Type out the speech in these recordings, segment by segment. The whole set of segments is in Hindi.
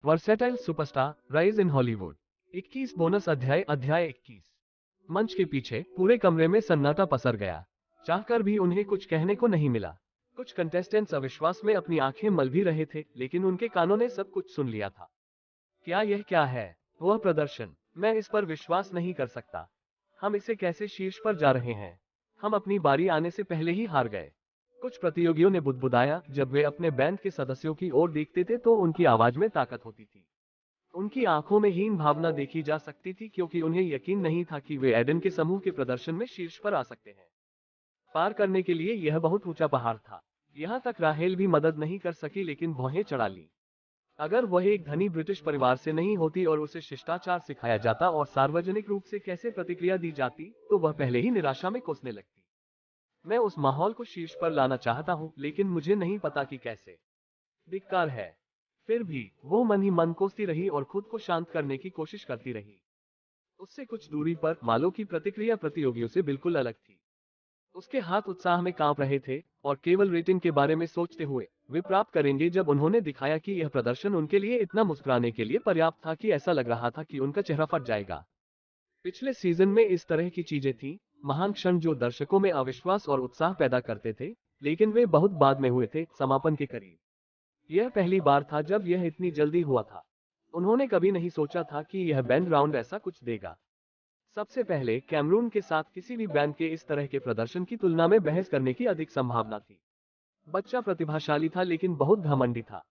Versatile superstar rise in Hollywood. 21 bonus अध्याय। अध्याय 21। मंच के पीछे पूरे कमरे में सन्नाटा पसर गया। चाहकर भी उन्हें कुछ कहने को नहीं मिला। कुछ कंटेस्टेंट्स अविश्वास में अपनी आंखें मल भी रहे थे, लेकिन उनके कानों ने सब कुछ सुन लिया था। यह क्या है? वह प्रदर्शन, मैं इस पर विश्वास नहीं कर सकता। हम इसे कैसे शीर्ष पर जा रहे हैं? हम अपनी बारी आने से पहले ही हार गए। कुछ प्रतियोगियों ने बुदबुदाया। जब वे अपने बैंड के सदस्यों की ओर देखते थे तो उनकी आवाज में ताकत होती थी। उनकी आंखों में हीन भावना देखी जा सकती थी, क्योंकि उन्हें यकीन नहीं था कि वे एडन के समूह के प्रदर्शन में शीर्ष पर आ सकते हैं। पार करने के लिए यह बहुत ऊंचा पहाड़ था। यहाँ तक राहेल भी मदद नहीं कर सकी, लेकिन भौहें चढ़ा ली। अगर वह एक धनी ब्रिटिश परिवार से नहीं होती और उसे शिष्टाचार सिखाया जाता और सार्वजनिक रूप से कैसे प्रतिक्रिया दी जाती, तो वह पहले ही निराशा में कोसने लगती। मैं उस माहौल को शीर्ष पर लाना चाहता हूँ, लेकिन मुझे नहीं पता कि कैसे। धिक्कार है। फिर भी वो मन ही मन कोसती रही और खुद को शांत करने की कोशिश करती रही। उससे कुछ दूरी पर मालो की प्रतिक्रिया प्रतियोगियों से बिल्कुल अलग थी। उसके हाथ उत्साह में कांप रहे थे और केवल रेटिंग के बारे में सोचते हुए वे प्राप्त करेंगे। जब उन्होंने दिखाया कि यह प्रदर्शन उनके लिए इतना मुस्कुराने के लिए पर्याप्त था कि ऐसा लग रहा था कि उनका चेहरा फट जाएगा। पिछले सीजन में इस तरह की चीजें थी, महान क्षण जो दर्शकों में अविश्वास और उत्साह पैदा करते थे, लेकिन वे बहुत बाद में हुए थे, समापन के करीब। यह पहली बार था जब यह इतनी जल्दी हुआ था। उन्होंने कभी नहीं सोचा था कि यह बैंड राउंड ऐसा कुछ देगा। सबसे पहले कैमरून के साथ किसी भी बैंड के इस तरह के प्रदर्शन की तुलना में बहस करने की अधिक संभावना थी। बच्चा प्रतिभाशाली था लेकिन बहुत घमंडी था।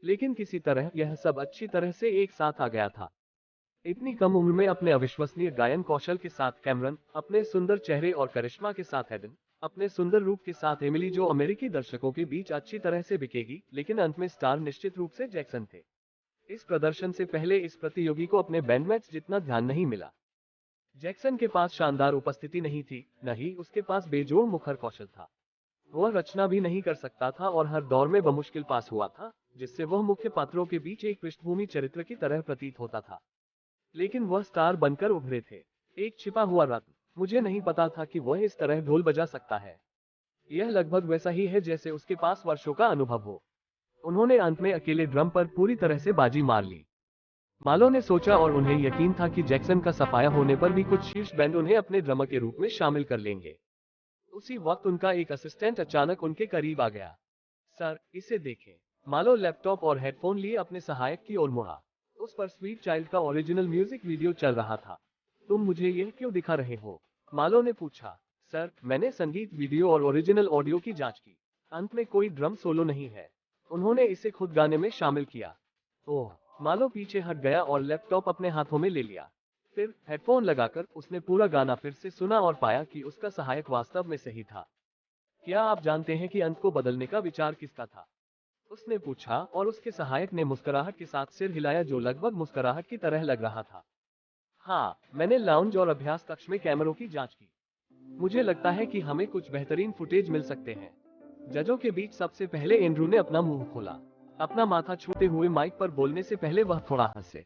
लेकिन किसी तरह यह सब अच्छी तरह से एक साथ आ गया था। इतनी कम उम्र में अपने अविश्वसनीय गायन कौशल के साथ कैमरन, अपने सुंदर चेहरे और करिश्मा के साथ एडन, अपने सुंदर रूप के साथ एमिली, जो अमेरिकी दर्शकों के बीच अच्छी तरह से बिकेगी, लेकिन अंत में स्टार निश्चित रूप से जैक्सन थे। इस प्रदर्शन से पहले इस प्रतियोगी को अपने बैंडमेट्स जितना ध्यान नहीं मिला। जैक्सन के पास शानदार उपस्थिति नहीं थी, न ही उसके पास बेजोड़ मुखर कौशल था। वह रचना भी नहीं कर सकता था और हर दौर में बमुश्किल पास हुआ था, जिससे वह मुख्य पात्रों के बीच एक पृष्ठभूमि चरित्र की तरह प्रतीत होता था। लेकिन वह स्टार बनकर उभरे थे, एक छिपा हुआ रत्न। मुझे नहीं पता था कि वह इस तरह ढोल बजा सकता है। यह लगभग वैसा ही है जैसे उसके पास वर्षों का अनुभव हो। उन्होंने अंत में अकेले ड्रम पर पूरी तरह से बाजी मार ली। मालो ने सोचा और उन्हें यकीन था कि जैक्सन का सफाया होने पर भी कुछ शीर्ष बैंड उन्हें अपने ड्रमर के रूप में शामिल कर लेंगे। उसी वक्त उनका एक असिस्टेंट अचानक उनके करीब आ गया। सर, इसे देखें। मालो लैपटॉप और हेडफोन लिए अपने सहायक की ओर मुड़ा। उस पर स्वीट चाइल्ड का ओरिजिनल म्यूजिक वीडियो चल रहा था। तुम मुझे यह क्यों दिखा रहे हो? मालो ने पूछा। सर, मैंने संगीत वीडियो और ओरिजिनल ऑडियो की जांच की। अंत में कोई ड्रम सोलो नहीं है। उन्होंने इसे खुद गाने में शामिल किया। ओह। मालो पीछे हट गया और लैपटॉप अपने हाथों में ले लिया। फिर हेडफोन लगाकर उसने पूरा गाना फिर से सुना और पाया कि उसका सहायक वास्तव में सही था। क्या आप जानते हैं कि अंत को बदलने का विचार किसका था? उसने पूछा और उसके सहायक ने मुस्कुराहट के साथ सिर हिलाया, जो लगभग मुस्कुराहट की तरह लग रहा था। हाँ, मैंने लाउंज और अभ्यास कक्ष में कैमरों की जांच की। मुझे लगता है कि हमें कुछ बेहतरीन फुटेज मिल सकते हैं। जजों के बीच सबसे पहले एंड्रू ने अपना मुंह खोला। अपना माथा छूते हुए माइक पर बोलने से पहले वह थोड़ा हंसे।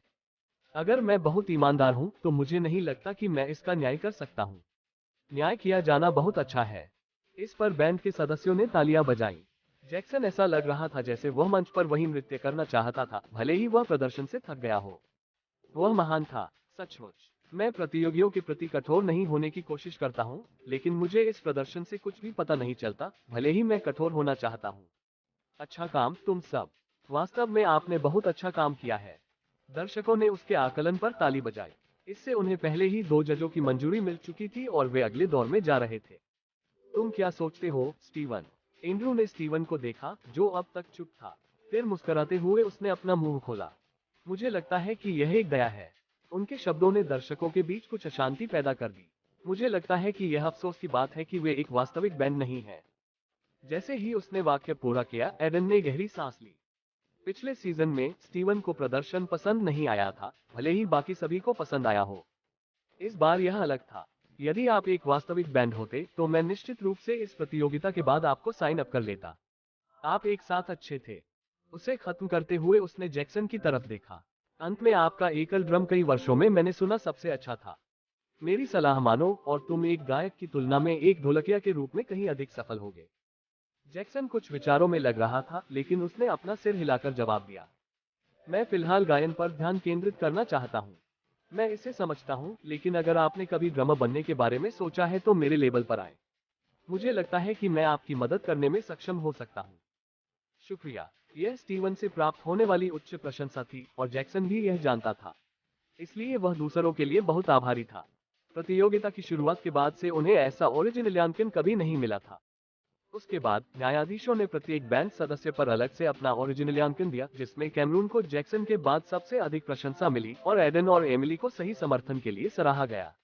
अगर मैं बहुत ईमानदार हूं, तो मुझे नहीं लगता कि मैं इसका न्याय कर सकता हूं। न्याय किया जाना बहुत अच्छा है। इस पर बैंड के सदस्यों ने तालियां बजाईं। जैक्सन ऐसा लग रहा था जैसे वह मंच पर वही नृत्य करना चाहता था, भले ही वह प्रदर्शन से थक गया हो। वह महान था, सचमुच। मैं प्रतियोगियों के प्रति कठोर नहीं होने की कोशिश करता हूँ, लेकिन मुझे इस प्रदर्शन से कुछ भी पता नहीं चलता, भले ही मैं कठोर होना चाहता हूँ। अच्छा काम तुम सब। वास्तव में आपने बहुत अच्छा काम किया है। दर्शकों ने उसके आकलन पर ताली बजाई। इससे उन्हें पहले ही 2 जजों की मंजूरी मिल चुकी थी और वे अगले दौर में जा रहे थे। तुम क्या सोचते हो, स्टीवन? एंड्रू ने स्टीवन को देखा, जो अब तक चुप था। फिर मुस्कुराते हुए उसने अपना मुंह खोला। मुझे लगता है कि यह एक दया है। उनके शब्दों ने दर्शकों के बीच कुछ अशांति पैदा कर दी। मुझे लगता है कि यह अफसोस की बात है कि वे एक वास्तविक बैंड नहीं है। जैसे ही उसने वाक्य पूरा किया, एडन ने गहरी सांस ली। पिछले सीजन में स्टीवन को प्रदर्शन पसंद नहीं आया था, भले ही बाकी सभी को पसंद आया हो। इस बार यह अलग था। यदि आप एक वास्तविक बैंड होते, तो मैं निश्चित रूप से इस प्रतियोगिता के बाद आपको साइन अप कर लेता। आप एक साथ अच्छे थे। उसे खत्म करते हुए उसने जैक्सन की तरफ देखा। अंत में आपका एकल ड्रम कई वर्षों में मैंने सुना सबसे अच्छा था। मेरी सलाह मानो और तुम एक गायक की तुलना में एक ढोलकिया के रूप में कहीं अधिक सफल होगे। जैक्सन कुछ विचारों में लग रहा था, लेकिन उसने अपना सिर हिलाकर जवाब दिया। मैं फिलहाल गायन पर ध्यान केंद्रित करना चाहता हूँ। मैं इसे समझता हूँ, लेकिन अगर आपने कभी ड्रमर बनने के बारे में सोचा है तो मेरे लेवल पर आए। मुझे लगता है कि मैं आपकी मदद करने में सक्षम हो सकता हूँ। शुक्रिया। यह स्टीवन से प्राप्त होने वाली उच्च प्रशंसा थी और जैक्सन भी यह जानता था। इसलिए वह दूसरों के लिए बहुत आभारी था। प्रतियोगिता की शुरुआत के बाद से उन्हें ऐसा ओरिजिनल कभी नहीं मिला था। उसके बाद न्यायाधीशों ने प्रत्येक बैंड सदस्य पर अलग से अपना ओरिजिनल दिया, जिसमें कैमरून को जैक्सन के बाद सबसे अधिक प्रशंसा मिली और एडन और एमिली को सही समर्थन के लिए सराहा गया।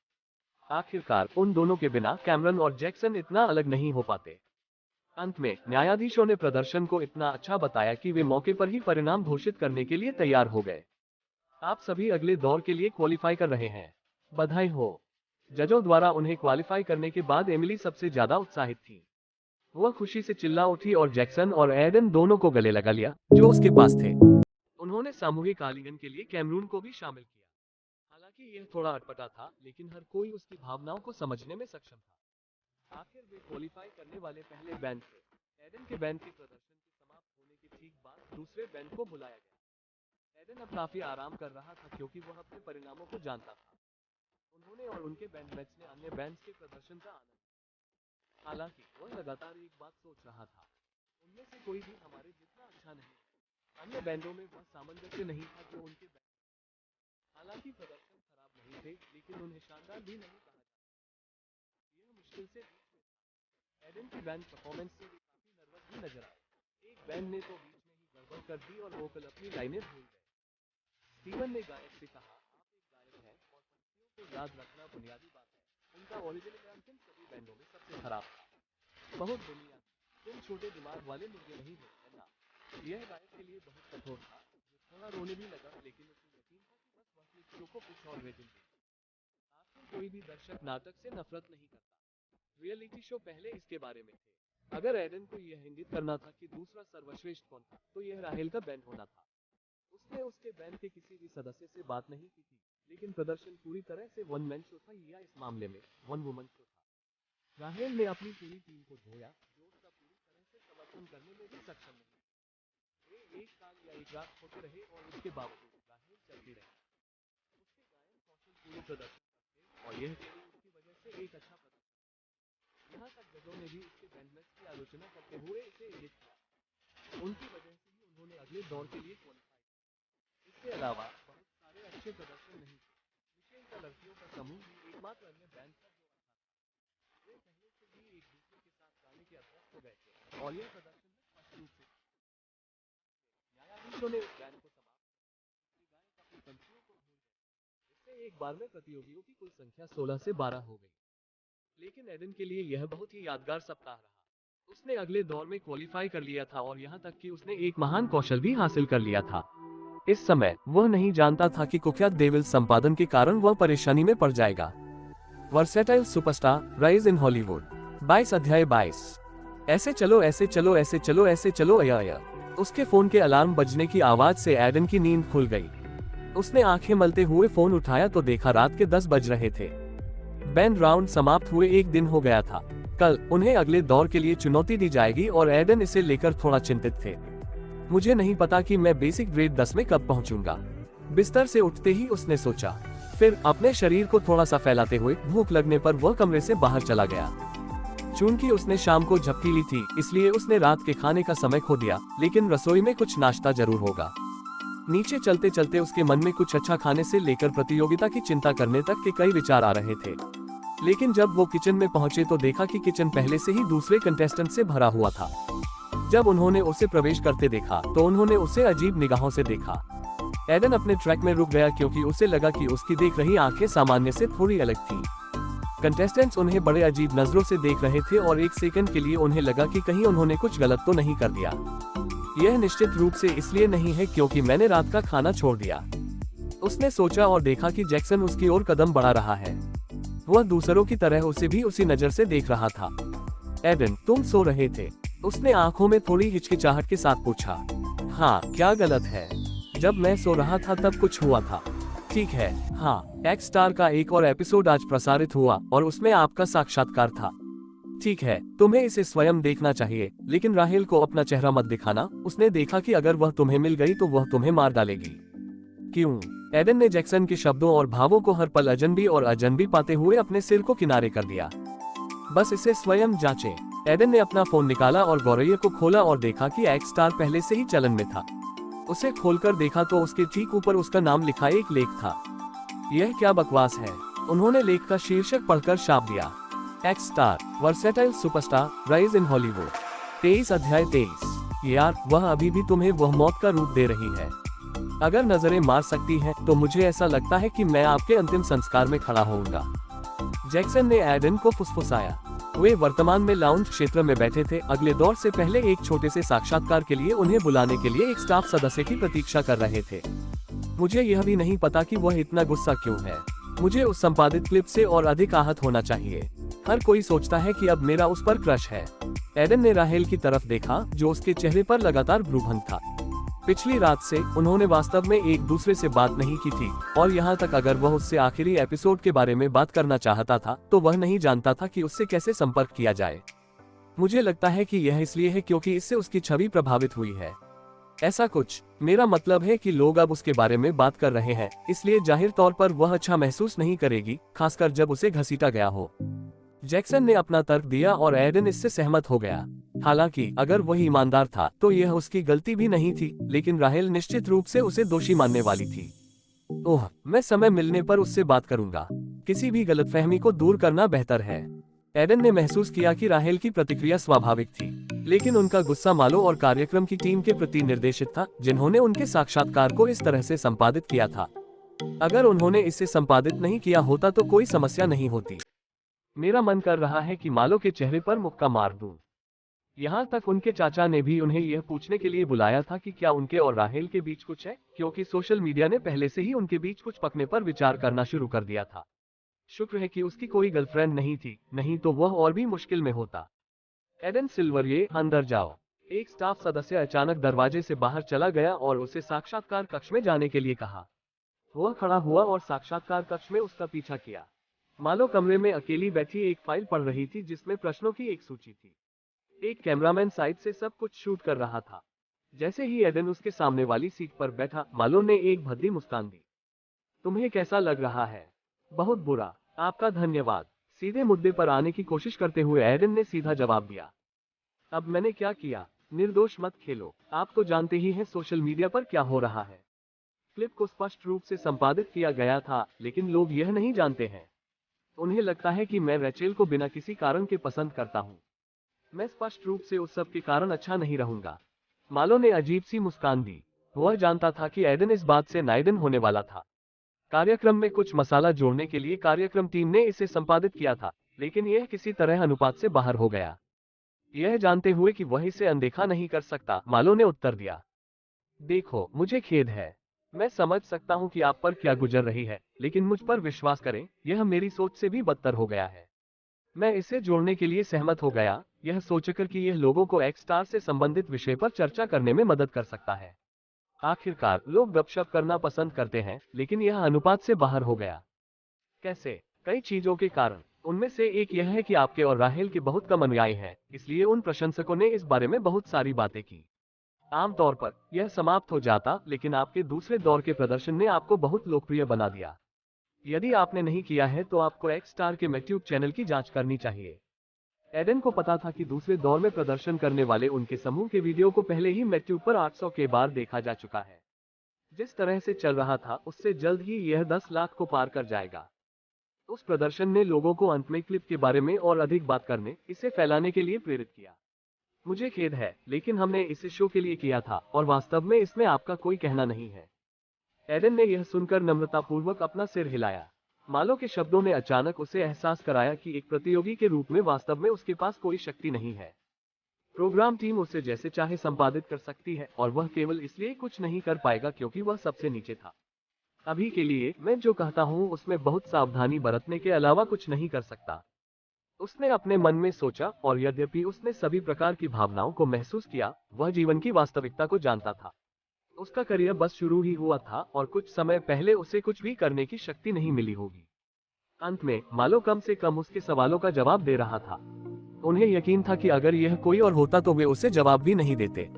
आखिरकार उन दोनों के बिना कैमरन और जैक्सन इतना अलग नहीं हो पाते। अंत में न्यायाधीशों ने प्रदर्शन को इतना अच्छा बताया कि वे मौके पर ही परिणाम घोषित करने के लिए तैयार हो गए। आप सभी अगले दौर के लिए क्वालिफाई कर रहे हैं। बधाई हो। जजों द्वारा उन्हें क्वालिफाई करने के बाद एमिली सबसे ज्यादा उत्साहित थी। वह खुशी से चिल्ला उठी और जैक्सन और एडन दोनों को गले लगा लिया, जो उसके पास थे। उन्होंने सामूहिक आलिंगन के लिए कैमरून को भी शामिल किया। हालांकि यह थोड़ा अटपटा था, लेकिन हर कोई उसकी भावनाओं को समझने में सक्षम था। आखिर वे क्वालिफाई करने वाले पहले बैंड थे। एडन के बैंड के प्रदर्शन के समाप्त होने के ठीक बाद दूसरे बैंड को बुलाया गया। एडन अब काफी आराम कर रहा था क्योंकि वह अपने परिणामों को जानता था। उन्होंने और उनके बैंडमेट्स ने अन्य बैंड्स के प्रदर्शन का आनंद लिया। हालांकि वह लगातार एक बात सोच रहा था, उनमें से कोई भी हमारे जितना अच्छा नहीं है। अन्य बैंडों में वह सामंजस्य नहीं था जो उनके बैंड। हालांकि प्रदर्शन खराब नहीं थे, लेकिन उन्हें शानदार भी नहीं कहा जाता। यह मुश्किल से बीच में था। एडन की बैंड परफॉर्मेंस से वे काफी नर्वस भी नजर आए। एक बैंड ने तो बीच में ही गड़बड़ कर दी और वोकल अपनी लाइनें भूल गए। स्टीवन ने गायक से कहा, आप एक गायक हैं और पंक्तियों को याद रखना बुनियादी बात है। उनका ओरिजिनल एंथम सभी बैंडों में सबसे खराब था। बहुत बुनियादी। तुम छोटे दिमाग वाले मुर्गे नहीं हो, है ना? यह गायक के लिए बहुत कठोर था, जो थोड़ा रोने भी लगा, लेकिन उसे यकीन था कि बस वह अपने शो को कुछ और रेटिंग देगा। आखिर कोई भी दर्शक नाटक से नफरत नहीं करता। रियलिटी शो पहले इसके बारे में थे। अगर एडन को यह इंगित करना था कि दूसरा सर्वश्रेष्ठ कौन था, तो यह राहेल का बैंड होना था। उसने उसके बैंड के किसी भी सदस्य से बात नहीं की थी, लेकिन प्रदर्शन पूरी तरह से वन मैन शो था, या इस मामले में वन वुमन शो था। राहेल ने अपनी पूरी टीम को धोया, जो उसका पूरी तरह से समर्थन करने में भी सक्षम नहीं था। वे एक साल या एक रात होते रहे और उसके बावजूद राहेल चलती रही। उसके गायन कौशल पूरे प्रदर्शन करते और यह केवल उसकी वजह से एक अच्छा प्रदर्शन। यहाँ तक जजों ने भी उसके बैंडमेट्स की आलोचना करते हुए इसे इंगित किया। उनकी वजह से ही उन्होंने अगले दौर के लिए क्वालिफाई। इसके अलावा बहुत सारे अच्छे प्रदर्शन नहीं थे। मिशेल का लड़कियों का समूह भी एकमात्र अन्य बैंड था जो अच्छा था। वे पहले से ही एक दूसरे के साथ गाने के अभ्यस्त हो गए थे और यह प्रदर्शन में स्पष्ट रूप से न्यायाधीशों ने उस बैंड को समाप्त किया। उसके गायक अपनी पंक्तियों को भूल गए। इससे एक बार में प्रतियोगियों की कुल संख्या 16 से 12 हो गई। लेकिन एडन के लिए यह बहुत ही यादगार सप्ताह रहा। उसने अगले दौर में क्वालिफाई कर लिया था और यहाँ तक कि उसने एक महान कौशल भी हासिल कर लिया था। इस समय वह नहीं जानता था कि कुख्यात डेविल संपादन के कारण वह परेशानी में पड़ जाएगा। Versatile superstar, rise in Hollywood. 22 अध्याय 22। ऐसे चलो ऐसे चलो ऐसे चलो ऐसे चलो अया। उसके फोन के अलार्म बजने की आवाज से एडन की नींद खुल गई। उसने आंखें मलते हुए फोन उठाया तो देखा रात के 10 बज रहे थे। बैंड राउंड समाप्त हुए एक दिन हो गया था। कल उन्हें अगले दौर के लिए चुनौती दी जाएगी और एडन इसे लेकर थोड़ा चिंतित थे। मुझे नहीं पता कि मैं बेसिक ग्रेड 10 में कब पहुंचूंगा। बिस्तर से उठते ही उसने सोचा। फिर अपने शरीर को थोड़ा सा फैलाते हुए भूख लगने पर वह कमरे से बाहर चला गया। चूंकि उसने शाम को झपकी ली थी, इसलिए उसने रात के खाने का समय खो दिया, लेकिन रसोई में कुछ नाश्ता जरूर होगा। नीचे चलते चलते उसके मन में कुछ अच्छा खाने से लेकर प्रतियोगिता की चिंता करने तक के कई विचार आ रहे थे। लेकिन जब वो किचन में पहुंचे तो देखा कि किचन पहले से ही दूसरे कंटेस्टेंट से भरा हुआ था। जब उन्होंने उसे प्रवेश करते देखा तो उन्होंने उसे अजीब निगाहों से देखा। एडन अपने ट्रैक में रुक गया क्योंकि उसे लगा कि उसकी देख रही आंखें सामान्य से थोड़ी अलग थी। कंटेस्टेंट्स उन्हें बड़े अजीब नजरों से देख रहे थे और एक सेकंड के लिए उन्हें लगा कि कहीं उन्होंने कुछ गलत तो नहीं कर दिया। यह निश्चित रूप से इसलिए नहीं है क्योंकि मैंने रात का खाना छोड़ दिया। उसने सोचा और देखा कि जैक्सन उसकी ओर कदम बढ़ा रहा है। वह दूसरों की तरह उसे भी उसी नजर से देख रहा था। एडन, तुम सो रहे थे? उसने आंखों में थोड़ी हिचकिचाहट के साथ पूछा। हाँ, क्या गलत है? जब मैं सो रहा था तब कुछ हुआ था। ठीक है, हाँ, एक्स स्टार का एक और एपिसोड आज प्रसारित हुआ और उसमें आपका साक्षात्कार था। ठीक है, तुम्हें इसे स्वयं देखना चाहिए, लेकिन राहेल को अपना चेहरा मत दिखाना। उसने देखा कि अगर वह तुम्हें मिल गई तो वह तुम्हें मार डालेगी। क्यों? एडन ने जैक्सन के शब्दों और भावों को हर पल अजनबी और अजनबी पाते हुए अपने सिर को किनारे कर दिया। बस इसे स्वयं जांचें। एडन ने अपना फोन निकाला और गौरैया को खोला और देखा कि एक्स स्टार पहले से ही चलन में था। उसे खोलकर देखा तो उसके ठीक ऊपर उसका नाम लिखा एक लेख था। यह क्या बकवास है? उन्होंने लेख का शीर्षक पढ़कर शाप दिया। X star, versatile superstar, rise in Hollywood. 23 अध्याय 23। यार, वह अभी भी तुम्हें वह मौत का रूप दे रही है। अगर नजरें मार सकती हैं, तो मुझे ऐसा लगता है कि मैं आपके अंतिम संस्कार में खड़ा होऊंगा। जैक्सन ने एडन को फुसफुसाया। वे वर्तमान में लाउंज क्षेत्र में बैठे थे। अगले दौर से पहले एक छोटे से साक्षात्कार के लिए उन्हें बुलाने के लिए एक स्टाफ सदस्य की प्रतीक्षा कर रहे थे। मुझे यह भी नहीं पता कि वह इतना गुस्सा क्यों है। मुझे उस संपादित क्लिप से और अधिक आहत होना चाहिए। हर कोई सोचता है कि अब मेरा उस पर क्रश है। एडन ने राहेल की तरफ देखा, जो उसके चेहरे पर लगातार भ्रूभंग था। पिछली रात से उन्होंने वास्तव में एक दूसरे से बात नहीं की थी, और यहाँ तक अगर वह उससे आखिरी एपिसोड के बारे में बात करना चाहता था तो वह नहीं जानता था कि उससे कैसे संपर्क किया जाए। मुझे लगता है कि यह इसलिए है क्योंकि इससे उसकी छवि प्रभावित हुई है। ऐसा कुछ। मेरा मतलब है कि लोग अब उसके बारे में बात कर रहे हैं, इसलिए जाहिर तौर पर वह अच्छा महसूस नहीं करेगी, खासकर जब उसे घसीटा गया हो। जैक्सन ने अपना तर्क दिया और एडन इससे सहमत हो गया। हालांकि अगर वह ईमानदार था तो यह उसकी गलती भी नहीं थी, लेकिन राहेल निश्चित रूप से उसे दोषी मानने वाली थी। ओह, मैं समय मिलने पर उससे बात करूंगा। किसी भी गलतफहमी को दूर करना बेहतर है। एडन ने महसूस किया कि राहेल की प्रतिक्रिया स्वाभाविक थी, लेकिन उनका गुस्सा मालो और कार्यक्रम की टीम के प्रति निर्देशित था, जिन्होंने उनके साक्षात्कार को इस तरह से संपादित किया था। अगर उन्होंने इसे संपादित नहीं किया होता तो कोई समस्या नहीं होती। मेरा मन कर रहा है कि मालो के चेहरे पर मुक्का मार दूं। यहाँ तक उनके चाचा ने भी उन्हें यह पूछने के लिए बुलाया था कि क्या उनके और राहेल के बीच कुछ है, क्योंकि सोशल मीडिया ने पहले से ही उनके बीच कुछ पकने पर विचार करना शुरू कर दिया था। शुक्र है कि उसकी कोई गर्लफ्रेंड नहीं थी, नहीं तो वह और भी मुश्किल में होता। एडन सिल्वर, ये अंदर जाओ। एक स्टाफ सदस्य अचानक दरवाजे से बाहर चला गया और उसे साक्षात्कार कक्ष में जाने के लिए कहा। वह खड़ा हुआ और साक्षात्कार कक्ष में उसका पीछा किया। मालो कमरे में अकेली बैठी एक फाइल पढ़ रही थी जिसमें प्रश्नों की एक सूची थी। एक कैमरामैन साइड से सब कुछ शूट कर रहा था। जैसे ही एडन उसके सामने वाली सीट पर बैठा, मालो ने एक भद्दी मुस्कान दी। तुम्हें कैसा लग रहा है? बहुत बुरा। आपका धन्यवाद। सीधे मुद्दे पर आने की कोशिश करते हुए एडन ने सीधा जवाब दिया। अब मैंने क्या किया? निर्दोष मत खेलो। आप तो जानते ही हैं सोशल मीडिया पर क्या हो रहा है। क्लिप को स्पष्ट रूप से संपादित किया गया था, लेकिन लोग यह नहीं जानते हैं। उन्हें लगता है कि मैं रैचेल को बिना किसी कारण के पसंद करता हूँ। मैं स्पष्ट रूप से उस सब के कारण अच्छा नहीं रहूंगा। मालो ने अजीब सी मुस्कान दी। वह जानता था कि एडन इस बात से नाइडन होने वाला था। कार्यक्रम में कुछ मसाला जोड़ने के लिए कार्यक्रम टीम ने इसे संपादित किया था, लेकिन यह किसी तरह अनुपात से बाहर हो गया। यह जानते हुए कि वह इसे अनदेखा नहीं कर सकता, मालो ने उत्तर दिया। देखो, मुझे खेद है। मैं समझ सकता हूं कि आप पर क्या गुजर रही है, लेकिन मुझ पर विश्वास करें, यह मेरी सोच से भी बदतर हो गया है। मैं इसे जोड़ने के लिए सहमत हो गया, यह सोचकर कि यह लोगों को एक्स स्टार से संबंधित विषय पर चर्चा करने में मदद कर सकता है। आखिरकार लोग गपशप करना पसंद करते हैं, लेकिन यह अनुपात से बाहर हो गया। कैसे? कई चीजों के कारण। उनमें से एक यह है कि आपके और राहेल के बहुत कम अनुयायी हैं, इसलिए उन प्रशंसकों ने इस बारे में बहुत सारी बातें की। आमतौर पर यह समाप्त हो जाता, लेकिन आपके दूसरे दौर के प्रदर्शन ने आपको बहुत लोकप्रिय बना दिया। यदि आपने नहीं किया है तो आपको एक्स स्टार के यूट्यूब चैनल की जांच करनी चाहिए। एडन को पता था कि दूसरे दौर में प्रदर्शन करने वाले उनके समूह के वीडियो को पहले ही यूट्यूब पर 800 के बार देखा जा चुका है। जिस तरह से चल रहा था, उससे जल्द ही यह 10 लाख को पार कर जाएगा। उस प्रदर्शन ने लोगों को अंत में क्लिप के बारे में और अधिक बात करने, इसे फैलाने के लिए प्रेरित किया। मुझे खेद है, लेकिन हमने इसे शो के लिए किया था, और वास्तव में इसमें आपका कोई कहना नहीं है। एडन ने यह सुनकर नम्रतापूर्वक अपना सिर हिलाया। मालो के शब्दों ने अचानक उसे एहसास कराया कि एक प्रतियोगी के रूप में वास्तव में उसके पास कोई शक्ति नहीं है। प्रोग्राम टीम उसे जैसे चाहे संपादित कर सकती है, और वह केवल इसलिए कुछ नहीं कर पाएगा क्योंकि वह सबसे नीचे था। अभी के लिए मैं जो कहता हूँ उसमें बहुत सावधानी बरतने के अलावा कुछ नहीं कर सकता। उसने अपने मन में सोचा, और यद्यपि उसने सभी प्रकार की भावनाओं को महसूस किया, वह जीवन की वास्तविकता को जानता था। उसका करियर बस शुरू ही हुआ था, और कुछ समय पहले उसे कुछ भी करने की शक्ति नहीं मिली होगी। अंत में मालो कम से कम उसके सवालों का जवाब दे रहा था। उन्हें यकीन था कि अगर यह कोई और होता तो वे उसे जवाब भी नहीं देते।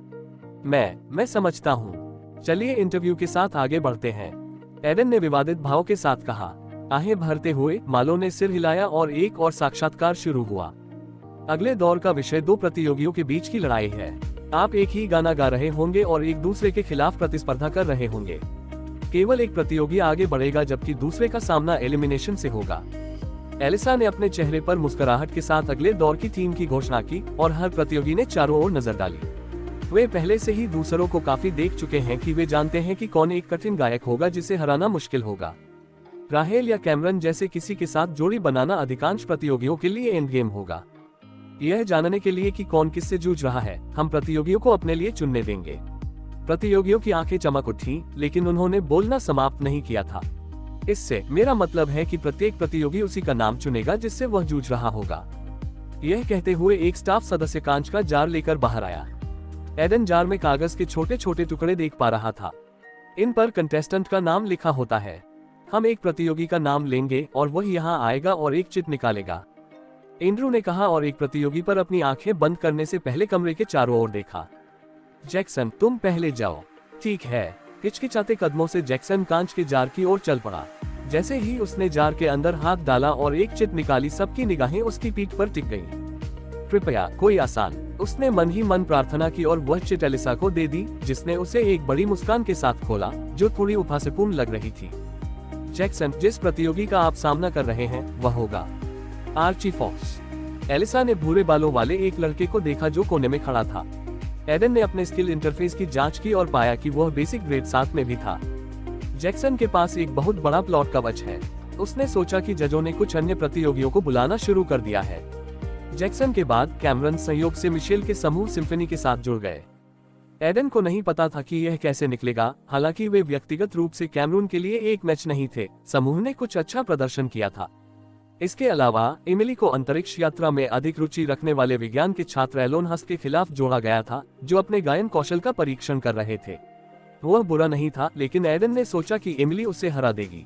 मैं समझता हूँ। चलिए इंटरव्यू के साथ आगे बढ़ते हैं, एडन ने विवादित भाव के साथ कहा। आहें भरते हुए मालो ने सिर हिलाया और एक और साक्षात्कार शुरू हुआ। अगले दौर का विषय दो प्रतियोगियों के बीच की लड़ाई है। आप एक ही गाना गा रहे होंगे और एक दूसरे के खिलाफ प्रतिस्पर्धा कर रहे होंगे। केवल एक प्रतियोगी आगे बढ़ेगा जबकि दूसरे का सामना एलिमिनेशन से होगा। एलिसा ने अपने चेहरे पर मुस्कुराहट के साथ अगले दौर की टीम की घोषणा की और हर प्रतियोगी ने चारों ओर नजर डाली। वे पहले से ही दूसरों को काफी देख चुके हैं कि वे जानते हैं कि कौन एक कठिन गायक होगा जिसे हराना मुश्किल होगा। राहेल या कैमरन जैसे किसी के साथ जोड़ी बनाना अधिकांश प्रतियोगियों के लिए एंड गेम होगा। यह जानने के लिए कि कौन किससे जूझ रहा है, हम प्रतियोगियों को अपने लिए चुनने देंगे। प्रतियोगियों की आंखें चमक उठी, लेकिन उन्होंने बोलना समाप्त नहीं किया था। इससे मेरा मतलब है कि प्रत्येक प्रतियोगी उसी का नाम चुनेगा जिससे वह जूझ रहा होगा। यह कहते हुए एक स्टाफ सदस्य कांच का जार लेकर बाहर आया। एडन जार में कागज के छोटे छोटे टुकड़े देख पा रहा था। इन पर कंटेस्टेंट का नाम लिखा होता है। हम एक प्रतियोगी का नाम लेंगे और वह यहाँ आएगा और एक चिट निकालेगा, एंड्रू ने कहा और एक प्रतियोगी पर अपनी आंखें बंद करने से पहले कमरे के चारों ओर देखा। जैक्सन, तुम पहले जाओ। ठीक है। हिचकिचाते कदमों से जैक्सन कांच के जार की ओर चल पड़ा। जैसे ही उसने जार के अंदर हाथ डाला और एक चिट निकाली, सबकी निगाहें उसकी पीठ पर टिक गईं। कृपया कोई आसान, उसने मन ही मन प्रार्थना की और वह चिट एलिसा को दे दी, जिसने उसे एक बड़ी मुस्कान के साथ खोला जो थोड़ी उपहासपूर्ण लग रही थी। जैक्सन, जिस प्रतियोगी का आप सामना कर रहे हैं वह होगा आर्ची फॉक्स। एलिसा ने भूरे बालों वाले एक लड़के को देखा जो कोने में खड़ा था। एडन ने अपने स्किल इंटरफेस की जांच की और पाया कि वह बेसिक ग्रेड 7 में भी था। जैक्सन के पास एक बहुत बड़ा प्लॉट कवच है। उसने सोचा कि जजों ने कुछ अन्य प्रतियोगियों को बुलाना शुरू कर दिया है। जैक्सन के बाद कैमरन संयोग से मिशेल के समूह सिम्फनी के साथ जुड़ गए। एडन को नहीं पता था कि यह कैसे निकलेगा, हालांकि वे व्यक्तिगत रूप से कैमरून के लिए एक मैच नहीं थे। समूह ने कुछ अच्छा प्रदर्शन किया था। इसके अलावा एमिली को अंतरिक्ष यात्रा में अधिक रुचि रखने वाले विज्ञान के छात्र एलोन हस के खिलाफ जोड़ा गया था, जो अपने गायन कौशल का परीक्षण कर रहे थे। वह बुरा नहीं था, लेकिन एडन ने सोचा कि एमिली उसे हरा देगी।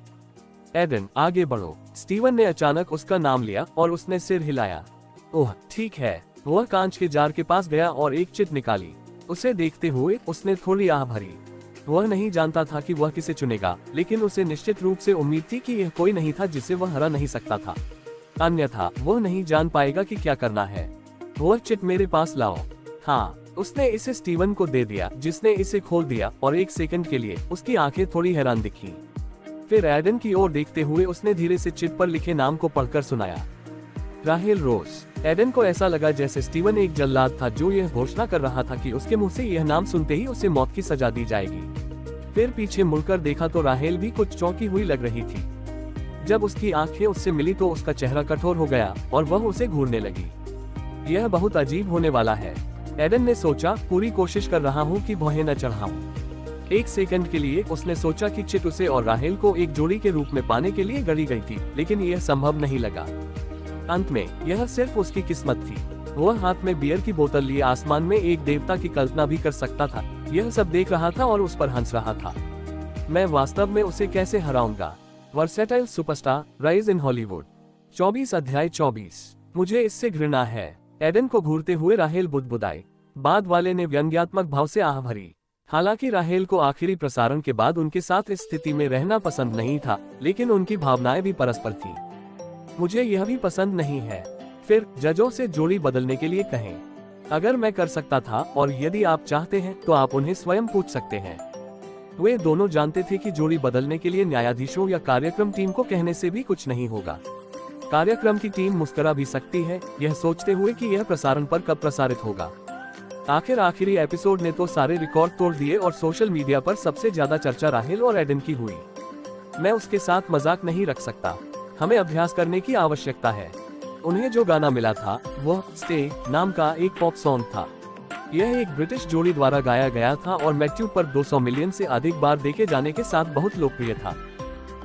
एडन, आगे बढ़ो। स्टीवन ने अचानक उसका नाम लिया और उसने सिर हिलाया। ओह ठीक है। वह कांच के जार के पास गया और एक चिट निकाली। उसे देखते हुए उसने थोड़ी आह भरी। वह नहीं जानता था कि वह किसे चुनेगा, लेकिन उसे निश्चित रूप से उम्मीद थी कि यह कोई नहीं था जिसे वह हरा नहीं सकता था। अन्यथा वह नहीं जान पाएगा कि क्या करना है। वह चिट मेरे पास लाओ। हाँ, उसने इसे स्टीवन को दे दिया, जिसने इसे खोल दिया और एक सेकंड के लिए उसकी आंखें थोड़ी हैरान दिखीं। फिर एडन की ओर देखते हुए उसने धीरे से चिट पर लिखे नाम को पढ़कर सुनाया, राहेल रोज। एडन को ऐसा लगा जैसे स्टीवन एक जल्लाद था जो यह घोषणा कर रहा था कि उसके मुंह से यह नाम सुनते ही उसे मौत की सजा दी जाएगी। फिर पीछे मुड़कर देखा तो राहेल भी कुछ चौंकी हुई लग रही थी। जब उसकी आंखें उससे मिली तो उसका चेहरा कठोर हो गया और वह उसे घूरने लगी। यह बहुत अजीब होने वाला है, एडन ने सोचा। पूरी कोशिश कर रहा हूँ कि भौहें न चढ़ाऊं। एक सेकंड के लिए उसने सोचा कि चिट उसे और राहेल को एक जोड़ी के रूप में पाने के लिए गढ़ी गई थी, लेकिन यह संभव नहीं लगा। अंत में यह सिर्फ उसकी किस्मत थी। वह हाथ में बियर की बोतल लिए आसमान में एक देवता की कल्पना भी कर सकता था। यह सब देख रहा था और उस पर हंस रहा था। मैं वास्तव में उसे कैसे हराऊंगा। Versatile superstar, rise in Hollywood. 24 अध्याय 24। मुझे इससे घृणा है, एडन को घूरते हुए राहेल बुदबुदाई। बाद वाले ने व्यंग्यात्मक भाव से आह भरी। हालांकि राहेल को आखिरी प्रसारण के बाद उनके साथ इस स्थिति में रहना पसंद नहीं था, लेकिन उनकी भावनाएं भी परस्पर थी। मुझे यह भी पसंद नहीं है। फिर जजों से जोड़ी बदलने के लिए कहें। अगर मैं कर सकता था और यदि आप चाहते हैं तो आप उन्हें स्वयं पूछ सकते हैं। वे दोनों जानते थे कि जोड़ी बदलने के लिए न्यायाधीशों या कार्यक्रम टीम को कहने से भी कुछ नहीं होगा। कार्यक्रम की टीम मुस्कुरा भी सकती है, यह सोचते हुए कि यह प्रसारण पर कब प्रसारित होगा। आखिरी एपिसोड ने तो सारे रिकॉर्ड तोड़ दिए और सोशल मीडिया पर सबसे ज्यादा चर्चा राहेल और एडन की हुई। मैं उसके साथ मजाक नहीं रख सकता। हमें अभ्यास करने की आवश्यकता है। उन्हें जो गाना मिला था वह स्टे नाम का एक पॉप सॉन्ग था। यह एक ब्रिटिश जोड़ी द्वारा गाया गया था और यूट्यूब पर 200 मिलियन से अधिक बार देखे जाने के साथ बहुत लोकप्रिय था।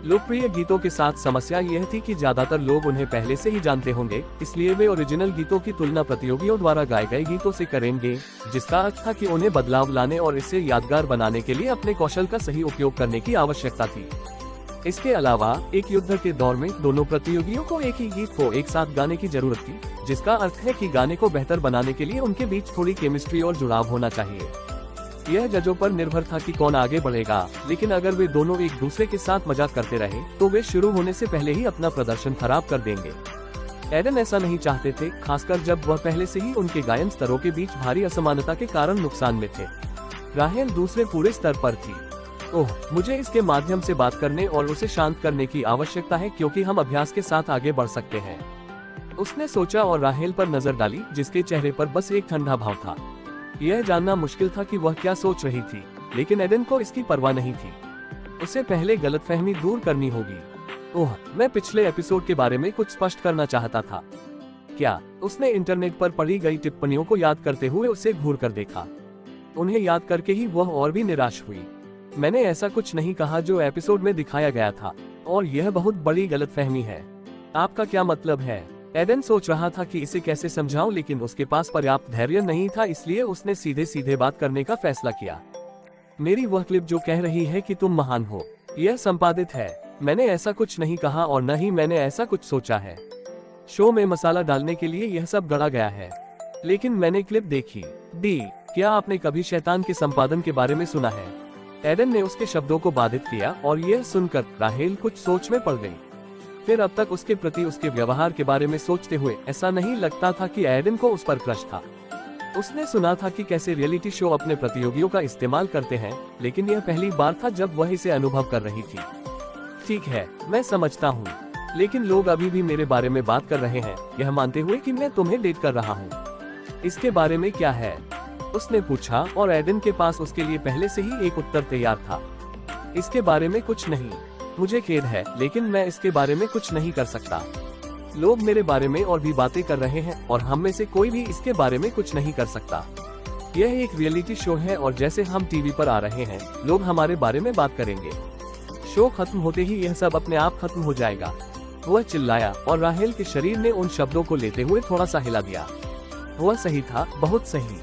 लोकप्रिय गीतों के साथ समस्या यह थी कि ज्यादातर लोग उन्हें पहले से ही जानते होंगे, इसलिए वे ओरिजिनल गीतों की तुलना प्रतियोगियों द्वारा गाए गए गीतों से करेंगे, जिसका अर्थ था कि उन्हें बदलाव लाने और इसे यादगार बनाने के लिए अपने कौशल का सही उपयोग करने की आवश्यकता थी। इसके अलावा एक युद्ध के दौर में दोनों प्रतियोगियों को एक ही गीत को एक साथ गाने की जरूरत थी, जिसका अर्थ है कि गाने को बेहतर बनाने के लिए उनके बीच थोड़ी केमिस्ट्री और जुड़ाव होना चाहिए। यह जजों पर निर्भर था कि कौन आगे बढ़ेगा, लेकिन अगर वे दोनों एक दूसरे के साथ मजाक करते रहे तो वे शुरू होने से पहले ही अपना प्रदर्शन खराब कर देंगे। एडन ऐसा नहीं चाहते थे, खासकर जब वह पहले से ही उनके गायन स्तरों के बीच भारी असमानता के कारण नुकसान में थे। राहेल दूसरे पूरे स्तर पर थी। ओह, मुझे इसके माध्यम से बात करने और उसे शांत करने की आवश्यकता है, क्योंकि हम अभ्यास के साथ आगे बढ़ सकते हैं। उसने सोचा और राहेल पर नजर डाली, जिसके चेहरे पर बस एक ठंडा भाव था। यह जानना मुश्किल था कि वह क्या सोच रही थी, लेकिन एडन को इसकी परवाह नहीं थी। उसे पहले गलतफहमी दूर करनी होगी। ओह, मैं पिछले एपिसोड के बारे में कुछ स्पष्ट करना चाहता था। क्या? उसने इंटरनेट पर पढ़ी गई टिप्पणियों को याद करते हुए उसे घूर कर देखा। उन्हें याद करके ही वह और भी निराश हुई। मैंने ऐसा कुछ नहीं कहा जो एपिसोड में दिखाया गया था, और यह बहुत बड़ी गलतफहमी है। आपका क्या मतलब है? एडन सोच रहा था कि इसे कैसे समझाऊं, लेकिन उसके पास पर्याप्त धैर्य नहीं था, इसलिए उसने सीधे सीधे बात करने का फैसला किया। मेरी वह क्लिप जो कह रही है कि तुम महान हो, यह संपादित है। मैंने ऐसा कुछ नहीं कहा और न ही मैंने ऐसा कुछ सोचा है। शो में मसाला डालने के लिए यह सब गढ़ा गया है, लेकिन मैंने क्लिप देखी। डी, क्या आपने कभी शैतान के संपादन के बारे में सुना है? एडन ने उसके शब्दों को बाधित किया, और यह सुनकर राहेल कुछ सोच में पड़ गई। फिर अब तक उसके प्रति उसके व्यवहार के बारे में सोचते हुए ऐसा नहीं लगता था कि एडन को उस पर क्रश था। उसने सुना था कि कैसे रियलिटी शो अपने प्रतियोगियों का इस्तेमाल करते हैं, लेकिन यह पहली बार था जब वह इसे अनुभव कर रही थी। ठीक है, मैं समझता हूँ, लेकिन लोग अभी भी मेरे बारे में बात कर रहे हैं, यह मानते हुए कि मैं तुम्हें डेट कर रहा हूँ। इसके बारे में क्या है? उसने पूछा, और एडन के पास उसके लिए पहले से ही एक उत्तर तैयार था। इसके बारे में कुछ नहीं। मुझे खेद है, लेकिन मैं इसके बारे में कुछ नहीं कर सकता। लोग मेरे बारे में और भी बातें कर रहे हैं, और हम में से कोई भी इसके बारे में कुछ नहीं कर सकता। यह एक रियलिटी शो है, और जैसे हम टीवी पर आ रहे हैं, लोग हमारे बारे में बात करेंगे। शो खत्म होते ही यह सब अपने आप खत्म हो जाएगा। वह चिल्लाया, और राहेल के शरीर ने उन शब्दों को लेते हुए थोड़ा सा हिला दिया। वह सही था, बहुत सही।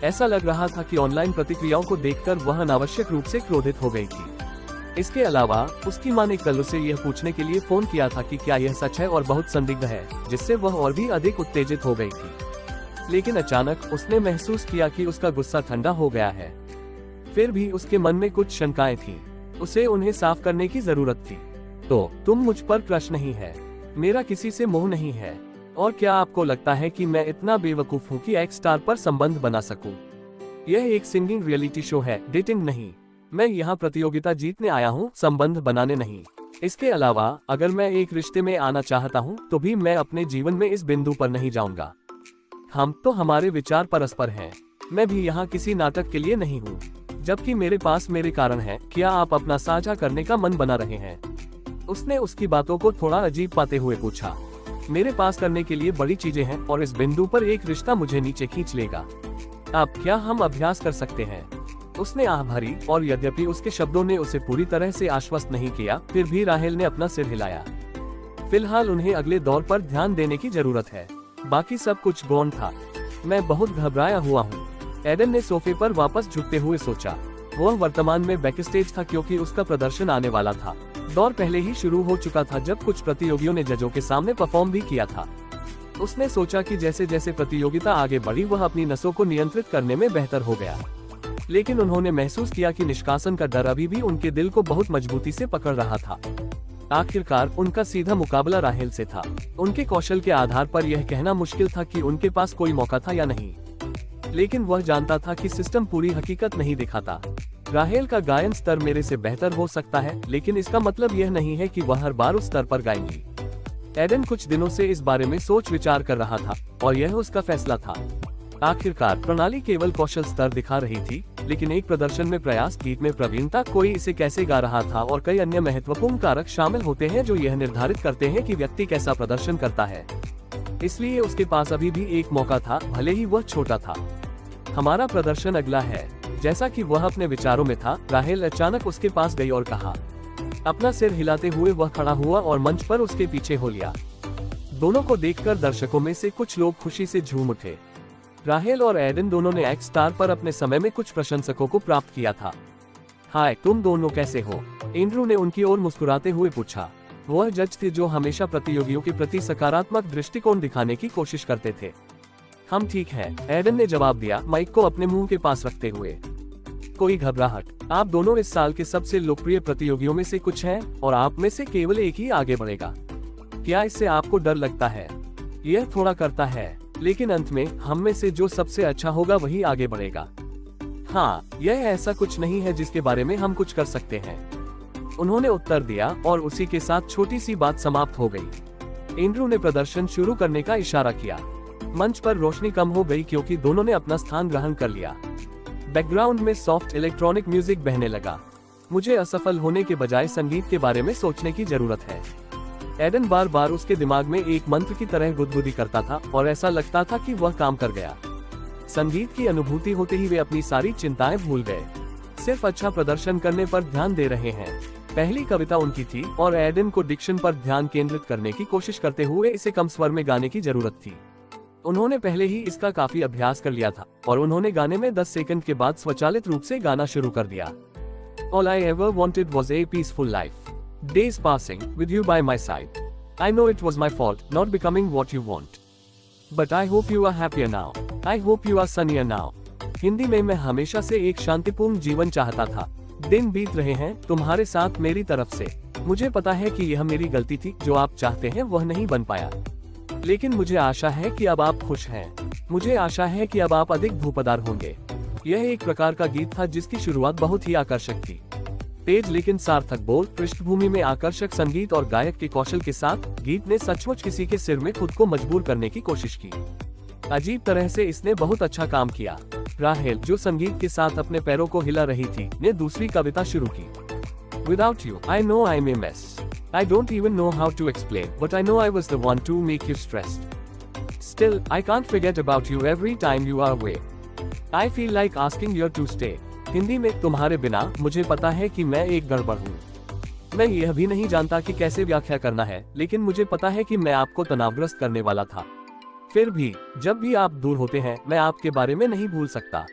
ऐसा लग रहा था कि ऑनलाइन प्रतिक्रियाओं को देखकर वह अनावश्यक रूप से क्रोधित हो गई थी। इसके अलावा उसकी मां ने कल उसे यह पूछने के लिए फोन किया था कि क्या यह सच है, और बहुत संदिग्ध है, जिससे वह और भी अधिक उत्तेजित हो गई थी। लेकिन अचानक उसने महसूस किया कि उसका गुस्सा ठंडा हो गया है। फिर भी उसके मन में कुछ शंकाएं थीं। उसे उन्हें साफ करने की जरूरत थी। तो तुम मुझ पर क्रश नहीं है, मेरा किसी से मोह नहीं है, और क्या आपको लगता है कि मैं इतना बेवकूफ हूँ कि एक्स स्टार पर संबंध बना सकूं? यह एक सिंगिंग रियलिटी शो है, डेटिंग नहीं। मैं यहाँ प्रतियोगिता जीतने आया हूँ, संबंध बनाने नहीं। इसके अलावा अगर मैं एक रिश्ते में आना चाहता हूँ तो भी मैं अपने जीवन में इस बिंदु पर नहीं जाऊंगा। हमारे विचार परस्पर हैं। मैं भी यहाँ किसी नाटक के लिए नहीं हूँ, जबकि मेरे पास मेरे कारण हैं। क्या आप अपना साझा करने का मन बना रहे हैं? उसने उसकी बातों को थोड़ा अजीब पाते हुए पूछा। मेरे पास करने के लिए बड़ी चीजें हैं, और इस बिंदु पर एक रिश्ता मुझे नीचे खींच लेगा। अब क्या हम अभ्यास कर सकते हैं? उसने आह भरी, और यद्यपि उसके शब्दों ने उसे पूरी तरह से आश्वस्त नहीं किया, फिर भी राहेल ने अपना सिर हिलाया। फिलहाल उन्हें अगले दौर पर ध्यान देने की जरूरत है। बाकी सब कुछ गौण था। मैं बहुत घबराया हुआ हूँ। एडन ने सोफे पर वापस झुकते हुए सोचा। वह वर्तमान में बैकस्टेज था, क्योंकि उसका प्रदर्शन आने वाला था। दौर पहले ही शुरू हो चुका था जब कुछ प्रतियोगियों ने जजों के सामने परफॉर्म भी किया था। उसने सोचा कि जैसे जैसे प्रतियोगिता आगे बढ़ी, वह अपनी नसों को नियंत्रित करने में बेहतर हो गया। लेकिन उन्होंने महसूस किया कि निष्कासन का डर अभी भी उनके दिल को बहुत मजबूती से पकड़ रहा था। आखिरकार उनका सीधा मुकाबला राहेल से था। उनके कौशल के आधार पर यह कहना मुश्किल था कि उनके पास कोई मौका था या नहीं, लेकिन वह जानता था कि सिस्टम पूरी हकीकत नहीं दिखाता। राहेल का गायन स्तर मेरे से बेहतर हो सकता है, लेकिन इसका मतलब यह नहीं है कि वह हर बार उस स्तर पर गाएंगी। एडन कुछ दिनों से इस बारे में सोच विचार कर रहा था, और यह उसका फैसला था। आखिरकार प्रणाली केवल कौशल स्तर दिखा रही थी, लेकिन एक प्रदर्शन में प्रयास, गीत में प्रवीणता, कोई इसे कैसे गा रहा था, और कई अन्य महत्वपूर्ण कारक शामिल होते हैं जो यह निर्धारित करते हैं कि व्यक्ति कैसा प्रदर्शन करता है। इसलिए उसके पास अभी भी एक मौका था, भले ही वह छोटा था। हमारा प्रदर्शन अगला है। जैसा कि वह अपने विचारों में था, राहेल अचानक उसके पास गई और कहा। अपना सिर हिलाते हुए वह खड़ा हुआ और मंच पर उसके पीछे हो लिया। दोनों को देखकर दर्शकों में से कुछ लोग खुशी से झूम उठे। राहेल और एडन दोनों ने एक्स स्टार पर अपने समय में कुछ प्रशंसकों को प्राप्त किया था। हाय, तुम दोनों कैसे हो? एंड्रू ने उनकी ओर मुस्कुराते हुए पूछा। वह जज थे जो हमेशा प्रतियोगियों के प्रति सकारात्मक दृष्टिकोण दिखाने की कोशिश करते थे। हम ठीक हैं, एडन ने जवाब दिया, माइक को अपने मुंह के पास रखते हुए। कोई घबराहट, आप दोनों इस साल के सबसे लोकप्रिय प्रतियोगियों में से कुछ हैं, और आप में से केवल एक ही आगे बढ़ेगा। क्या इससे आपको डर लगता है? यह थोड़ा करता है, लेकिन अंत में हम में से जो सबसे अच्छा होगा वही आगे बढ़ेगा। हाँ, यह ऐसा कुछ नहीं है जिसके बारे में हम कुछ कर सकते हैं, उन्होंने उत्तर दिया, और उसी के साथ छोटी सी बात समाप्त हो गई। एंड्रू ने प्रदर्शन शुरू करने का इशारा किया। मंच पर रोशनी कम हो गई क्योंकि दोनों ने अपना स्थान ग्रहण कर लिया। बैकग्राउंड में सॉफ्ट इलेक्ट्रॉनिक म्यूजिक बहने लगा। मुझे असफल होने के बजाय संगीत के बारे में सोचने की जरूरत है। एडन बार बार उसके दिमाग में एक मंत्र की तरह गुदगुदी करता था, और ऐसा लगता था कि वह काम कर गया। संगीत की अनुभूति होते ही वे अपनी सारी चिंताएं भूल गए, सिर्फ अच्छा प्रदर्शन करने पर ध्यान दे रहे हैं। पहली कविता उनकी थी, और एडन को डिक्शन पर ध्यान केंद्रित करने की कोशिश करते हुए इसे कम स्वर में गाने की जरूरत थी। उन्होंने पहले ही इसका काफी अभ्यास कर लिया था, और उन्होंने गाने में 10 सेकंड के बाद स्वचालित रूप से गाना शुरू कर दिया। All I ever wanted was a peaceful life. Days passing with you by my side. I know it was my fault not becoming what you want. But I hope you are happier now. I hope you are sunnier now. Hindi में, मैं हमेशा से एक शांतिपूर्ण जीवन चाहता था। दिन बीत रहे हैं तुम्हारे साथ मेरी तरफ से। मुझे पता है कि यह मेरी गलती थी, जो आप चाहते हैं वह नहीं बन पाया। लेकिन मुझे आशा है कि अब आप खुश हैं। मुझे आशा है कि अब आप अधिक धूपदार होंगे। यह एक प्रकार का गीत था जिसकी शुरुआत बहुत ही आकर्षक थी। तेज लेकिन सार्थक बोल, पृष्ठभूमि में आकर्षक संगीत और गायक के कौशल के साथ गीत ने सचमुच किसी के सिर में खुद को मजबूर करने की कोशिश की। अजीब तरह से इसने बहुत अच्छा काम किया। राहेल, जो संगीत के साथ अपने पैरों को हिला रही थी, ने दूसरी कविता शुरू की। Without you, I know I'm a mess. I don't even know how to explain, but I know I was the one to make you stressed. Still, I can't forget about you every time you are away. I feel like asking you to stay. Hindi में, तुम्हारे बिना मुझे पता है कि मैं एक गड़बड़ हूँ। मैं यह भी नहीं जानता कि कैसे व्याख्या करना है, लेकिन मुझे पता है कि मैं आपको तनावग्रस्त करने वाला था। फिर भी, जब भी आप दूर होते हैं, मैं आपके बारे में नहीं भूल सकता।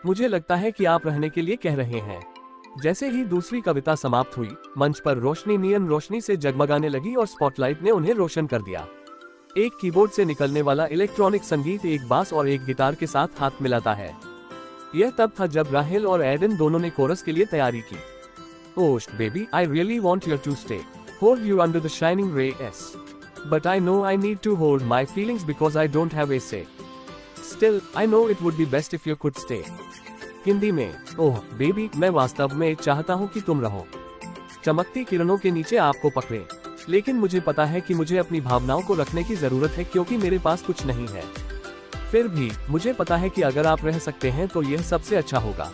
मुझे लगता है कि आप रहने के लिए कह रहे हैं। जैसे ही दूसरी कविता समाप्त हुई, मंच पर रोशनी नियन रोशनी से जगमगाने लगी और स्पॉटलाइट ने उन्हें रोशन कर दिया। एक कीबोर्ड से निकलने वाला इलेक्ट्रॉनिक संगीत एक बास और एक गिटार के साथ हाथ मिलाता है। यह तब था जब राहेल और एडन दोनों ने कोरस के लिए तैयारी की। Oh baby, I really want you to stay, hold you under the shining rays, but I know I need to hold my feelings because I don't have a say, still I know it would be best if you could stay. Hindi में, ओह बेबी, मैं वास्तव में चाहता हूँ कि तुम रहो, चमकती किरणों के नीचे आपको पकड़े, लेकिन मुझे पता है कि मुझे अपनी भावनाओं को रखने की जरूरत है क्योंकि मेरे पास कुछ नहीं है। फिर भी, मुझे पता है कि अगर आप रह सकते हैं तो यह सबसे अच्छा होगा।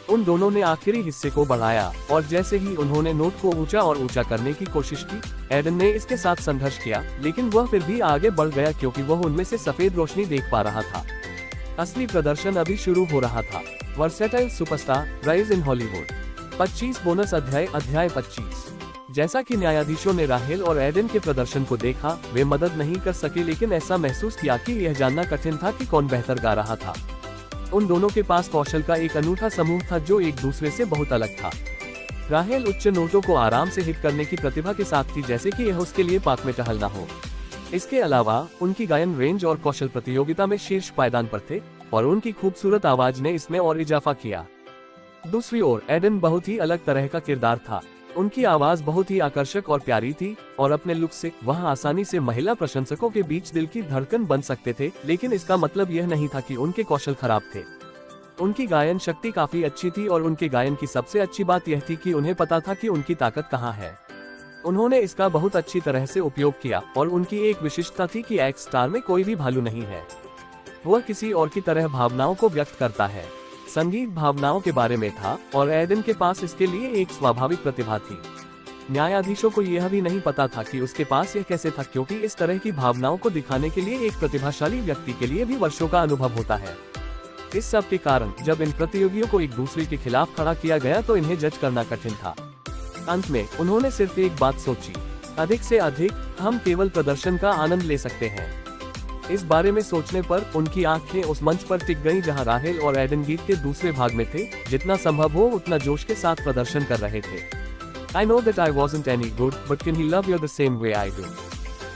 उन दोनों ने आखिरी हिस्से को बढ़ाया, और जैसे ही उन्होंने नोट को ऊंचा और ऊंचा करने की कोशिश की, एडन ने इसके साथ संघर्ष किया, लेकिन वह फिर भी आगे बढ़ गया क्योंकि वह उनमें से सफेद रोशनी देख पा रहा था। असली प्रदर्शन अभी शुरू हो रहा था। Versatile superstar, rise in Hollywood. 25 bonus अध्याय, अध्याय 25। जैसा कि न्यायाधीशों ने राहेल और एडन के प्रदर्शन को देखा, वे मदद नहीं कर सके, लेकिन ऐसा महसूस किया कि यह जानना कठिन था कि कौन बेहतर गा रहा था। उन दोनों के पास कौशल का एक अनूठा समूह था जो एक दूसरे से बहुत अलग था। राहेल उच्च नोटों को आराम से हिट करने की प्रतिभा के साथ थी, जैसे कि यह उसके लिए पार्क में टहलना हो। इसके अलावा उनकी गायन रेंज और कौशल प्रतियोगिता में शीर्ष पायदान पर थे, और उनकी खूबसूरत आवाज ने इसमें और इजाफा किया। दूसरी ओर एडन बहुत ही अलग तरह का किरदार था। उनकी आवाज बहुत ही आकर्षक और प्यारी थी, और अपने लुक से वह आसानी से महिला प्रशंसकों के बीच दिल की धड़कन बन सकते थे, लेकिन इसका मतलब यह नहीं था कि उनके कौशल खराब थे। उनकी गायन शक्ति काफी अच्छी थी, और उनके गायन की सबसे अच्छी बात यह थी कि उन्हें पता था कि उनकी ताकत कहाँ है। उन्होंने इसका बहुत अच्छी तरह से उपयोग किया, और उनकी एक विशिष्टता थी कि एक्स स्टार में कोई भी भालू नहीं है। वह किसी और की तरह भावनाओं को व्यक्त करता है। संगीत भावनाओं के बारे में था, और एडन के पास इसके लिए एक स्वाभाविक प्रतिभा थी। न्यायाधीशों को यह भी नहीं पता था कि उसके पास यह कैसे था, क्योंकि इस तरह की भावनाओं को दिखाने के लिए एक प्रतिभाशाली व्यक्ति के लिए भी वर्षों का अनुभव होता है। इस सब के कारण जब इन प्रतियोगियों को एक दूसरे के खिलाफ खड़ा किया गया तो इन्हें जज करना कठिन था। अंत में उन्होंने सिर्फ एक बात सोची, अधिक से अधिक हम केवल प्रदर्शन का आनंद ले सकते हैं। इस बारे में सोचने पर उनकी आंखें उस मंच पर टिक गईं जहां राहेल और एडन गीत के दूसरे भाग में थे, जितना संभव हो उतना जोश के साथ प्रदर्शन कर रहे थे। I know that I wasn't any good, but can he love you the same way I do?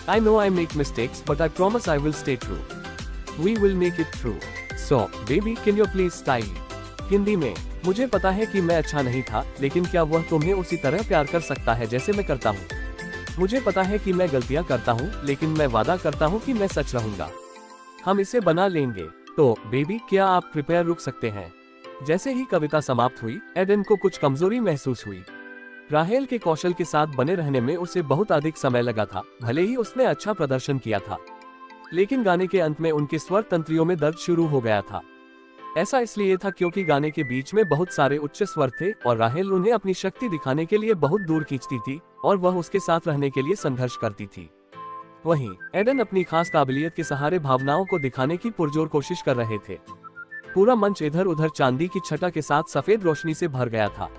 I know I make mistakes, but I promise I will stay true. We will make it through. So, baby, can you please style? Hindi में, मुझे पता है कि मैं अच्छा नहीं था, लेकिन क्या वह तुम्हें उसी तरह प्यार कर सकता है जैसे मैं करता हूँ? मुझे पता है कि मैं गलतियाँ करता हूँ, लेकिन मैं वादा करता हूँ कि मैं सच रहूंगा। हम इसे बना लेंगे। तो बेबी, क्या आप कृपया रुक सकते हैं? जैसे ही कविता समाप्त हुई, एडन को कुछ कमजोरी महसूस हुई। राहेल के कौशल के साथ बने रहने में उसे बहुत अधिक समय लगा था, भले ही उसने अच्छा प्रदर्शन किया था, लेकिन गाने के अंत में उनके स्वर तंत्रियों में दर्द शुरू हो गया था। ऐसा इसलिए था क्योंकि गाने के बीच में बहुत सारे उच्च स्वर थे और राहेल उन्हें अपनी शक्ति दिखाने के लिए बहुत दूर खींचती थी और वह उसके साथ रहने के लिए संघर्ष करती थी। वहीं एडन अपनी खास काबिलियत के सहारे भावनाओं को दिखाने की पुरजोर कोशिश कर रहे थे। पूरा मंच इधर उधर चांदी की छटा के साथ सफेद रोशनी से भर गया था।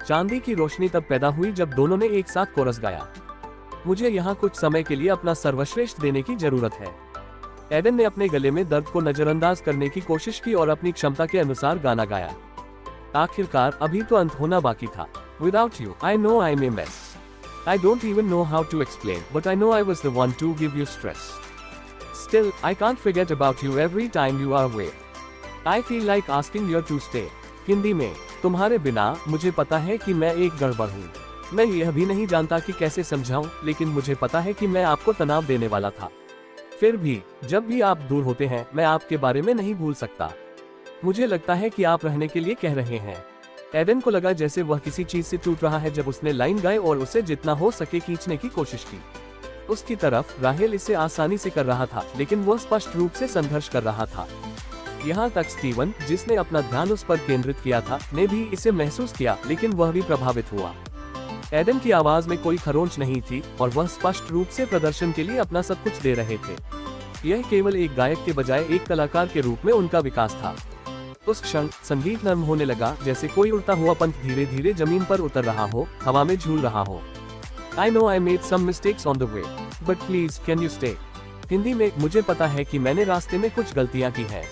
चांदी की रोशनी तब पैदा हुई जब दोनों ने एक साथ कोरस गाया। मुझे यहाँ कुछ समय के लिए अपना सर्वश्रेष्ठ देने की जरूरत है। एडन ने अपने गले में दर्द को नजरअंदाज करने की कोशिश की और अपनी क्षमता के अनुसार गाना गाया। आखिरकार अभी तो अंत होना बाकी था। Without you, I know I'm a mess. I don't even know how to explain, but I know I was the one to give you stress. Still, I can't forget about you every time you are away. I feel like asking you to stay. Hindi में, तुम्हारे बिना मुझे पता है कि मैं एक गड़बड़ हूँ। मैं यह भी नहीं जानता कि कैसे समझाऊं, लेकिन मुझे पता है कि मैं आपको तनाव देने वाला था। फिर भी जब भी आप दूर होते हैं, मैं आपके बारे में नहीं भूल सकता। मुझे लगता है कि आप रहने के लिए कह रहे हैं। एडन को लगा जैसे वह किसी चीज से टूट रहा है जब उसने लाइन गाई और उसे जितना हो सके खींचने की कोशिश की। उसकी तरफ राहेल इसे आसानी से कर रहा था, लेकिन वह स्पष्ट रूप से संघर्ष कर रहा था। यहाँ तक स्टीवन, जिसने अपना ध्यान उस पर केंद्रित किया था, ने भी इसे महसूस किया, लेकिन वह भी प्रभावित हुआ। एडन की आवाज में कोई खरोंच नहीं थी और वह स्पष्ट रूप से प्रदर्शन के लिए अपना सब कुछ दे रहे थे। यह केवल एक गायक के बजाय एक कलाकार के रूप में उनका विकास था। उस क्षण संगीत नरम होने लगा, जैसे कोई उड़ता हुआ पंख धीरे धीरे जमीन पर उतर रहा हो, हवा में झूल रहा हो। I know I made some mistakes on the way, but please can you stay? Hindi में, मुझे पता है कि मैंने रास्ते में कुछ गलतियाँ की हैं,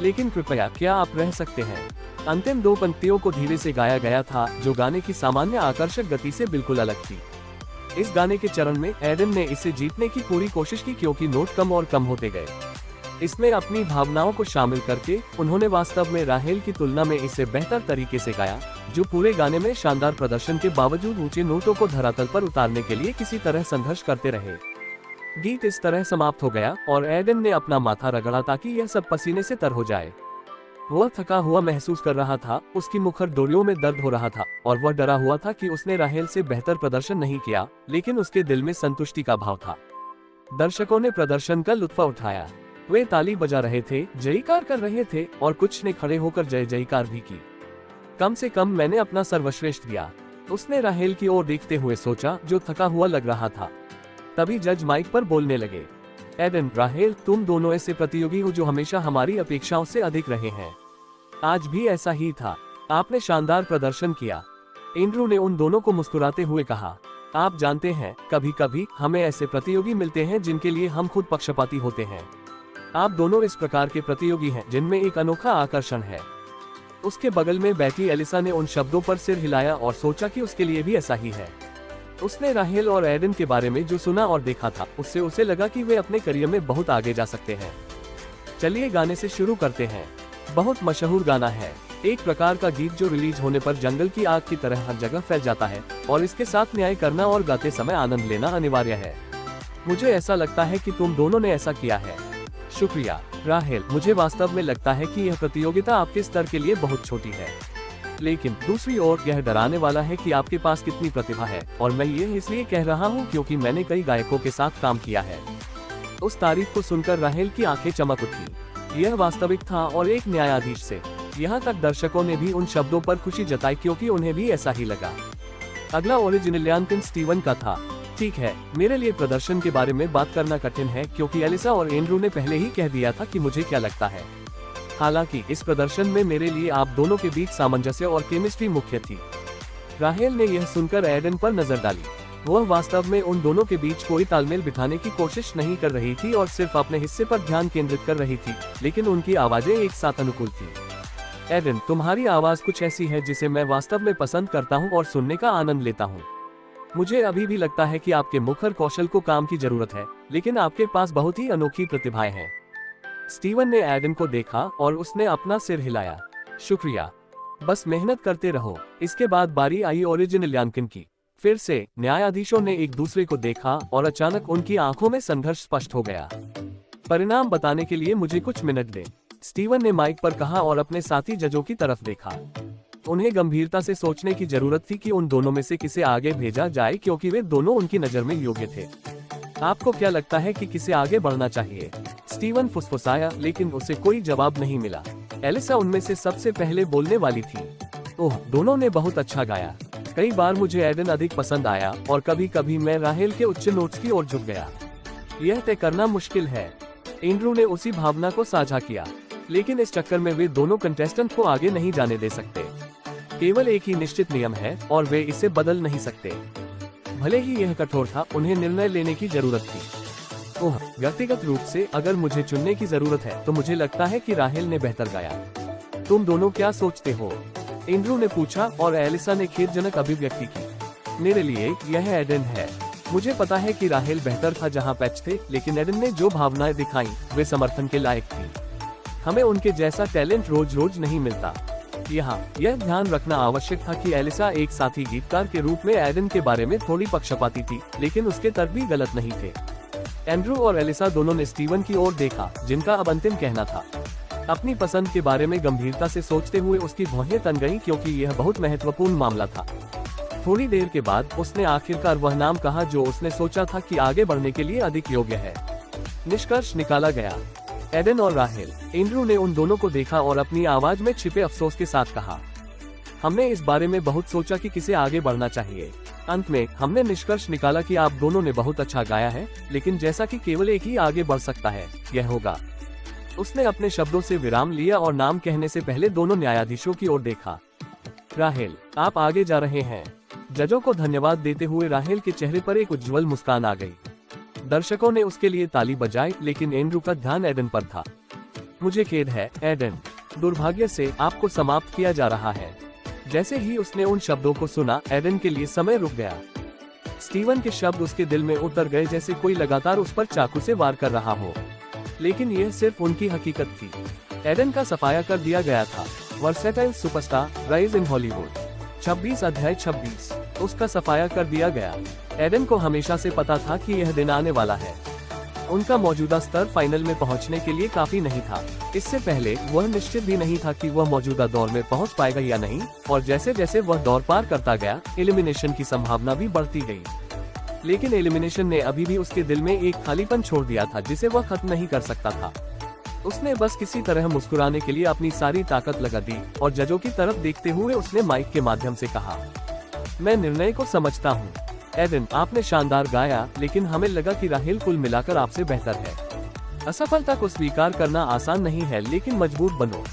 लेकिन कृपया क्या आप रह सकते हैं? अंतिम दो पंक्तियों को धीरे से गाया गया था, जो गाने की सामान्य आकर्षक गति से बिल्कुल अलग थी। इस गाने के चरण में एडन ने इसे जीतने की पूरी कोशिश की क्योंकि नोट कम और कम होते गए। इसमें अपनी भावनाओं को शामिल करके उन्होंने वास्तव में राहेल की तुलना में इसे बेहतर तरीके से गाया, जो पूरे गाने में शानदार प्रदर्शन के बावजूद ऊंचे नोटों को धरातल पर उतारने के लिए किसी तरह संघर्ष करते रहे। गीत इस तरह समाप्त हो गया और एडन ने अपना माथा रगड़ा ताकि यह सब पसीने से तर हो जाए। वह थका हुआ महसूस कर रहा था, उसकी मुखर डोरियों में दर्द हो रहा था और वह डरा हुआ था कि उसने राहेल से बेहतर प्रदर्शन नहीं किया, लेकिन उसके दिल में संतुष्टि का भाव था। दर्शकों ने प्रदर्शन का लुत्फ उठाया। वे ताली बजा रहे थे, जयकार कर रहे थे और कुछ ने खड़े होकर जय जयकार भी की। कम से कम मैंने अपना सर्वश्रेष्ठ दिया, उसने राहेल की ओर देखते हुए सोचा, जो थका हुआ लग रहा था। तभी जज माइक पर बोलने लगे, एडन, राहेल, तुम दोनों ऐसे प्रतियोगी हो जो हमेशा हमारी अपेक्षाओं से अधिक रहे हैं। आज भी ऐसा ही था। आपने शानदार प्रदर्शन किया। एंड्रू ने उन दोनों को मुस्कुराते हुए कहा, आप जानते हैं, कभी कभी हमें ऐसे प्रतियोगी मिलते हैं जिनके लिए हम खुद पक्षपाती होते हैं। आप दोनों इस प्रकार के प्रतियोगी हैं जिनमें एक अनोखा आकर्षण है। उसके बगल में बैठी एलिसा ने उन शब्दों पर सिर हिलाया और सोचा कि उसके लिए भी ऐसा ही है। उसने राहेल और एडन के बारे में जो सुना और देखा था, उससे उसे लगा कि वे अपने करियर में बहुत आगे जा सकते हैं। चलिए गाने से शुरू करते हैं। बहुत मशहूर गाना है, एक प्रकार का गीत जो रिलीज होने पर जंगल की आग की तरह हर जगह फैल जाता है और इसके साथ न्याय करना और गाते समय आनंद लेना अनिवार्य है। मुझे ऐसा लगता है कि तुम दोनों ने ऐसा किया है। शुक्रिया राहेल, मुझे वास्तव में लगता है कि यह प्रतियोगिता आपके स्तर के लिए बहुत छोटी है, लेकिन दूसरी ओर यह डराने वाला है कि आपके पास कितनी प्रतिभा है, और मैं ये इसलिए कह रहा हूँ क्योंकि मैंने कई गायकों के साथ काम किया है। उस तारीफ को सुनकर राहेल की आंखें चमक उठी। यह वास्तविक था और एक न्यायाधीश से। यहाँ तक दर्शकों ने भी उन शब्दों पर खुशी जताई क्योंकि उन्हें भी ऐसा ही लगा। अगला ओरिजिनलियांकन स्टीवन का था। ठीक है, मेरे लिए प्रदर्शन के बारे में बात करना कठिन है क्योंकि एलिसा और एंड्रू ने पहले ही कह दिया था कि मुझे क्या लगता है। हालांकि इस प्रदर्शन में मेरे लिए आप दोनों के बीच सामंजस्य और केमिस्ट्री मुख्य थी। राहेल ने यह सुनकर एडन पर नजर डाली। वह वास्तव में उन दोनों के बीच कोई तालमेल बिठाने की कोशिश नहीं कर रही थी और सिर्फ अपने हिस्से पर ध्यान केंद्रित कर रही थी, लेकिन उनकी आवाजें एक साथ अनुकूल थी। एडन, तुम्हारी आवाज कुछ ऐसी है जिसे मैं वास्तव में पसंद करता हूँ और सुनने का आनंद लेता हूँ। मुझे अभी भी लगता है कि आपके मुखर कौशल को काम की जरूरत है, लेकिन आपके पास बहुत ही अनोखी प्रतिभाएं हैं। स्टीवन ने एडन को देखा और उसने अपना सिर हिलाया। शुक्रिया, बस मेहनत करते रहो। इसके बाद बारी आई ओरिजिनल यान्किन की। फिर से न्यायाधीशों ने एक दूसरे को देखा और अचानक उनकी आंखों में संघर्ष स्पष्ट हो गया। परिणाम बताने के लिए मुझे कुछ मिनट दें, स्टीवन ने माइक पर कहा और अपने साथी जजों की तरफ देखा। उन्हें गंभीरता से सोचने की जरूरत थी कि उन दोनों में से किसे आगे भेजा जाए, क्योंकि वे दोनों उनकी नजर में योग्य थे। आपको क्या लगता है कि किसे आगे बढ़ना चाहिए? स्टीवन फुसफुसाया, लेकिन उसे कोई जवाब नहीं मिला। एलिसा उनमें से सबसे पहले बोलने वाली थी। ओह, दोनों ने बहुत अच्छा गाया। कई बार मुझे एडन अधिक पसंद आया और कभी कभी मैं राहेल के उच्च नोट्स की ओर झुक गया। यह तय करना मुश्किल है। एंड्रू ने उसी भावना को साझा किया, लेकिन इस चक्कर में वे दोनों कंटेस्टेंट को आगे नहीं जाने दे सकते। केवल एक ही निश्चित नियम है और वे इसे बदल नहीं सकते। भले ही यह कठोर था, उन्हें निर्णय लेने की जरूरत थी। ओह, व्यक्तिगत रूप से अगर मुझे चुनने की जरूरत है तो मुझे लगता है कि राहेल ने बेहतर गाया। तुम दोनों क्या सोचते हो? एंड्रू ने पूछा और एलिसा ने खेदजनक अभिव्यक्ति की। मेरे लिए यह एडन है। मुझे पता है कि राहेल बेहतर था जहां पैच थे, लेकिन एडन ने जो भावनाएं दिखाई वे समर्थन के लायक थी। हमें उनके जैसा टैलेंट रोज रोज नहीं मिलता। यहाँ यह ध्यान रखना आवश्यक था कि एलिसा एक साथी गीतकार के रूप में एडन के बारे में थोड़ी पक्षपाती थी, लेकिन उसके तर्क भी गलत नहीं थे। एंड्रू और एलिसा दोनों ने स्टीवन की ओर देखा, जिनका अब अंतिम कहना था। अपनी पसंद के बारे में गंभीरता से सोचते हुए उसकी भौहें तन गईं, क्योंकि यह बहुत महत्वपूर्ण मामला था। थोड़ी देर के बाद उसने आखिरकार वह नाम कहा जो उसने सोचा था कि आगे बढ़ने के लिए अधिक योग्य है। निष्कर्ष निकाला गया, एडन और राहेल। एंड्रू ने उन दोनों को देखा और अपनी आवाज में छिपे अफसोस के साथ कहा, हमने इस बारे में बहुत सोचा कि किसे आगे बढ़ना चाहिए। अंत में हमने निष्कर्ष निकाला कि आप दोनों ने बहुत अच्छा गाया है, लेकिन जैसा कि केवल एक ही आगे बढ़ सकता है, यह होगा। उसने अपने शब्दों से विराम लिया और नाम कहने से पहले दोनों न्यायाधीशों की ओर देखा। राहेल, आप आगे जा रहे हैं। जजों को धन्यवाद देते हुए राहेल के चेहरे पर एक उज्जवल मुस्कान आ गई। दर्शकों ने उसके लिए ताली बजाई, लेकिन एंड्रू का ध्यान एडन पर था। मुझे खेद है एडन, दुर्भाग्य से आपको समाप्त किया जा रहा है। जैसे ही उसने उन शब्दों को सुना, एडन के लिए समय रुक गया। स्टीवन के शब्द उसके दिल में उतर गए, जैसे कोई लगातार उस पर चाकू से वार कर रहा हो। लेकिन यह सिर्फ उनकी हकीकत थी। एडन का सफाया कर दिया गया था। Versatile superstar, rise in Hollywood. 26 अध्याय 26। उसका सफाया कर दिया गया। एडन को हमेशा से पता था कि यह दिन आने वाला है। उनका मौजूदा स्तर फाइनल में पहुंचने के लिए काफी नहीं था। इससे पहले वह निश्चित भी नहीं था कि वह मौजूदा दौर में पहुंच पाएगा या नहीं, और जैसे जैसे वह दौर पार करता गया, एलिमिनेशन की संभावना भी बढ़ती गई। लेकिन एलिमिनेशन ने अभी भी उसके दिल में एक खालीपन छोड़ दिया था, जिसे वह खत्म नहीं कर सकता था। उसने बस किसी तरह मुस्कुराने के लिए अपनी सारी ताकत लगा दी और जजों की तरफ देखते हुए उसने माइक के माध्यम से कहा, मैं निर्णय को समझता हूँ। एडन, आपने शानदार गाया, लेकिन हमें लगा कि राहेल कुल मिलाकर आपसे बेहतर है। असफलता को स्वीकार करना आसान नहीं है, लेकिन मजबूर बनो,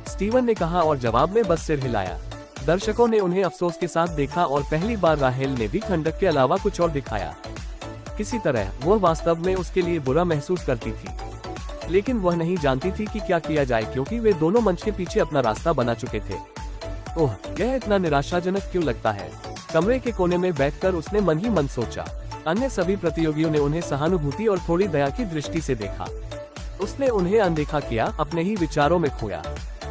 स्टीवन ने कहा और जवाब में बस सिर हिलाया। दर्शकों ने उन्हें अफसोस के साथ देखा और पहली बार राहेल ने भी खंडक के अलावा कुछ और दिखाया। किसी तरह वह वास्तव में उसके लिए बुरा महसूस करती थी, लेकिन वह नहीं जानती थी कि क्या किया जाए, क्योंकि वे दोनों मंच के पीछे अपना रास्ता बना चुके थे। ओह, यह इतना निराशाजनक क्यों लगता है? कमरे के कोने में बैठकर उसने मन ही मन सोचा। अन्य सभी प्रतियोगियों ने उन्हें सहानुभूति और थोड़ी दया की दृष्टि से देखा। उसने उन्हें अनदेखा किया, अपने ही विचारों में खोया।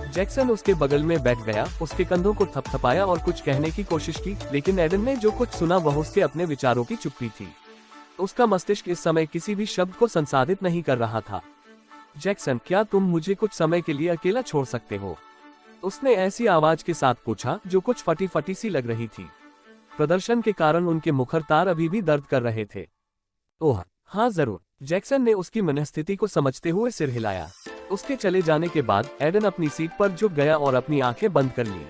जैक्सन उसके बगल में बैठ गया, उसके कंधों को थपथपाया और कुछ कहने की कोशिश की, लेकिन एडन ने जो कुछ सुना वह उसके अपने विचारों की चुप्पी थी। उसका मस्तिष्क इस समय किसी भी शब्द को संसाधित नहीं कर रहा था। जैक्सन, क्या तुम मुझे कुछ समय के लिए अकेला छोड़ सकते हो? उसने ऐसी आवाज के साथ पूछा जो कुछ फटी फटी सी लग रही थी। प्रदर्शन के कारण उनके मुखर तार अभी भी दर्द कर रहे थे। ओह हाँ जरूर, जैक्सन ने उसकी मनस्थिति को समझते हुए सिर हिलाया। उसके चले जाने के बाद एडन अपनी सीट पर झुक गया और अपनी आंखें बंद कर ली।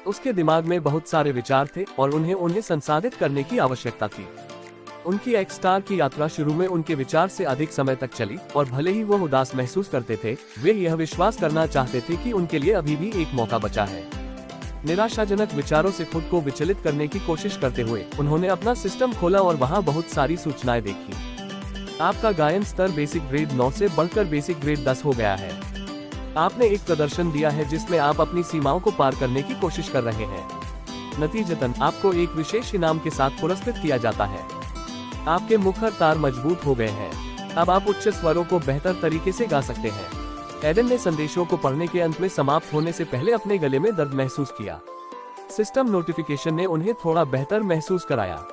उसके दिमाग में बहुत सारे विचार थे और उन्हें संसाधित करने की आवश्यकता थी। उनकी एक्स स्टार की यात्रा शुरू में उनके विचार से अधिक समय तक चली, और भले ही वो उदास महसूस करते थे, वे यह विश्वास करना चाहते थे कि उनके लिए अभी भी एक मौका बचा है। निराशाजनक विचारों से खुद को विचलित करने की कोशिश करते हुए उन्होंने अपना सिस्टम खोला और वहां बहुत सारी सूचनाएं देखी। आपका गायन स्तर बेसिक ग्रेड 9 से बढ़कर बेसिक ग्रेड 10 हो गया है। आपने एक प्रदर्शन दिया है जिसमें आप अपनी सीमाओं को पार करने की कोशिश कर रहे हैं। नतीजतन आपको एक विशेष इनाम के साथ पुरस्कृत किया जाता है। आपके मुखर तार मजबूत हो गए हैं। अब आप उच्च स्वरों को बेहतर तरीके से गा सकते हैं। एडन ने संदेशों को पढ़ने के अंत में समाप्त होने से पहले अपने गले में दर्द महसूस किया। सिस्टम नोटिफिकेशन ने उन्हें थोड़ा बेहतर महसूस कराया।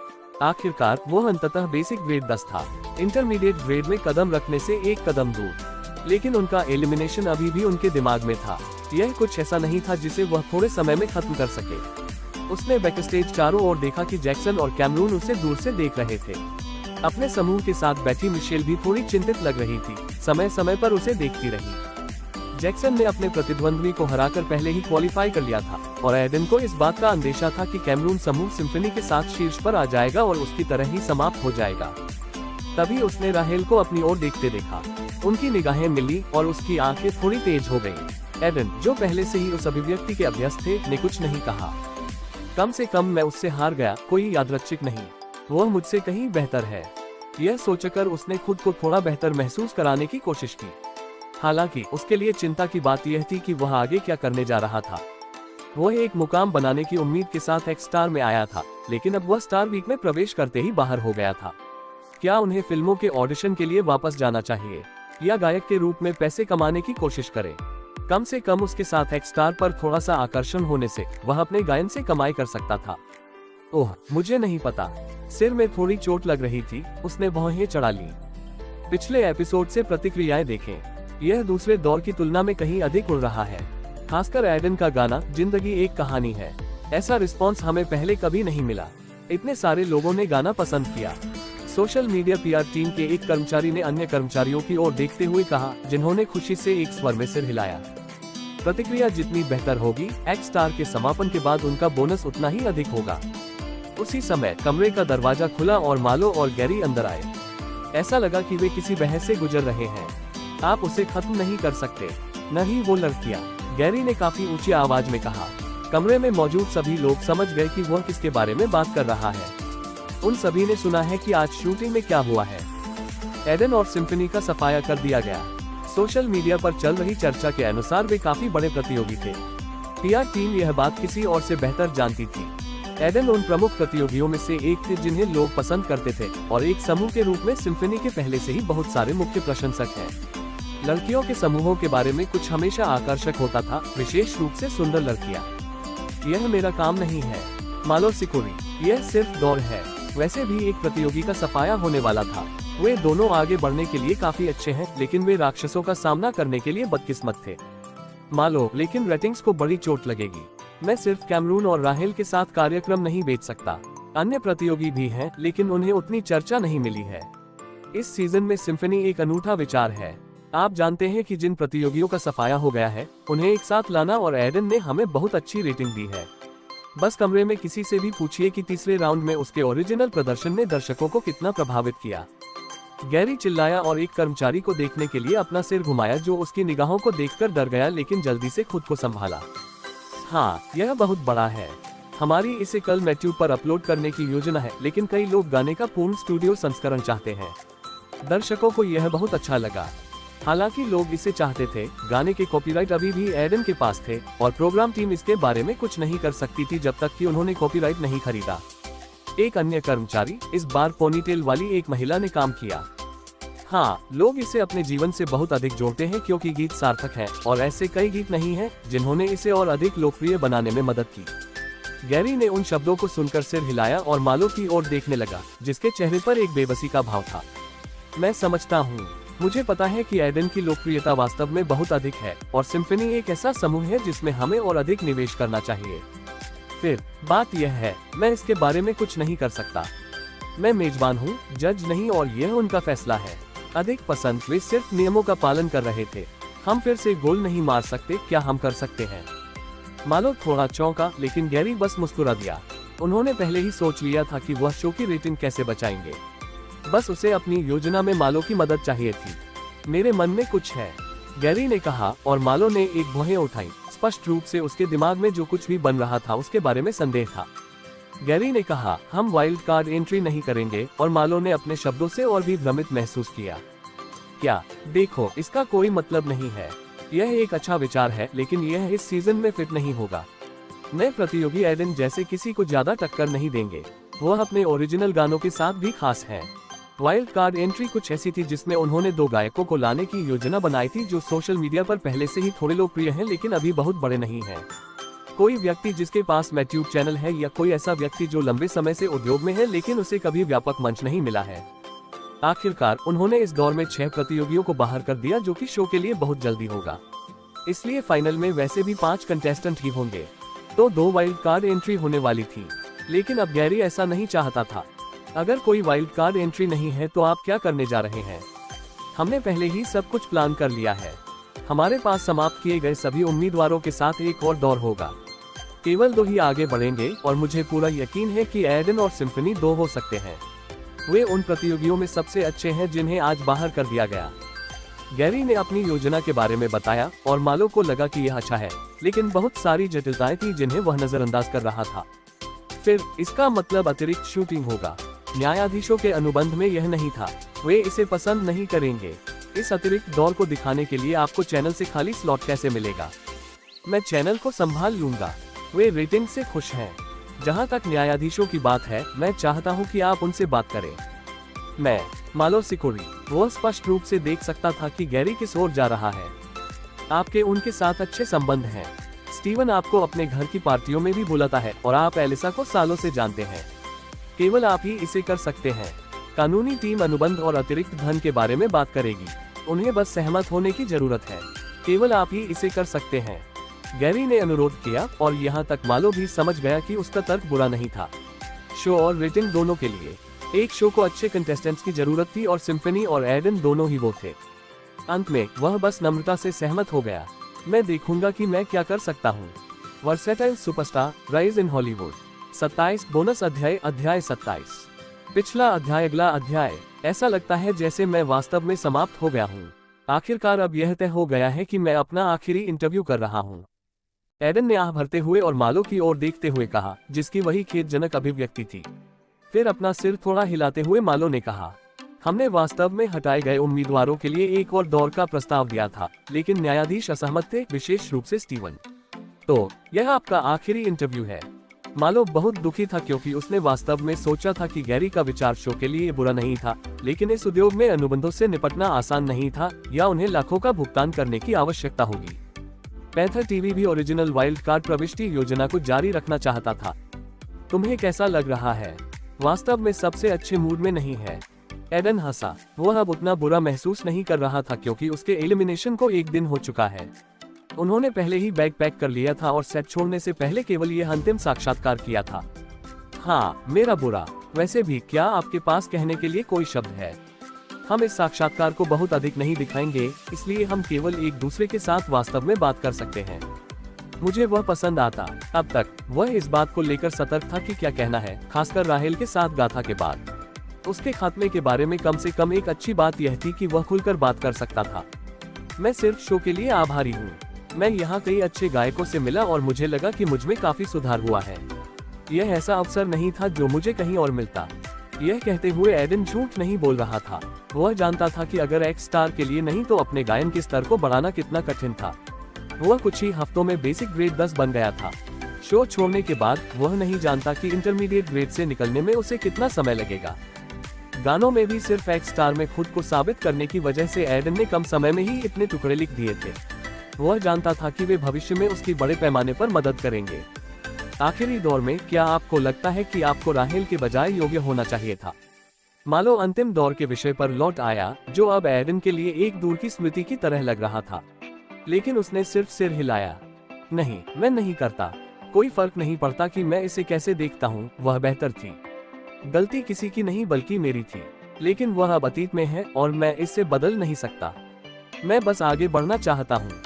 आखिरकार वो अंततः बेसिक ग्रेड 10 था, इंटरमीडिएट ग्रेड में कदम रखने से एक कदम दूर। लेकिन उनका एलिमिनेशन अभी भी उनके दिमाग में था। यह कुछ ऐसा नहीं था जिसे वह थोड़े समय में खत्म कर सके। उसने बैकस्टेज चारों ओर देखा कि जैक्सन और कैमरून उसे दूर से देख रहे थे। अपने समूह के साथ बैठी मिशेल भी थोड़ी चिंतित लग रही थी, समय समय पर उसे देखती रही। जैक्सन ने अपने प्रतिद्वंद्वी को हराकर पहले ही क्वालिफाई कर लिया था और एडन को इस बात का अंदेशा था कि कैमरून समूह सिम्फनी के साथ शीर्ष पर आ जाएगा और उसकी तरह ही समाप्त हो जाएगा। तभी उसने राहेल को अपनी ओर देखते देखा। उनकी निगाहें मिली और उसकी आंखें थोड़ी तेज हो गईं। एडन, जो पहले से ही उस अभिव्यक्ति के अभ्यस्त थे, ने कुछ नहीं कहा। कम से कम मैं उससे हार गया, कोई यादृच्छिक नहीं। वह मुझसे कहीं बेहतर है। यह सोचकर उसने खुद को थोड़ा बेहतर महसूस कराने की कोशिश की। हालांकि उसके लिए चिंता की बात यह थी कि वह आगे क्या करने जा रहा था। वह एक मुकाम बनाने की उम्मीद के साथ एक्स स्टार में आया था, लेकिन अब वह स्टार वीक में प्रवेश करते ही बाहर हो गया था। क्या उन्हें फिल्मों के ऑडिशन के लिए वापस जाना चाहिए या गायक के रूप में पैसे कमाने की कोशिश करें? कम से कम उसके साथ एक्स स्टार पर थोड़ा सा आकर्षण होने से वह अपने गायन से कमाई कर सकता था। ओह, मुझे नहीं पता। सिर में थोड़ी चोट लग रही थी, उसने भौहें चढ़ा ली। पिछले एपिसोड से प्रतिक्रियाएं देखें। यह दूसरे दौर की तुलना में कहीं अधिक उड़ रहा है। खासकर एडन का गाना जिंदगी एक कहानी है। ऐसा रिस्पॉन्स हमें पहले कभी नहीं मिला। इतने सारे लोगों ने गाना पसंद किया। सोशल मीडिया पीआर टीम के एक कर्मचारी ने अन्य कर्मचारियों की ओर देखते हुए कहा, जिन्होंने खुशी से एक स्वर में सिर हिलाया। प्रतिक्रिया जितनी बेहतर होगी, एक्स स्टार के समापन के बाद उनका बोनस उतना ही अधिक होगा। उसी समय कमरे का दरवाजा खुला और मालो और गैरी अंदर आए। ऐसा लगा कि वे किसी बहस से गुजर रहे हैं। आप उसे खत्म नहीं कर सकते, न ही वो लड़कियां, गैरी ने काफी ऊंची आवाज में कहा। कमरे में मौजूद सभी लोग समझ गए कि वह किसके बारे में बात कर रहा है। उन सभी ने सुना है कि आज शूटिंग में क्या हुआ है। एडन और सिम्फनी का सफाया कर दिया गया। सोशल मीडिया पर चल रही चर्चा के अनुसार वे काफी बड़े प्रतियोगी थे। पीआर टीम यह बात किसी और से बेहतर जानती थी। एडन उन प्रमुख प्रतियोगियों में से एक थे जिन्हें लोग पसंद करते थे और एक समूह के रूप में सिम्फनी के पहले से ही बहुत सारे मुख्य प्रशंसक हैं। लड़कियों के समूहों के बारे में कुछ हमेशा आकर्षक होता था, विशेष रूप से सुंदर लड़कियां। यह मेरा काम नहीं है, मालो सिकोरी, यह सिर्फ दौड़ है। वैसे भी एक प्रतियोगी का सफाया होने वाला था। वे दोनों आगे बढ़ने के लिए काफी अच्छे हैं, लेकिन वे राक्षसों का सामना करने के लिए बदकिस्मत थे। मालो, लेकिन रेटिंग्स को बड़ी चोट लगेगी। मैं सिर्फ कैमरून और राहेल के साथ कार्यक्रम नहीं बेच सकता। अन्य प्रतियोगी भी हैं, लेकिन उन्हें उतनी चर्चा नहीं मिली है। इस सीजन में सिम्फनी एक अनूठा विचार है। आप जानते हैं कि जिन प्रतियोगियों का सफाया हो गया है, उन्हें एक साथ लाना, और एडन ने हमें बहुत अच्छी रेटिंग दी है। बस कमरे में किसी से भी पूछिए कि तीसरे राउंड में उसके ओरिजिनल प्रदर्शन ने दर्शकों को कितना प्रभावित किया। गैरी चिल्लाया और एक कर्मचारी को देखने के लिए अपना सिर घुमाया, जो उसकी निगाहों को देखकर डर गया, लेकिन जल्दी से खुद को संभाला। हाँ, यह बहुत बड़ा है। हमारी इसे कल यूट्यूब पर अपलोड करने की योजना है, लेकिन कई लोग गाने का पूर्ण स्टूडियो संस्करण चाहते हैं। दर्शकों को यह बहुत अच्छा लगा। हालांकि लोग इसे चाहते थे। गाने के कॉपीराइट अभी भी एडन के पास थे और प्रोग्राम टीम इसके बारे में कुछ नहीं कर सकती थी जब तक कि उन्होंने कॉपीराइट नहीं खरीदा। एक अन्य कर्मचारी, इस बार पोनीटेल वाली एक महिला ने काम किया। हाँ, लोग इसे अपने जीवन से बहुत अधिक जोड़ते हैं क्योंकि गीत सार्थक है, और ऐसे कई गीत नहीं हैं जिन्होंने इसे और अधिक लोकप्रिय बनाने में मदद की। गैरी ने उन शब्दों को सुनकर सिर हिलाया और मालो की ओर देखने लगा, जिसके चेहरे पर एक बेबसी का भाव था। मैं समझता हूँ, मुझे पता है कि एडन की लोकप्रियता वास्तव में बहुत अधिक है और सिम्फनी एक ऐसा समूह है जिसमें हमें और अधिक निवेश करना चाहिए। फिर बात यह है, मैं इसके बारे में कुछ नहीं कर सकता। मैं मेजबान हूँ, जज नहीं, और यह उनका फैसला है। अधिक पसंद, वे सिर्फ नियमों का पालन कर रहे थे। हम फिर से गोल नहीं मार सकते, क्या हम कर सकते हैं? मालो थोड़ा चौंका, लेकिन गैरी बस मुस्कुरा दिया। उन्होंने पहले ही सोच लिया था कि वह शो की रेटिंग कैसे बचाएंगे। बस उसे अपनी योजना में मालो की मदद चाहिए थी। मेरे मन में कुछ है, गैरी ने कहा, और मालो ने एक भौहें उठाई। स्पष्ट रूप से उसके दिमाग में जो कुछ भी बन रहा था उसके बारे में संदेह था। गैरी ने कहा, हम वाइल्ड कार्ड एंट्री नहीं करेंगे, और मालो ने अपने शब्दों से और भी भ्रमित महसूस किया। क्या? देखो, इसका कोई मतलब नहीं है। यह एक अच्छा विचार है, लेकिन यह इस सीजन में फिट नहीं होगा। नए प्रतियोगी एडन जैसे किसी को ज्यादा टक्कर नहीं देंगे। वह अपने ओरिजिनल गानों के साथ भी खास है। वाइल्ड कार्ड एंट्री कुछ ऐसी थी जिसमें उन्होंने 2 गायकों को लाने की योजना बनाई थी जो सोशल मीडिया पर पहले से ही थोड़े लोकप्रिय हैं, लेकिन अभी बहुत बड़े नहीं हैं। कोई व्यक्ति जिसके पास यूट्यूब चैनल है, या कोई ऐसा व्यक्ति जो लंबे समय से उद्योग में है लेकिन उसे कभी व्यापक मंच नहीं मिला है। आखिरकार उन्होंने इस दौर में 6 प्रतियोगियों को बाहर कर दिया, जो कि शो के लिए बहुत जल्दी होगा। इसलिए फाइनल में वैसे भी 5 कंटेस्टेंट ही होंगे, तो 2 वाइल्ड कार्ड एंट्री होने वाली थी। लेकिन अब गैरी ऐसा नहीं चाहता था। अगर कोई वाइल्ड कार्ड एंट्री नहीं है तो आप क्या करने जा रहे हैं? हमने पहले ही सब कुछ प्लान कर लिया है। हमारे पास समाप्त किए गए सभी उम्मीदवारों के साथ एक और दौर होगा। केवल 2 ही आगे बढ़ेंगे, और मुझे पूरा यकीन है कि एडन और सिम्फनी 2 हो सकते हैं। वे उन प्रतियोगियों में सबसे अच्छे हैं जिन्हें आज बाहर कर दिया गया। गैरी ने अपनी योजना के बारे में बताया, और मालो को लगा कि यह अच्छा है, लेकिन बहुत सारी जटिलताएं थी जिन्हें वह नजरअंदाज कर रहा था। फिर इसका मतलब अतिरिक्त शूटिंग होगा। न्यायाधीशों के अनुबंध में यह नहीं था। वे इसे पसंद नहीं करेंगे। इस अतिरिक्त दौर को दिखाने के लिए आपको चैनल से खाली स्लॉट कैसे मिलेगा? मैं चैनल को संभाल लूंगा। वे रेटिंग से खुश हैं। जहां तक न्यायाधीशों की बात है, मैं चाहता हूं कि आप उनसे बात करें। मैं मालो सिकोरी। वह स्पष्ट रूप से देख सकता था कि गैरी किस ओर जा रहा है। आपके उनके साथ अच्छे संबंध हैं। स्टीवन आपको अपने घर की पार्टियों में भी बुलाता है, और आप एलिसा को सालों से जानते हैं। केवल आप ही इसे कर सकते हैं। कानूनी टीम अनुबंध और अतिरिक्त धन के बारे में बात करेगी। उन्हें बस सहमत होने की जरूरत है। केवल आप ही इसे कर सकते हैं। गैरी ने अनुरोध किया, और यहाँ तक मालो भी समझ गया कि उसका तर्क बुरा नहीं था। शो और रेटिंग दोनों के लिए एक शो को अच्छे कंटेस्टेंट्स की जरूरत थी, और सिम्फनी और एडन दोनों ही वो थे। अंत में वह बस नम्रता से सहमत हो गया। मैं देखूंगा कि मैं क्या कर सकता हूँ। Versatile superstar, rise in Hollywood. 27 bonus अध्याय, अध्याय 27। पिछला अध्याय, अगला अध्याय। ऐसा लगता है जैसे मैं वास्तव में समाप्त हो गया हूँ। आखिरकार अब यह तय हो गया है कि मैं अपना आखिरी इंटरव्यू कर रहा हूँ। एडन ने आह भरते हुए और मालो की ओर देखते हुए कहा, जिसकी वही खेदजनक अभिव्यक्ति थी। फिर अपना सिर थोड़ा हिलाते हुए मालो ने कहा, हमने वास्तव में हटाए गए उम्मीदवारों के लिए एक और दौर का प्रस्ताव दिया था, लेकिन न्यायाधीश असहमत थे, विशेष रूप से स्टीवन। तो यह आपका आखिरी इंटरव्यू है। मालो बहुत दुखी था, क्योंकि उसने वास्तव में सोचा था कि गैरी का विचार शो के लिए बुरा नहीं था, लेकिन इस उद्योग में अनुबंधों से निपटना आसान नहीं था, या उन्हें लाखों का भुगतान करने की आवश्यकता होगी। पैंथर टीवी भी ओरिजिनल वाइल्ड कार्ड प्रविष्टि योजना को जारी रखना चाहता था। तुम्हें कैसा लग रहा है? वास्तव में सबसे अच्छे मूड में नहीं है। एडन हंसा। वह अब उतना बुरा महसूस नहीं कर रहा था, क्योंकि उसके एलिमिनेशन को 1 दिन हो चुका है। उन्होंने पहले ही बैग पैक कर लिया था, और सेट छोड़ने से पहले केवल यह अंतिम साक्षात्कार किया था। हाँ, मेरा बुरा। वैसे भी क्या आपके पास कहने के लिए कोई शब्द है? हम इस साक्षात्कार को बहुत अधिक नहीं दिखाएंगे, इसलिए हम केवल एक दूसरे के साथ वास्तव में बात कर सकते हैं। मुझे वह पसंद आता। अब तक वह इस बात को लेकर सतर्क था कि क्या कहना है, खासकर राहेल के साथ गाथा के बाद। उसके खात्मे के बारे में कम से कम एक अच्छी बात यह थी कि वह खुलकर बात कर सकता था। मैं सिर्फ शो के लिए आभारी हूँ। मैं यहाँ कई अच्छे गायकों से मिला, और मुझे लगा कि मुझमें काफी सुधार हुआ है। यह ऐसा अवसर नहीं था जो मुझे कहीं और मिलता। यह कहते हुए एडन झूठ नहीं बोल रहा था। वह जानता था कि अगर एक्स स्टार के लिए नहीं तो अपने गायन के स्तर को बढ़ाना कितना कठिन था। वह कुछ ही हफ्तों में बेसिक ग्रेड 10 बन गया था। शो छोड़ने के बाद वह नहीं जानता कि इंटरमीडिएट ग्रेड से निकलने में उसे कितना समय लगेगा। गानों में भी सिर्फ एक्स स्टार में खुद को साबित करने की वजह से एडन ने कम समय में ही इतने टुकड़े लिख दिए थे। वह जानता था कि वे भविष्य में उसकी बड़े पैमाने पर मदद करेंगे। आखिरी दौर में क्या आपको लगता है कि आपको राहेल के बजाय योग्य होना चाहिए था? मालो अंतिम दौर के विषय पर लौट आया, जो अब एडन के लिए एक दूर की स्मृति की तरह लग रहा था। लेकिन उसने सिर्फ सिर हिलाया। नहीं, मैं नहीं करता। कोई फर्क नहीं पड़ता कि मैं इसे कैसे देखता हूँ, वह बेहतर थी। गलती किसी की नहीं बल्कि मेरी थी, लेकिन वह अब अतीत में है और मैं इसे बदल नहीं सकता। मैं बस आगे बढ़ना चाहता हूँ।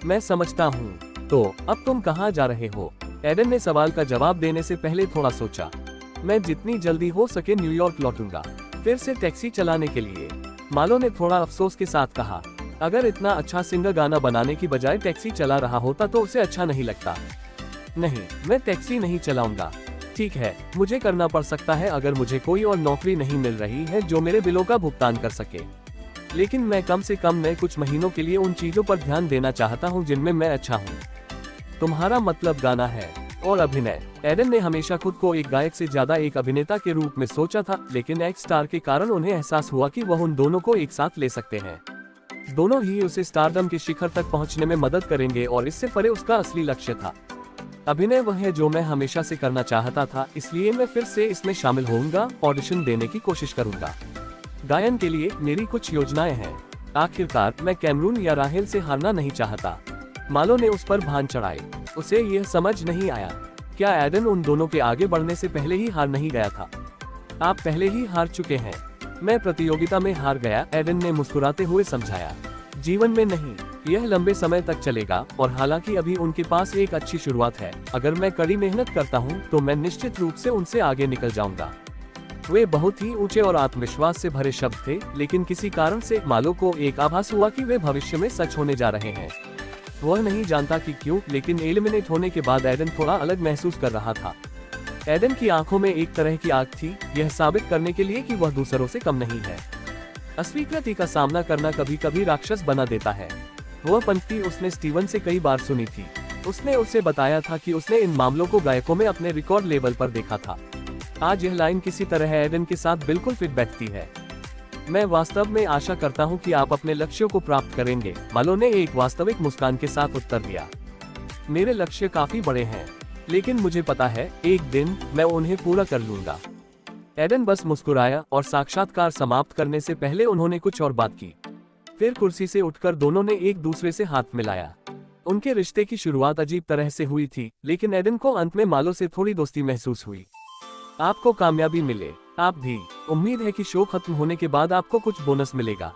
मैं समझता हूँ। तो अब तुम कहाँ जा रहे हो? एडन ने सवाल का जवाब देने से पहले थोड़ा सोचा। मैं जितनी जल्दी हो सके न्यूयॉर्क लौटूंगा, फिर से टैक्सी चलाने के लिए। मालो ने थोड़ा अफसोस के साथ कहा। अगर इतना अच्छा सिंगर गाना बनाने की बजाय टैक्सी चला रहा होता तो उसे अच्छा नहीं लगता। नहीं, मैं टैक्सी नहीं चलाऊंगा। ठीक है, मुझे करना पड़ सकता है अगर मुझे कोई और नौकरी नहीं मिल रही है जो मेरे बिलों का भुगतान कर सके, लेकिन मैं कम से कम मैं कुछ महीनों के लिए उन चीजों पर ध्यान देना चाहता हूँ जिनमें मैं अच्छा हूँ। तुम्हारा मतलब गाना है और अभिनय। एडन ने हमेशा खुद को एक गायक से ज्यादा एक अभिनेता के रूप में सोचा था, लेकिन एक्स स्टार के कारण उन्हें एहसास हुआ कि वह उन दोनों को एक साथ ले सकते हैं। दोनों ही उसे स्टारडम के शिखर तक पहुंचने में मदद करेंगे और इससे परे उसका असली लक्ष्य था। अभिनय वह है जो मैं हमेशा से करना चाहता था, इसलिए मैं फिर से इसमें शामिल होऊंगा, ऑडिशन देने की कोशिश करूंगा। गायन के लिए मेरी कुछ योजनाएं हैं। आखिरकार मैं कैमरून या राहेल से हारना नहीं चाहता। मालो ने उस पर भान चढ़ाई। उसे यह समझ नहीं आया, क्या एडन उन दोनों के आगे बढ़ने से पहले ही हार नहीं गया था? आप पहले ही हार चुके हैं। मैं प्रतियोगिता में हार गया, एडन ने मुस्कुराते हुए समझाया। जीवन में नहीं, यह लंबे समय तक चलेगा और हालांकि अभी उनके पास एक अच्छी शुरुआत है, अगर मैं कड़ी मेहनत करता हूं, तो मैं निश्चित रूप से उनसे आगे निकल जाऊंगा। वे बहुत ही ऊंचे और आत्मविश्वास से भरे शब्द थे, लेकिन किसी कारण से मालो को एक आभास हुआ कि वे भविष्य में सच होने जा रहे हैं। वह नहीं जानता कि क्यों, लेकिन एलिमिनेट होने के बाद एडन थोड़ा अलग महसूस कर रहा था। एडन की आंखों में एक तरह की आग थी, यह साबित करने के लिए कि वह दूसरों से कम नहीं है। अस्वीकृति का सामना करना कभी कभी राक्षस बना देता है। वह पंक्ति उसने स्टीवन से कई बार सुनी थी। उसने उसे बताया था कि उसने इन मामलों को गायकों में अपने रिकॉर्ड लेवल पर देखा था। आज यह लाइन किसी तरह एडन के साथ बिल्कुल फिट बैठती है। मैं वास्तव में आशा करता हूं कि आप अपने लक्ष्यों को प्राप्त करेंगे, मालो ने एक वास्तविक मुस्कान के साथ उत्तर दिया। मेरे लक्ष्य काफी बड़े हैं, लेकिन मुझे पता है एक दिन मैं उन्हें पूरा कर लूंगा। एडन बस मुस्कुराया और साक्षात्कार समाप्त करने से पहले उन्होंने कुछ और बात की। फिर कुर्सी से उठकर दोनों ने एक दूसरे से हाथ मिलाया। उनके रिश्ते की शुरुआत अजीब तरह से हुई थी, लेकिन एडन को अंत में मालो से थोड़ी दोस्ती महसूस हुई। आपको कामयाबी मिले, आप भी। उम्मीद है कि शो खत्म होने के बाद आपको कुछ बोनस मिलेगा।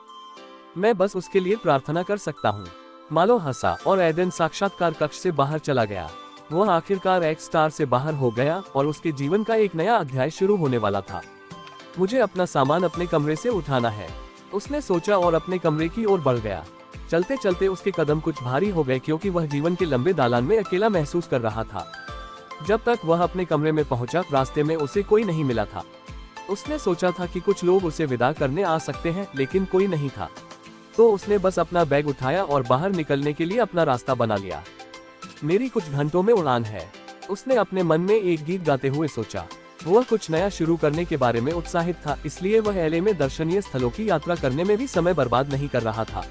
मैं बस उसके लिए प्रार्थना कर सकता हूँ। मालो हंसा और एडन साक्षात्कार कक्ष से बाहर चला गया। वह आखिरकार एक्स स्टार से बाहर हो गया और उसके जीवन का एक नया अध्याय शुरू होने वाला था। मुझे अपना सामान अपने कमरे से उठाना है, उसने सोचा और अपने कमरे की ओर बढ़ गया। चलते चलते उसके कदम कुछ भारी हो गए क्योंकि वह जीवन के लंबे दालान में अकेला महसूस कर रहा था। जब तक वह अपने कमरे में पहुंचा, रास्ते में उसे कोई नहीं मिला था। उसने सोचा था कि कुछ लोग उसे विदा करने आ सकते हैं, लेकिन कोई नहीं था। तो उसने बस अपना बैग उठाया और बाहर निकलने के लिए अपना रास्ता बना लिया। मेरी कुछ घंटों में उड़ान है, उसने अपने मन में एक गीत गाते हुए सोचा। वह कुछ नया शुरू करने के बारे में उत्साहित था, इसलिए वह एलए में दर्शनीय स्थलों की यात्रा करने में भी समय बर्बाद नहीं कर रहा था।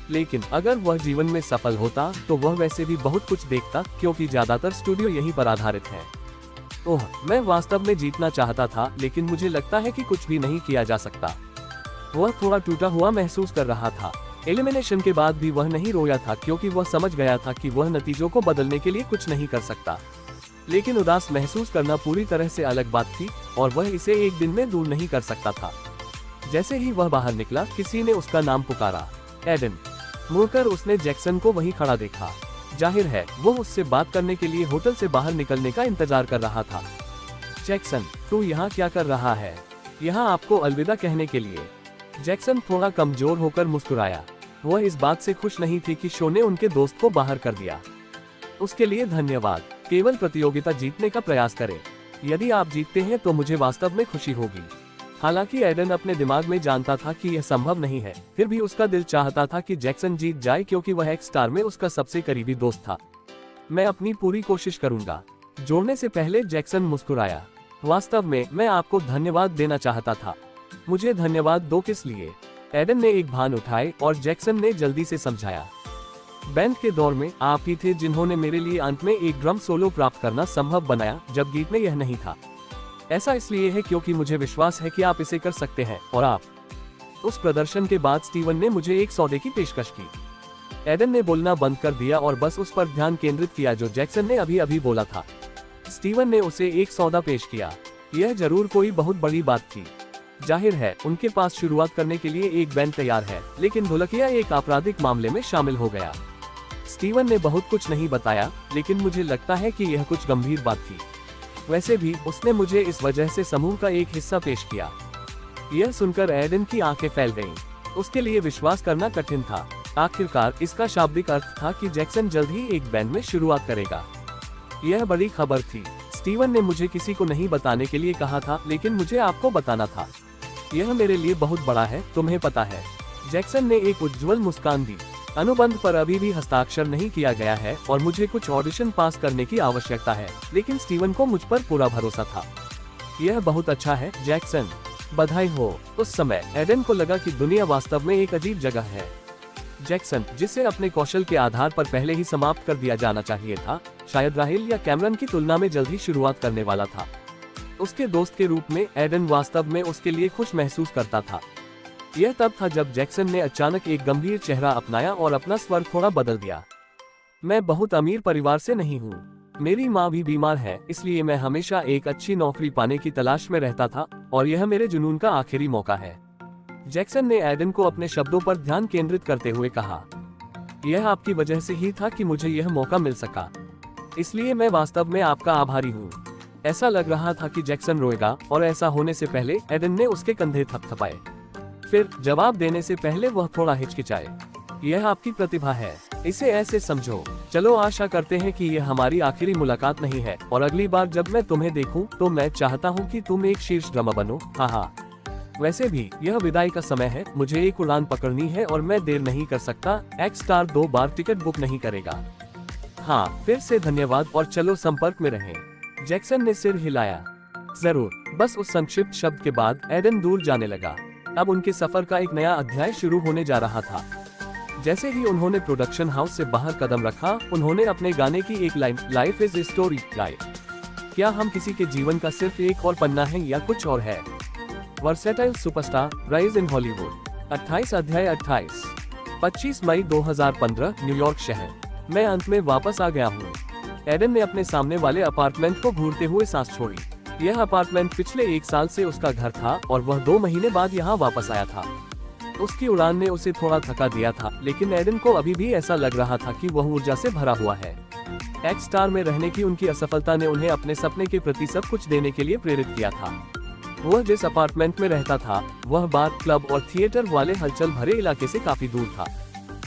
लेकिन अगर वह जीवन में सफल होता तो वह वैसे भी बहुत कुछ देखता, क्योंकि ज्यादातर स्टूडियो यहीं पर आधारित है। ओह, मैं वास्तव में जीतना चाहता था, लेकिन मुझे लगता है कि कुछ भी नहीं किया जा सकता। वह थोड़ा टूटा हुआ महसूस कर रहा था। एलिमिनेशन के बाद भी वह नहीं रोया था, क्योंकि वह समझ गया था कि वह नतीजों को बदलने के लिए कुछ नहीं कर सकता। लेकिन उदास महसूस करना पूरी तरह से अलग बात थी, और वह इसे एक दिन में दूर नहीं कर सकता था। जैसे ही वह बाहर निकला, किसी ने उसका नाम पुकारा, एडन। मुड़कर उसने जैक्सन को वहीं खड़ा देखा। जाहिर है वो उससे बात करने के लिए होटल से बाहर निकलने का इंतजार कर रहा था। जैक्सन, तू यहाँ क्या कर रहा है? यहाँ आपको अलविदा कहने के लिए। जैक्सन थोड़ा कमजोर होकर मुस्कुराया। वह इस बात से खुश नहीं थी कि शो ने उनके दोस्त को बाहर कर दिया। उसके लिए धन्यवाद। केवल प्रतियोगिता जीतने का प्रयास करें। यदि आप जीतते हैं तो मुझे वास्तव में खुशी होगी। हालांकि एडन अपने दिमाग में जानता था कि यह संभव नहीं है, फिर भी उसका दिल चाहता था कि जैक्सन जीत जाए, क्योंकि वह एक्स स्टार में उसका सबसे करीबी दोस्त था। मैं अपनी पूरी कोशिश करूंगा। जोड़ने से पहले जैक्सन मुस्कुराया। वास्तव में मैं आपको धन्यवाद देना चाहता था। मुझे धन्यवाद दो किस लिए? एडन ने एक भान उठाए और जैक्सन ने जल्दी से समझाया। बैंड के दौर में आप ही थे जिन्होंने मेरे लिए अंत में एक ड्रम सोलो प्राप्त करना संभव बनाया, जब गीत में यह नहीं था। ऐसा इसलिए है क्योंकि मुझे विश्वास है कि आप इसे कर सकते हैं, और आप। उस प्रदर्शन के बाद स्टीवन ने मुझे एक सौदे की पेशकश की। एडन ने बोलना बंद कर दिया और बस उस पर ध्यान केंद्रित किया जो जैक्सन ने अभी अभी बोला था। स्टीवन ने उसे एक सौदा पेश किया। यह जरूर कोई बहुत बड़ी बात थी। जाहिर है उनके पास शुरुआत करने के लिए एक बैंड तैयार है, लेकिन ढोलकिया एक आपराधिक मामले में शामिल हो गया। स्टीवन ने बहुत कुछ नहीं बताया, लेकिन मुझे लगता है कि यह कुछ गंभीर बात थी। वैसे भी उसने मुझे इस वजह से समूह का एक हिस्सा पेश किया। यह सुनकर एडन की आंखें फैल गईं। उसके लिए विश्वास करना कठिन था। आखिरकार इसका शाब्दिक अर्थ था कि जैक्सन जल्द ही एक बैंड में शुरुआत करेगा। यह बड़ी खबर थी। स्टीवन ने मुझे किसी को नहीं बताने के लिए कहा था, लेकिन मुझे आपको बताना था। यह मेरे लिए बहुत बड़ा है, तुम्हें पता है। जैक्सन ने एक उज्जवल मुस्कान दी। अनुबंध पर अभी भी हस्ताक्षर नहीं किया गया है और मुझे कुछ ऑडिशन पास करने की आवश्यकता है, लेकिन स्टीवन को मुझ पर पूरा भरोसा था। यह बहुत अच्छा है जैक्सन, बधाई हो। उस समय एडन को लगा कि दुनिया वास्तव में एक अजीब जगह है। जैक्सन, जिसे अपने कौशल के आधार पर पहले ही समाप्त कर दिया जाना चाहिए था, शायद राहेल या कैमरन की तुलना में जल्द ही शुरुआत करने वाला था। उसके दोस्त के रूप में एडन वास्तव में उसके लिए खुश महसूस करता था। यह तब था जब जैक्सन ने अचानक एक गंभीर चेहरा अपनाया और अपना स्वर थोड़ा बदल दिया। मैं बहुत अमीर परिवार से नहीं हूँ। मेरी माँ भी बीमार है, इसलिए मैं हमेशा एक अच्छी नौकरी पाने की तलाश में रहता था और यह मेरे जुनून का आखिरी मौका है। जैक्सन ने एडन को अपने शब्दों पर ध्यान केंद्रित करते हुए कहा, यह आपकी वजह से ही था कि मुझे यह मौका मिल सका, इसलिए मैं वास्तव में आपका आभारी हूँ। ऐसा लग रहा था कि जैक्सन रोएगा और ऐसा होने से पहले एडन ने उसके कंधे थपथपाए। फिर जवाब देने से पहले वह थोड़ा हिचकिचाए। यह आपकी प्रतिभा है, इसे ऐसे समझो। चलो आशा करते हैं कि यह हमारी आखिरी मुलाकात नहीं है और अगली बार जब मैं तुम्हें देखूं तो मैं चाहता हूं कि तुम एक शीर्ष ड्रमर बनो। हाँ, वैसे भी यह विदाई का समय है, मुझे एक उड़ान पकड़नी है और मैं देर नहीं कर सकता। एक्स स्टार 2 बार टिकट बुक नहीं करेगा। हाँ, फिर से धन्यवाद और चलो संपर्क में रहें। जैक्सन ने सिर हिलाया। जरूर। बस उस संक्षिप्त शब्द के बाद एडन दूर जाने लगा। अब उनके सफर का एक नया अध्याय शुरू होने जा रहा था। जैसे ही उन्होंने प्रोडक्शन हाउस से बाहर कदम रखा, उन्होंने अपने गाने की एक line, life is a story, गाई। क्या हम किसी के जीवन का सिर्फ एक और पन्ना है या कुछ और है? Versatile superstar, rise in Hollywood. 28 अध्याय 28। 25 मई 2015, न्यूयॉर्क शहर। मैं अंत में वापस आ गया हूँ। एडन ने अपने सामने वाले अपार्टमेंट को घूरते हुए सांस छोड़ी। यह अपार्टमेंट पिछले 1 साल से उसका घर था और वह 2 महीने बाद यहाँ वापस आया था। उसकी उड़ान ने उसे थोड़ा थका दिया था, लेकिन एडन को अभी भी ऐसा लग रहा था कि वह ऊर्जा से भरा हुआ है। एक्स स्टार में रहने की उनकी असफलता ने उन्हें अपने सपने के प्रति सब कुछ देने के लिए प्रेरित किया था। वह जिस अपार्टमेंट में रहता था, वह बार, क्लब और थिएटर वाले हलचल भरे इलाके से काफी दूर था।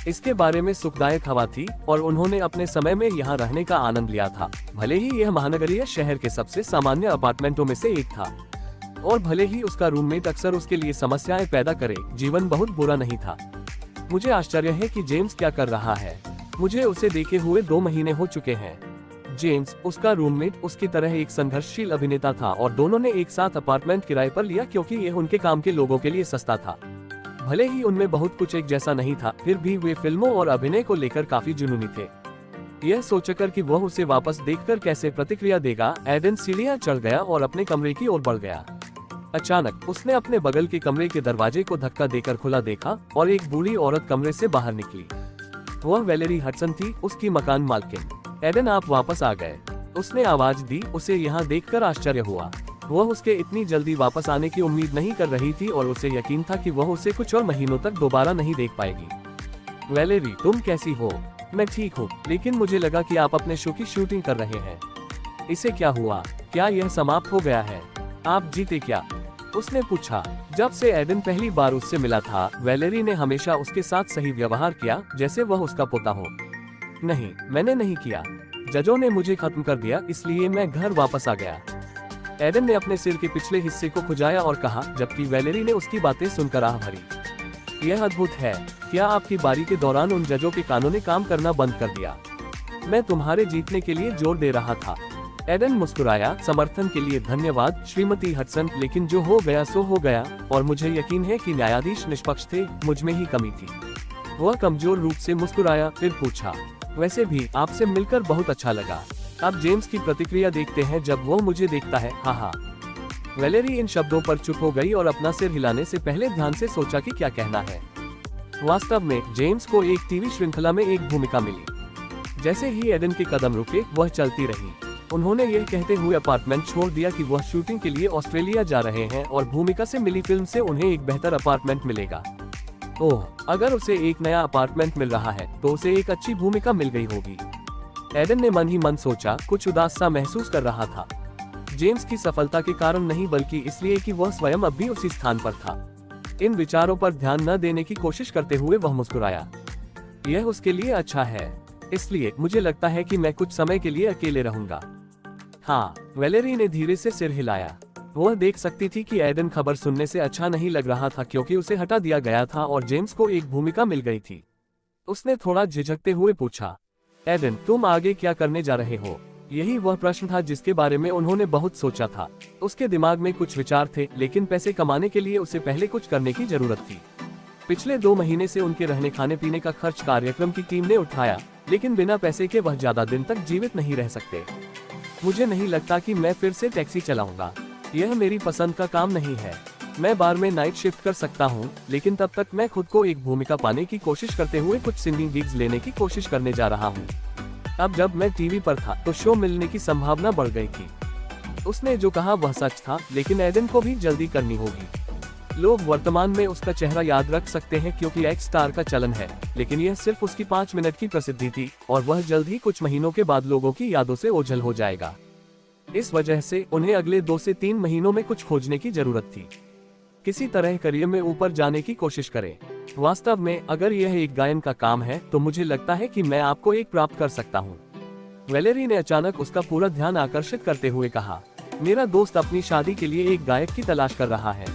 इसके बारे में सुखदायक हवा थी और उन्होंने अपने समय में यहाँ रहने का आनंद लिया था। भले ही यह महानगरीय शहर के सबसे सामान्य अपार्टमेंटों में से एक था और भले ही उसका रूममेट अक्सर उसके लिए समस्याएं पैदा करे, जीवन बहुत बुरा नहीं था। मुझे आश्चर्य है कि जेम्स क्या कर रहा है। मुझे उसे देखे हुए 2 महीने हो चुके हैं। जेम्स, उसका रूममेट, उसकी तरह एक संघर्षशील अभिनेता था और दोनों ने एक साथ अपार्टमेंट किराए पर लिया क्योंकि यह उनके काम के लोगों के लिए सस्ता था। भले ही उनमें बहुत कुछ एक जैसा नहीं था, फिर भी वे फिल्मों और अभिनय को लेकर काफी जुनूनी थे। यह सोचकर कि वह उसे वापस देखकर कैसे प्रतिक्रिया देगा, एडन सीढ़ियां चढ़ गया और अपने कमरे की ओर बढ़ गया। अचानक उसने अपने बगल के कमरे के दरवाजे को धक्का देकर खुला देखा और एक बूढ़ी औरत कमरे से बाहर निकली। वह वैलेरी हडसन थी, उसकी मकान मालकिन। एडन, आप वापस आ गए, उसने आवाज दी। उसे यहाँ देखकर आश्चर्य हुआ। वह उसके इतनी जल्दी वापस आने की उम्मीद नहीं कर रही थी और उसे यकीन था कि वह उसे कुछ और महीनों तक दोबारा नहीं देख पाएगी। वैलेरी, तुम कैसी हो? मैं ठीक हूँ, लेकिन मुझे लगा कि आप अपने शो की शूटिंग कर रहे हैं। इसे क्या हुआ? क्या यह समाप्त हो गया है? आप जीते क्या? उसने पूछा। जब से एडन पहली बार उससे मिला था, वैलेरी ने हमेशा उसके साथ सही व्यवहार किया, जैसे वह उसका पोता हो। नहीं, मैंने नहीं किया। जजों ने मुझे खत्म कर दिया, इसलिए मैं घर वापस आ गया। एडन ने अपने सिर के पिछले हिस्से को खुजाया और कहा, जबकि वैलेरी ने उसकी बातें सुनकर आह भरी। यह अद्भुत है। क्या आपकी बारी के दौरान उन जजों के कानों ने काम करना बंद कर दिया? मैं तुम्हारे जीतने के लिए जोर दे रहा था। एडन मुस्कुराया। समर्थन के लिए धन्यवाद श्रीमती हडसन, लेकिन जो हो गया सो हो गया और मुझे यकीन है कि न्यायाधीश निष्पक्ष थे, मुझ में ही कमी थी। वह कमजोर रूप से मुस्कुराया, फिर पूछा, वैसे भी आपसे मिलकर बहुत अच्छा लगा। अब जेम्स की प्रतिक्रिया देखते हैं जब वो मुझे देखता है। हाँ। वैलेरी इन शब्दों पर चुप हो गई और अपना सिर हिलाने से पहले ध्यान से सोचा कि क्या कहना है। वास्तव में जेम्स को एक टीवी श्रृंखला में एक भूमिका मिली। जैसे ही एडन के कदम रुके, वह चलती रही। उन्होंने यह कहते हुए अपार्टमेंट छोड़ दिया कि वह शूटिंग के लिए ऑस्ट्रेलिया जा रहे हैं और भूमिका से मिली फिल्म से उन्हें एक बेहतर अपार्टमेंट मिलेगा। ओह, अगर उसे एक नया अपार्टमेंट मिल रहा है तो उसे एक अच्छी भूमिका मिल गई होगी। एडन ने मन ही मन सोचा, कुछ उदास सा महसूस कर रहा था। जेम्स की सफलता के कारण नहीं, बल्कि इसलिए कि वह स्वयं अब भी उसी स्थान पर था। इन विचारों पर ध्यान न देने की कोशिश करते हुए वह मुस्कुराया। यह उसके लिए अच्छा है, इसलिए मुझे लगता है कि मैं कुछ समय के लिए अकेले रहूंगा। हाँ, वैलेरी ने धीरे से सिर हिलाया। वह देख सकती थी कि एडन खबर सुनने से अच्छा नहीं लग रहा था क्योंकि उसे हटा दिया गया था और जेम्स को एक भूमिका मिल गई थी। उसने थोड़ा झिझकते हुए पूछा, एडन, तुम आगे क्या करने जा रहे हो? यही वह प्रश्न था जिसके बारे में उन्होंने बहुत सोचा था। उसके दिमाग में कुछ विचार थे, लेकिन पैसे कमाने के लिए उसे पहले कुछ करने की जरूरत थी। पिछले 2 महीने से उनके रहने खाने पीने का खर्च कार्यक्रम की टीम ने उठाया, लेकिन बिना पैसे के वह ज्यादा दिन तक जीवित नहीं रह सकते। मुझे नहीं लगता कि मैं फिर से टैक्सी चलाऊंगा। यह मेरी पसंद का काम नहीं है। मैं बार में नाइट शिफ्ट कर सकता हूँ, लेकिन तब तक मैं खुद को एक भूमिका पाने की कोशिश करते हुए कुछ सिंगिंग गिग्स लेने की कोशिश करने जा रहा हूँ। अब जब मैं टीवी पर था तो शो मिलने की संभावना बढ़ गई थी। उसने जो कहा वह सच था, लेकिन एडन को भी जल्दी करनी होगी। लोग वर्तमान में उसका चेहरा याद रख सकते हैं क्योंकि एक्स स्टार का चलन है, लेकिन यह सिर्फ उसकी 5 मिनट की प्रसिद्धि थी और वह जल्द ही कुछ महीनों के बाद लोगों की यादों से ओझल हो जाएगा। इस वजह से उन्हें अगले 2 से 3 महीनों में कुछ खोजने की जरूरत थी। किसी तरह करियर में ऊपर जाने की कोशिश करें। वास्तव में अगर यह एक गायन का काम है तो मुझे लगता है कि मैं आपको एक प्राप्त कर सकता हूँ। वैलेरी ने अचानक उसका पूरा ध्यान आकर्षित करते हुए कहा, मेरा दोस्त अपनी शादी के लिए एक गायक की तलाश कर रहा है।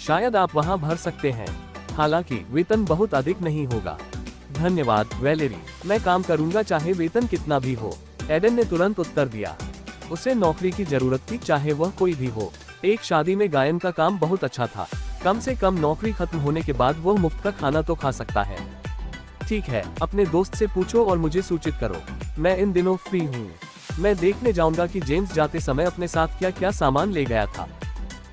शायद आप वहाँ भर सकते हैं, हालांकि वेतन बहुत अधिक नहीं होगा। धन्यवाद वैलेरी, मैं काम करूंगा चाहे वेतन कितना भी हो। एडन ने तुरंत उत्तर दिया। उसे नौकरी की जरूरत थी, चाहे वह कोई भी हो। एक शादी में गायन का काम बहुत अच्छा था। कम से कम नौकरी खत्म होने के बाद वो मुफ्त का खाना तो खा सकता है। ठीक है, अपने दोस्त से पूछो और मुझे सूचित करो। मैं इन दिनों फ्री हूँ। मैं देखने जाऊंगा कि जेम्स जाते समय अपने साथ क्या क्या सामान ले गया था,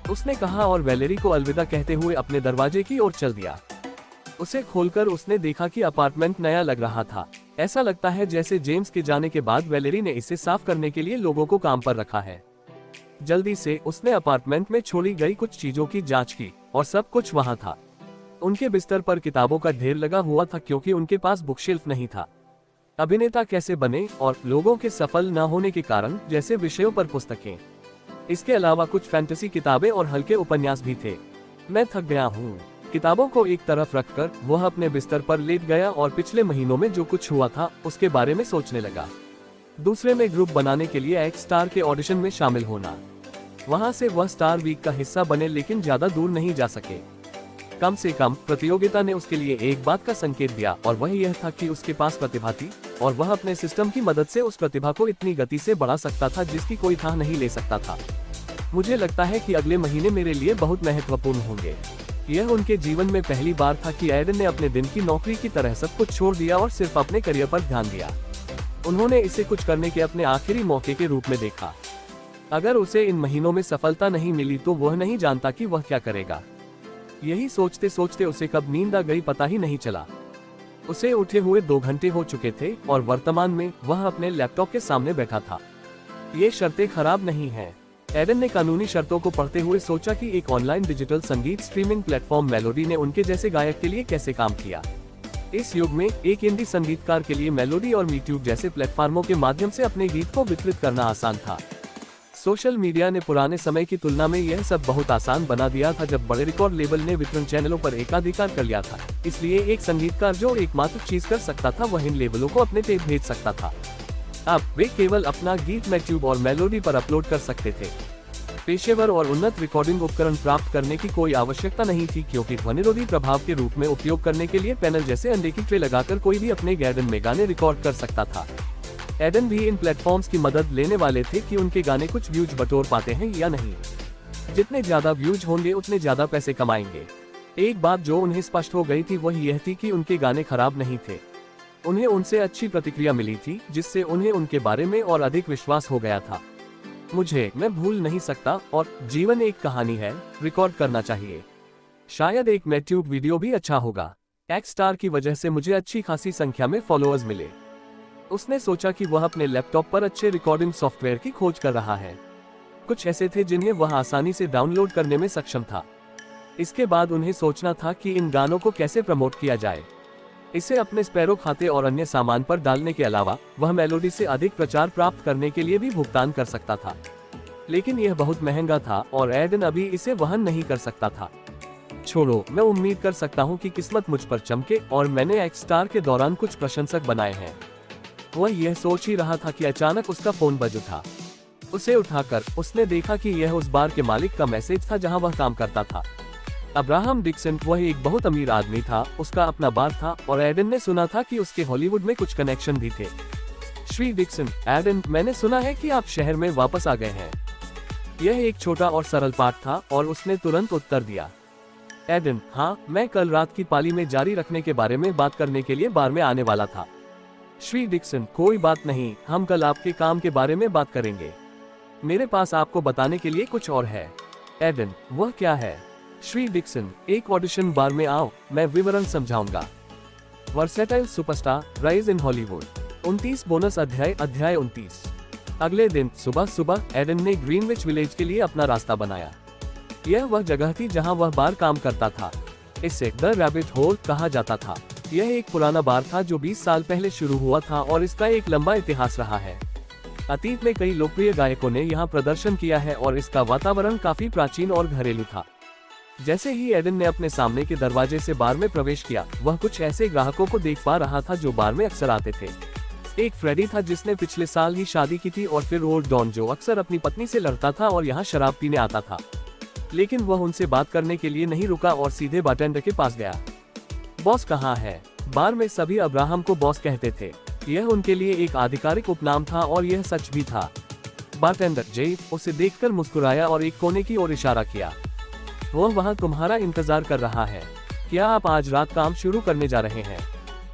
उसने कहा और वैलेरी को अलविदा कहते हुए अपने दरवाजे की ओर चल दिया। उसे खोलकर उसने देखा कि अपार्टमेंट नया लग रहा था। ऐसा लगता है जैसे जेम्स के जाने के बाद वैलेरी ने इसे साफ करने के लिए लोगों को काम पर रखा है। जल्दी से उसने अपार्टमेंट में छोड़ी गई कुछ चीजों की जांच की और सब कुछ वहां था। उनके बिस्तर पर किताबों का ढेर लगा हुआ था क्योंकि उनके पास बुकशेल्फ नहीं था। अभिनेता कैसे बने और लोगों के सफल न होने के कारण जैसे विषयों पर पुस्तकें। इसके अलावा कुछ फैंटेसी किताबें और हल्के उपन्यास भी थे। मैं थक गया हूँ। किताबों को एक तरफ रखकर वह अपने बिस्तर पर लेट गया और पिछले महीनों में जो कुछ हुआ था उसके बारे में सोचने लगा। दूसरे में ग्रुप बनाने के लिए एक्स स्टार के ऑडिशन में शामिल होना। वहां से वह स्टार वीक का हिस्सा बने, लेकिन ज्यादा दूर नहीं जा सके। कम से कम प्रतियोगिता ने उसके लिए एक बात का संकेत दिया और वह यह था कि उसके पास प्रतिभा थी और वह अपने सिस्टम की मदद से उस प्रतिभा को इतनी गति से बढ़ा सकता था जिसकी कोई थाह नहीं ले सकता था। मुझे लगता है कि अगले महीने मेरे लिए बहुत महत्वपूर्ण होंगे। यह उनके जीवन में पहली बार था कि एडन ने अपने दिन की नौकरी की तरह सब कुछ छोड़ दिया और सिर्फ अपने करियर पर ध्यान दिया। उन्होंने इसे कुछ करने के अपने आखिरी मौके के रूप में देखा। अगर उसे इन महीनों में सफलता नहीं मिली तो वह नहीं जानता कि वह क्या करेगा। यही सोचते सोचते उसे कब नींद आ गई पता ही नहीं चला। उसे उठे हुए 2 घंटे हो चुके थे और वर्तमान में वह अपने लैपटॉप के सामने बैठा था। ये शर्तें खराब नहीं हैं। एडन ने कानूनी शर्तों को पढ़ते हुए सोचा कि एक ऑनलाइन डिजिटल संगीत स्ट्रीमिंग प्लेटफॉर्म मेलोडी ने उनके जैसे गायक के लिए कैसे काम किया। इस युग में एक इंडी संगीतकार के लिए मेलोडी और यूट्यूब जैसे प्लेटफॉर्मों के माध्यम से अपने गीत को वितरित करना आसान था। सोशल मीडिया ने पुराने समय की तुलना में यह सब बहुत आसान बना दिया था जब बड़े रिकॉर्ड लेबल ने वितरण चैनलों पर एकाधिकार कर लिया था। इसलिए एक संगीतकार जो एकमात्र चीज कर सकता था वह इन लेबलों को अपने टेप भेज सकता था। अब वे केवल अपना गीत यूट्यूब और मेलोडी पर अपलोड कर सकते थे। पेशेवर और उन्नत रिकॉर्डिंग उपकरण प्राप्त करने की कोई आवश्यकता नहीं थी क्योंकि ध्वनिरोधी प्रभाव के रूप में उपयोग करने के लिए पैनल जैसे अंडे की ट्रे लगाकर कोई भी अपने गार्डन में गाने रिकॉर्ड कर सकता था। एडन भी इन प्लेटफॉर्म्स की मदद लेने वाले थे कि उनके गाने कुछ व्यूज बटोर पाते हैं या नहीं। जितने ज्यादा व्यूज होंगे उतने ज्यादा पैसे कमाएंगे। एक बात जो उन्हें स्पष्ट हो गई थी वह यह थी कि उनके गाने खराब नहीं थे। उन्हें उनसे अच्छी प्रतिक्रिया मिली थी जिससे उन्हें उनके बारे में और अधिक विश्वास हो गया था। मैं भूल नहीं सकता और जीवन एक कहानी है, रिकॉर्ड करना चाहिए। शायद एक यूट्यूब वीडियो भी अच्छा होगा। एक्स स्टार की वजह से मुझे अच्छी खासी संख्या में फॉलोअर्स मिले। उसने सोचा कि वह अपने लैपटॉप पर अच्छे रिकॉर्डिंग सॉफ्टवेयर की खोज कर रहा है। कुछ ऐसे थे जिन्हें वह आसानी से डाउनलोड करने में सक्षम था। इसके बाद उन्हें सोचना था कि इन गानों को कैसे प्रमोट किया जाए। इसे अपने स्पैरो खाते और अन्य सामान पर डालने के अलावा वह मेलोडी से अधिक प्रचार प्राप्त करने के लिए भी भुगतान कर सकता था, लेकिन यह बहुत महंगा था और एडन अभी इसे वहन नहीं कर सकता था। छोड़ो, मैं उम्मीद कर सकता हूँ कि किस्मत मुझ पर चमके और मैंने एक्स स्टार के दौरान कुछ प्रशंसक बनाए हैं। वह यह सोच ही रहा था कि अचानक उसका फोन बज उठा। उसे उठाकर उसने देखा कि यह उस बार के मालिक का मैसेज था जहां वह काम करता था। अब्राहम डिक्सन वह एक बहुत अमीर आदमी था, उसका अपना बार था और एडन ने सुना था कि उसके हॉलीवुड में कुछ कनेक्शन भी थे। श्री डिक्सन, एडन, मैंने सुना है कि आप शहर में वापस आ गए हैं। यह एक छोटा और सरल पाठ था और उसने तुरंत उत्तर दिया, एडन, हाँ, मैं कल रात की पाली में जारी रखने के बारे में बात करने के लिए बार में आने वाला था। श्री डिक्सन, कोई बात नहीं, हम कल आपके काम के बारे में बात करेंगे। मेरे पास आपको बताने के लिए कुछ और है। एडन, वह क्या है? श्री डिक्सन, एक ऑडिशन बार में आओ, मैं विवरण समझाऊंगा। Versatile superstar, rise in Hollywood. 29 bonus अध्याय 29। अगले दिन सुबह एडन ने ग्रीनविच विलेज के लिए अपना रास्ता बनाया। यह वह जगह थी जहां वह बार काम करता था। इसे द रैबिट होल कहा जाता था। यह एक पुराना बार था जो 20 साल पहले शुरू हुआ था और इसका एक लंबा इतिहास रहा है। अतीत में कई लोकप्रिय गायकों ने यहाँ प्रदर्शन किया है और इसका वातावरण काफी प्राचीन और घरेलू था। जैसे ही एडन ने अपने सामने के दरवाजे से बार में प्रवेश किया, वह कुछ ऐसे ग्राहकों को देख पा रहा था जो बार में अक्सर आते थे। एक फ्रेडी था जिसने पिछले साल ही शादी की थी और फिर ओल्ड डॉन जो अक्सर अपनी पत्नी से लड़ता था और यहाँ शराब पीने आता था। लेकिन वह उनसे बात करने के लिए नहीं रुका और सीधे बारटेंडर के पास गया। बॉस कहाँ है? बार में सभी अब्राहम को बॉस कहते थे। यह उनके लिए एक आधिकारिक उपनाम था और यह सच भी था। बारटेंडर जेफ उसे देखकर मुस्कुराया और एक कोने की ओर इशारा किया। वह वहाँ तुम्हारा इंतजार कर रहा है। क्या आप आज रात काम शुरू करने जा रहे हैं?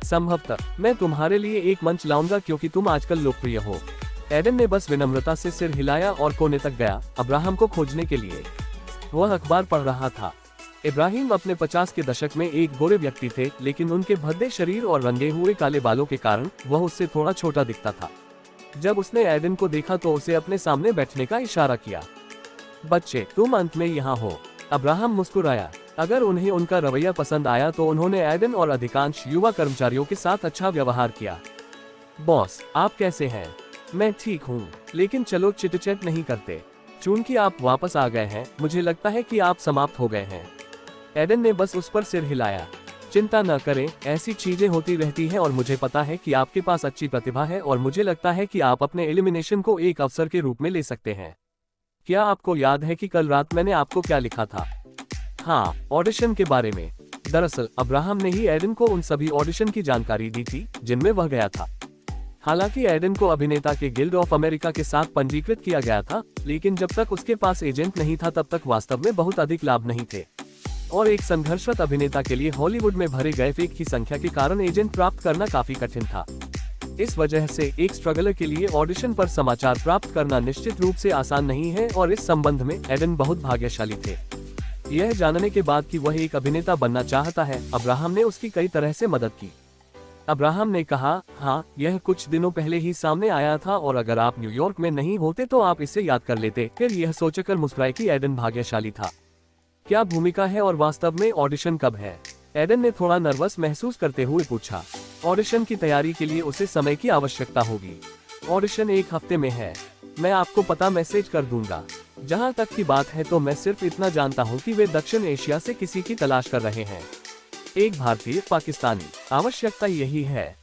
संभवतः मैं तुम्हारे लिए एक मंच लाऊंगा क्योंकि तुम आजकल लोकप्रिय हो। एडन ने बस विनम्रता से सिर हिलाया और कोने तक गया, अब्राहम को खोजने के लिए। वह अखबार पढ़ रहा था। इब्राहिम अपने 50 के दशक में एक गोरे व्यक्ति थे, लेकिन उनके भद्दे शरीर और रंगे हुए काले बालों के कारण वह उससे थोड़ा छोटा दिखता था। जब उसने एडन को देखा तो उसे अपने सामने बैठने का इशारा किया। बच्चे, तुम अंत में यहाँ हो। अब्राहम मुस्कुराया। अगर उन्हें उनका रवैया पसंद आया तो उन्होंने एडन और अधिकांश युवा कर्मचारियों के साथ अच्छा व्यवहार किया। बॉस, आप कैसे हैं? मैं ठीक हूँ, लेकिन चलो चिट-चैट नहीं करते। चूंकि आप वापस आ गए हैं, मुझे लगता है कि आप समाप्त हो गए हैं। एडन ने बस उस पर सिर हिलाया। चिंता न करें, ऐसी चीजें होती रहती हैं और मुझे पता है कि आपके पास अच्छी प्रतिभा है और मुझे लगता है कि आप अपने एलिमिनेशन को एक अवसर के रूप में ले सकते हैं। क्या आपको याद है कि कल रात मैंने आपको क्या लिखा था? हाँ, ऑडिशन के बारे में। दरअसल अब्राहम ने ही एडन को उन सभी ऑडिशन की जानकारी दी थी जिनमें वह गया था। हालांकि एडन को अभिनेता के गिल्ड ऑफ अमेरिका के साथ पंजीकृत किया गया था, लेकिन जब तक उसके पास एजेंट नहीं था तब तक वास्तव में बहुत अधिक लाभ नहीं थे और एक संघर्षरत अभिनेता के लिए हॉलीवुड में भरे गए फेक की संख्या के कारण एजेंट प्राप्त करना काफी कठिन था। इस वजह से एक स्ट्रगलर के लिए ऑडिशन पर समाचार प्राप्त करना निश्चित रूप से आसान नहीं है और इस संबंध में एडन बहुत भाग्यशाली थे। यह जानने के बाद कि वह एक अभिनेता बनना चाहता है, अब्राहम ने उसकी कई तरह से मदद की। अब्राहम ने कहा, हाँ, यह कुछ दिनों पहले ही सामने आया था और अगर आप न्यूयॉर्क में नहीं होते तो आप इसे याद कर लेते। फिर यह सोचकर मुस्कुराए कि एडन भाग्यशाली था। क्या भूमिका है और वास्तव में ऑडिशन कब है? एडन ने थोड़ा नर्वस महसूस करते हुए पूछा। ऑडिशन की तैयारी के लिए उसे समय की आवश्यकता होगी। ऑडिशन 1 हफ्ते में है। मैं आपको पता मैसेज कर दूंगा। जहां तक की बात है तो मैं सिर्फ इतना जानता हूं कि वे दक्षिण एशिया से किसी की तलाश कर रहे हैं। एक भारतीय पाकिस्तानी। आवश्यकता यही है।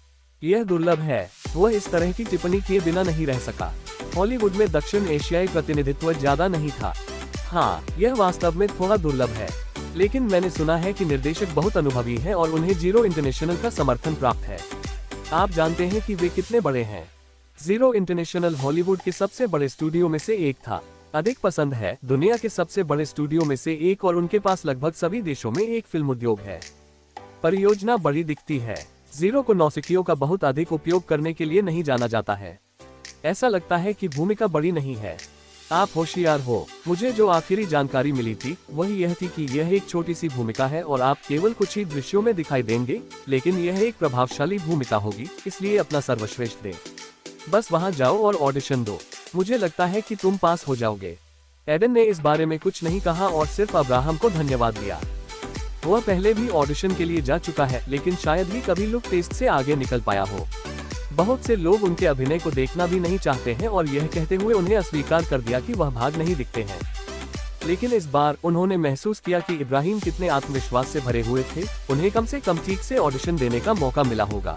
यह दुर्लभ है। वह इस तरह की टिप्पणी किए बिना नहीं रह सका। हॉलीवुड में दक्षिण एशियाई प्रतिनिधित्व ज्यादा नहीं था। हाँ, यह वास्तव में थोड़ा दुर्लभ है, लेकिन मैंने सुना है कि निर्देशक बहुत अनुभवी हैं और उन्हें जीरो इंटरनेशनल का समर्थन प्राप्त है। आप जानते हैं कि वे कितने बड़े हैं? जीरो इंटरनेशनल हॉलीवुड के सबसे बड़े स्टूडियो में से एक था। अधिक पसंद है, दुनिया के सबसे बड़े स्टूडियो में से एक और उनके पास लगभग सभी देशों में एक फिल्म उद्योग है। परियोजना बड़ी दिखती है। जीरो को नौसिखियों का बहुत अधिक उपयोग करने के लिए नहीं जाना जाता है। ऐसा लगता है कि भूमिका बड़ी नहीं है। आप होशियार हो। मुझे जो आखिरी जानकारी मिली थी वही यह थी कि यह एक छोटी सी भूमिका है और आप केवल कुछ ही दृश्यों में दिखाई देंगे, लेकिन यह एक प्रभावशाली भूमिका होगी, इसलिए अपना सर्वश्रेष्ठ दें। बस वहां जाओ और ऑडिशन दो। मुझे लगता है कि तुम पास हो जाओगे। एडन ने इस बारे में कुछ नहीं कहा और सिर्फ अब्राहम को धन्यवाद दिया। वह पहले भी ऑडिशन के लिए जा चुका है, लेकिन शायद ही कभी लुक टेस्ट से आगे निकल पाया हो। बहुत से लोग उनके अभिनय को देखना भी नहीं चाहते हैं और यह कहते हुए उन्हें अस्वीकार कर दिया कि वह भाग नहीं दिखते हैं। लेकिन इस बार उन्होंने महसूस किया कि इब्राहिम कितने आत्मविश्वास से भरे हुए थे, उन्हें कम से कम ठीक से ऑडिशन देने का मौका मिला होगा।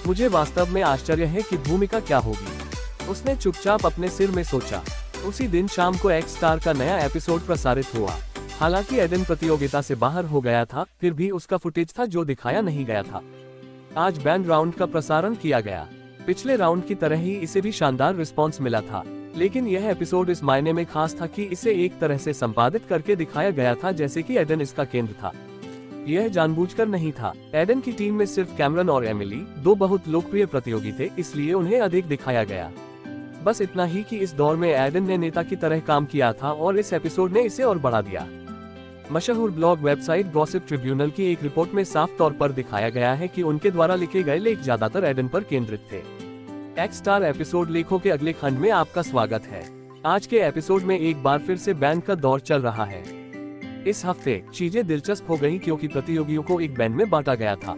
मुझे वास्तव में आश्चर्य है कि भूमिका क्या होगी, उसने चुपचाप अपने सिर में सोचा। उसी दिन शाम को एक्स स्टार का नया एपिसोड प्रसारित हुआ। हालांकि एडन प्रतियोगिता से बाहर हो गया था, फिर भी उसका फुटेज था जो दिखाया नहीं गया था। आज बैंड राउंड का प्रसारण किया गया। पिछले राउंड की तरह ही इसे भी शानदार रिस्पॉन्स मिला था, लेकिन यह एपिसोड इस मायने में खास था कि इसे एक तरह से संपादित करके दिखाया गया था जैसे कि एडन इसका केंद्र था। यह जानबूझकर नहीं था। एडन की टीम में सिर्फ कैमरन और एमिली, दो बहुत लोकप्रिय प्रतियोगी थे, इसलिए उन्हें अधिक दिखाया गया। बस इतना ही कि इस दौर में एडन ने नेता की तरह काम किया था और इस एपिसोड ने इसे और बढ़ा दिया। मशहूर ब्लॉग वेबसाइट गॉसिप ट्रिब्यूनल की एक रिपोर्ट में साफ तौर पर दिखाया गया है कि उनके द्वारा लिखे गए लेख ज्यादातर एडन पर केंद्रित थे। एक्स स्टार एपिसोड लेखों के अगले खंड में आपका स्वागत है। आज के एपिसोड में एक बार फिर से बैंड का दौर चल रहा है। इस हफ्ते चीजें दिलचस्प हो गईं क्योंकि प्रतियोगियों को एक बैंड में बांटा गया था।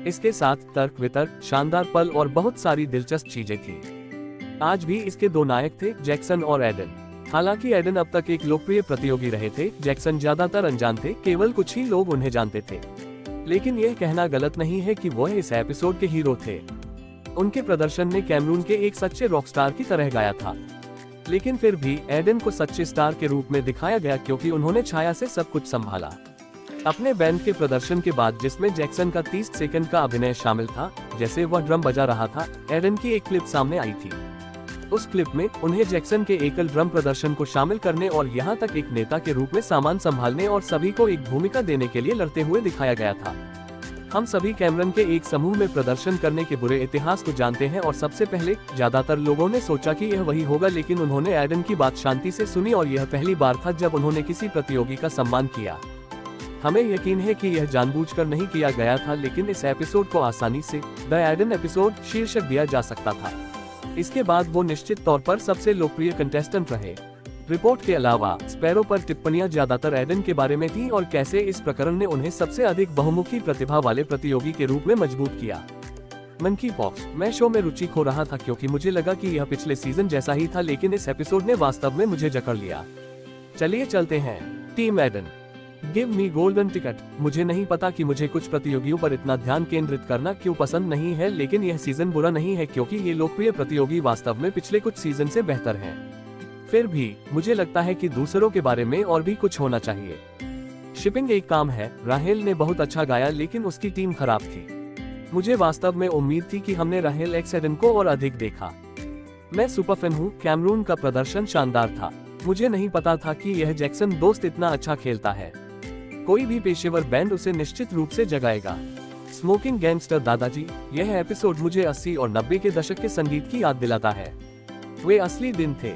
इसके साथ तर्क वितर्क, शानदार पल और बहुत सारी दिलचस्प चीजें थी। आज भी इसके दो नायक थे, जैक्सन और एडन। हालांकि एडन अब तक एक लोकप्रिय प्रतियोगी रहे थे, जैक्सन ज्यादातर अनजान थे, केवल कुछ ही लोग उन्हें जानते थे। लेकिन यह कहना गलत नहीं है कि वह इस एपिसोड के हीरो थे। उनके प्रदर्शन ने कैमरून के एक सच्चे रॉक स्टार की तरह गाया था। लेकिन फिर भी एडन को सच्चे स्टार के रूप में दिखाया गया क्योंकि उन्होंने छाया से सब कुछ संभाला। अपने बैंड के प्रदर्शन के बाद, जिसमें जैक्सन का 30 सेकंड का अभिनय शामिल था, जैसे वह ड्रम बजा रहा था, एडन की एक क्लिप सामने आई थी। उस क्लिप में उन्हें जैक्सन के एकल ड्रम प्रदर्शन को शामिल करने और यहाँ तक एक नेता के रूप में सामान संभालने और सभी को एक भूमिका देने के लिए लड़ते हुए दिखाया गया था। हम सभी कैमरन के एक समूह में प्रदर्शन करने के बुरे इतिहास को जानते हैं और सबसे पहले ज्यादातर लोगों ने सोचा कि यह वही होगा, लेकिन उन्होंने एडन की बात शांति से सुनी और यह पहली बार था जब उन्होंने किसी प्रतियोगी का सम्मान किया। हमें यकीन है कि यह जानबूझकर नहीं किया गया था, लेकिन इस एपिसोड को आसानी से द एडन एपिसोड शीर्षक दिया जा सकता था। इसके बाद वो निश्चित तौर पर सबसे लोकप्रिय कंटेस्टेंट रहे। रिपोर्ट के अलावा स्पैरो पर टिप्पणियां ज्यादातर एडन के बारे में थीं और कैसे इस प्रकरण ने उन्हें सबसे अधिक बहुमुखी प्रतिभा वाले प्रतियोगी के रूप में मजबूत किया। मंकी पॉक्स, मैं शो में रुचि खो रहा था क्योंकि मुझे लगा कि यह पिछले सीजन जैसा ही था, लेकिन इस एपिसोड ने वास्तव में मुझे जकड़ लिया। चलिए चलते हैं। Team Aiden, give me golden ticket. मुझे नहीं पता कि मुझे कुछ प्रतियोगियों पर इतना ध्यान केंद्रित करना क्यों पसंद नहीं है, लेकिन यह सीजन बुरा नहीं है क्योंकि ये लोकप्रिय प्रतियोगी वास्तव में पिछले कुछ सीजन से बेहतर हैं। फिर भी मुझे लगता है कि दूसरों के बारे में और भी कुछ होना चाहिए। शिपिंग एक काम है। राहेल ने बहुत अच्छा गाया, लेकिन उसकी टीम खराब थी। मुझे वास्तव में उम्मीद थी कि हमने राहेल एक्स एडन को और अधिक देखा। मैं सुपर फैन हूँ। कैमरून का प्रदर्शन शानदार था। मुझे नहीं पता था कि यह जैक्सन दोस्त इतना अच्छा खेलता है। कोई भी पेशेवर बैंड उसे निश्चित रूप से जगाएगा। स्मोकिंग गैंगस्टर दादाजी, यह एपिसोड मुझे 80 और 90 के दशक के संगीत की याद दिलाता है। वे असली दिन थे।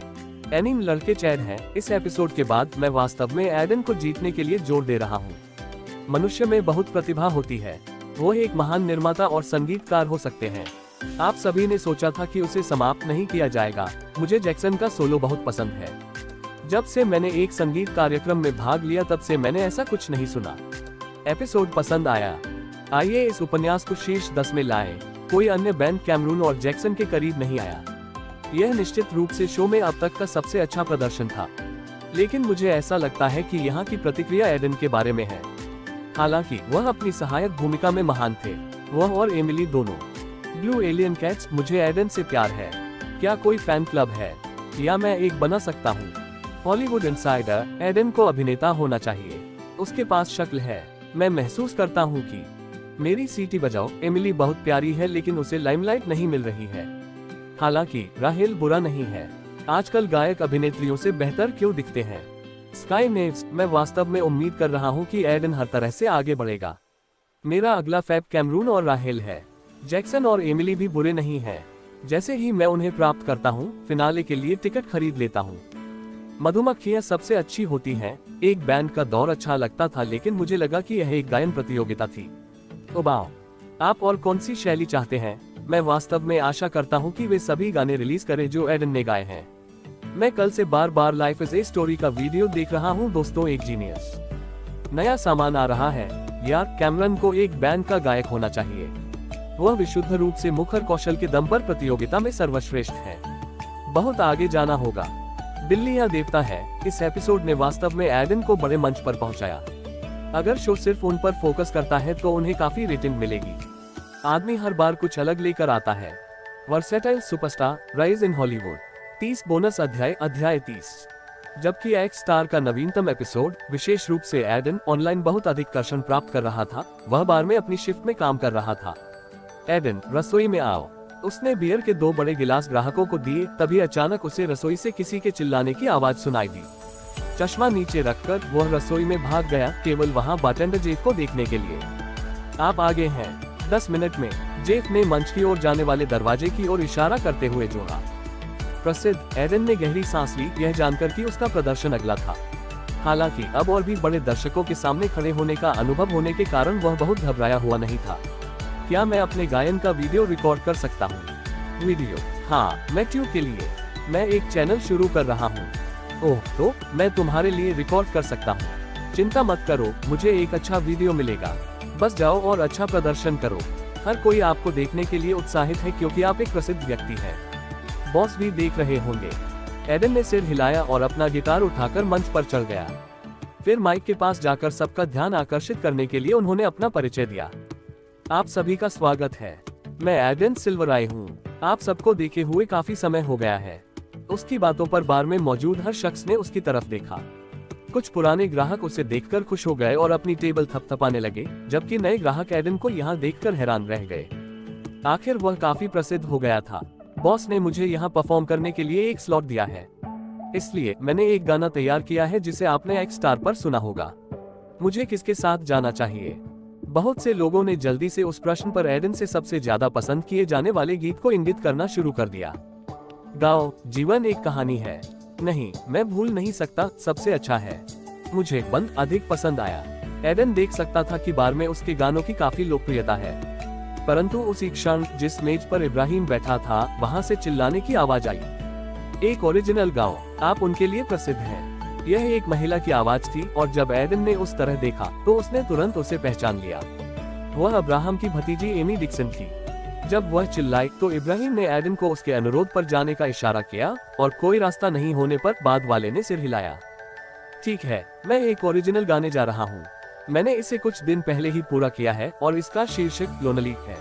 एनिम लड़के चैड हैं। इस एपिसोड के बाद मैं वास्तव में एडन को जीतने के लिए जोर दे रहा हूँ। मनुष्य में बहुत प्रतिभा होती है। वो एक महान निर्माता और संगीतकार हो सकते हैं। आप सभी ने सोचा था कि उसे समाप्त नहीं किया जाएगा। मुझे जैक्सन का सोलो बहुत पसंद है। जब से मैंने एक संगीत कार्यक्रम में भाग लिया तब से मैंने ऐसा कुछ नहीं सुना। एपिसोड पसंद आया। आइए इस उपन्यास को शीर्ष 10 में लाएं। कोई अन्य बैंड कैमरून और जैक्सन के करीब नहीं आया। यह निश्चित रूप से शो में अब तक का सबसे अच्छा प्रदर्शन था, लेकिन मुझे ऐसा लगता है कि यहाँ की प्रतिक्रिया एडन के बारे में है। हालांकि वह अपनी सहायक भूमिका में महान थे, वह और एमिली दोनों। ब्लू एलियन कैट्स, मुझे एडन से प्यार है। क्या कोई फैन क्लब है या मैं एक बना सकता हूँ? हॉलीवुड इनसाइडर, एडन को अभिनेता होना चाहिए। उसके पास शक्ल है। मैं महसूस करता हूँ कि मेरी सीटी बजाओ। एमिली बहुत प्यारी है, लेकिन उसे लाइमलाइट नहीं मिल रही है। हालांकि राहेल बुरा नहीं है। आजकल गायक अभिनेत्रियों से बेहतर क्यों दिखते हैं? स्काई नेव्स, मैं वास्तव में उम्मीद कर रहा हूँ कि एडन हर तरह से आगे बढ़ेगा। मेरा अगला फैब कैमरून और राहेल है। जैक्सन और एमिली भी बुरे नहीं हैं। जैसे ही मैं उन्हें प्राप्त करता हूँ, फिनाले के लिए टिकट खरीद लेता हूँ। मधुमक्खियाँ सबसे अच्छी होती हैं। एक बैंड का दौर अच्छा लगता था, लेकिन मुझे लगा कि यह एक गायन प्रतियोगिता थी। ओबाओ, आप और कौन सी शैली चाहते हैं? मैं वास्तव में आशा करता हूँ कि वे सभी गाने रिलीज करें जो एडन ने गाए हैं। मैं कल से बार बार लाइफ इज ए स्टोरी का वीडियो देख रहा हूँ। दोस्तों, एक जीनियस नया सामान आ रहा है। यार, कैमरन को एक बैंड का गायक होना चाहिए। वह विशुद्ध रूप से मुखर कौशल के दम पर प्रतियोगिता में सर्वश्रेष्ठ है। बहुत आगे जाना होगा। बिल्ली या देवता है, इस एपिसोड ने वास्तव में एडन को बड़े मंच पर पहुंचाया। अगर शो सिर्फ उन पर फोकस करता है तो उन्हें काफी रेटिंग मिलेगी। आदमी हर बार कुछ अलग लेकर आता है। Versatile superstar, rise in Hollywood. 30 bonus अध्याय 30। जबकि एक्स स्टार का नवीनतम एपिसोड, विशेष रूप से एडन, ऑनलाइन बहुत अधिक कर्षण प्राप्त कर रहा था। वह बार में अपनी शिफ्ट में काम कर रहा था। एडन, रसोई में आओ। उसने बियर के 2 बड़े गिलास ग्राहकों को दिए, तभी अचानक उसे रसोई से किसी के चिल्लाने की आवाज सुनाई दी। चश्मा नीचे रखकर वह रसोई में भाग गया, केवल वहां बारटेंडर जेफ को देखने के लिए। आप आगे हैं। 10 मिनट में जेफ ने मंच की ओर जाने वाले दरवाजे की ओर इशारा करते हुए जोड़ा। प्रसिद्ध। एडन ने गहरी सांस ली, यह जानकर कि उसका प्रदर्शन अगला था। हालांकि अब और भी बड़े दर्शकों के सामने खड़े होने का अनुभव होने के कारण वह बहुत घबराया हुआ नहीं था। क्या मैं अपने गायन का वीडियो रिकॉर्ड कर सकता हूँ? वीडियो? हाँ, मैं ट्यूब के लिए। मैं एक चैनल शुरू कर रहा हूँ। ओह, तो मैं तुम्हारे लिए रिकॉर्ड कर सकता हूँ। चिंता मत करो, मुझे एक अच्छा वीडियो मिलेगा। बस जाओ और अच्छा प्रदर्शन करो। हर कोई आपको देखने के लिए उत्साहित है क्योंकि आप एक प्रसिद्ध व्यक्ति हैं। बॉस भी देख रहे होंगे। एडन ने सिर हिलाया और अपना गिटार उठाकर मंच पर चढ़ गया। फिर माइक के पास जाकर सबका ध्यान आकर्षित करने के लिए उन्होंने अपना परिचय दिया। आप सभी का स्वागत है। मैं एडन सिल्वराई हूँ। आप सबको देखे हुए काफी समय हो गया है। उसकी बातों पर बार में मौजूद हर शख्स ने उसकी तरफ देखा। कुछ पुराने ग्राहक उसे देखकर खुश हो गए और अपनी टेबल थपथपाने लगे, जबकि नए ग्राहक एडन को यहाँ देखकर हैरान रह गए। आखिर वह काफी प्रसिद्ध हो गया था। बॉस ने मुझे यहाँ परफॉर्म करने के लिए एक स्लॉट दिया है, इसलिए मैंने एक गाना तैयार किया है जिसे आपने एक्स स्टार पर सुना होगा। मुझे किसके साथ जाना चाहिए? बहुत से लोगों ने जल्दी से उस प्रश्न पर एडन से सबसे ज्यादा पसंद किए जाने वाले गीत को इंगित करना शुरू कर दिया। गाओ, जीवन एक कहानी है। नहीं, मैं भूल नहीं सकता, सबसे अच्छा है। मुझे बंद अधिक पसंद आया। एडन देख सकता था कि बार में उसके गानों की काफी लोकप्रियता है, परंतु उसी क्षण जिस मेज पर इब्राहिम बैठा था, वहां से चिल्लाने की आवाज आई। एक ओरिजिनल गाओ, आप उनके लिए प्रसिद्ध हैं। यह एक महिला की आवाज थी और जब एडन ने उस तरह देखा तो उसने तुरंत उसे पहचान लिया। वह अब्राहम की भतीजी एमी डिक्सन थी। जब वह चिल्लाई तो इब्राहिम ने एडन को उसके अनुरोध पर जाने का इशारा किया और कोई रास्ता नहीं होने पर बाद वाले ने सिर हिलाया। ठीक है, मैं एक ओरिजिनल गाने जा रहा हूँ। मैंने इसे कुछ दिन पहले ही पूरा किया है और इसका शीर्षक लोनली है।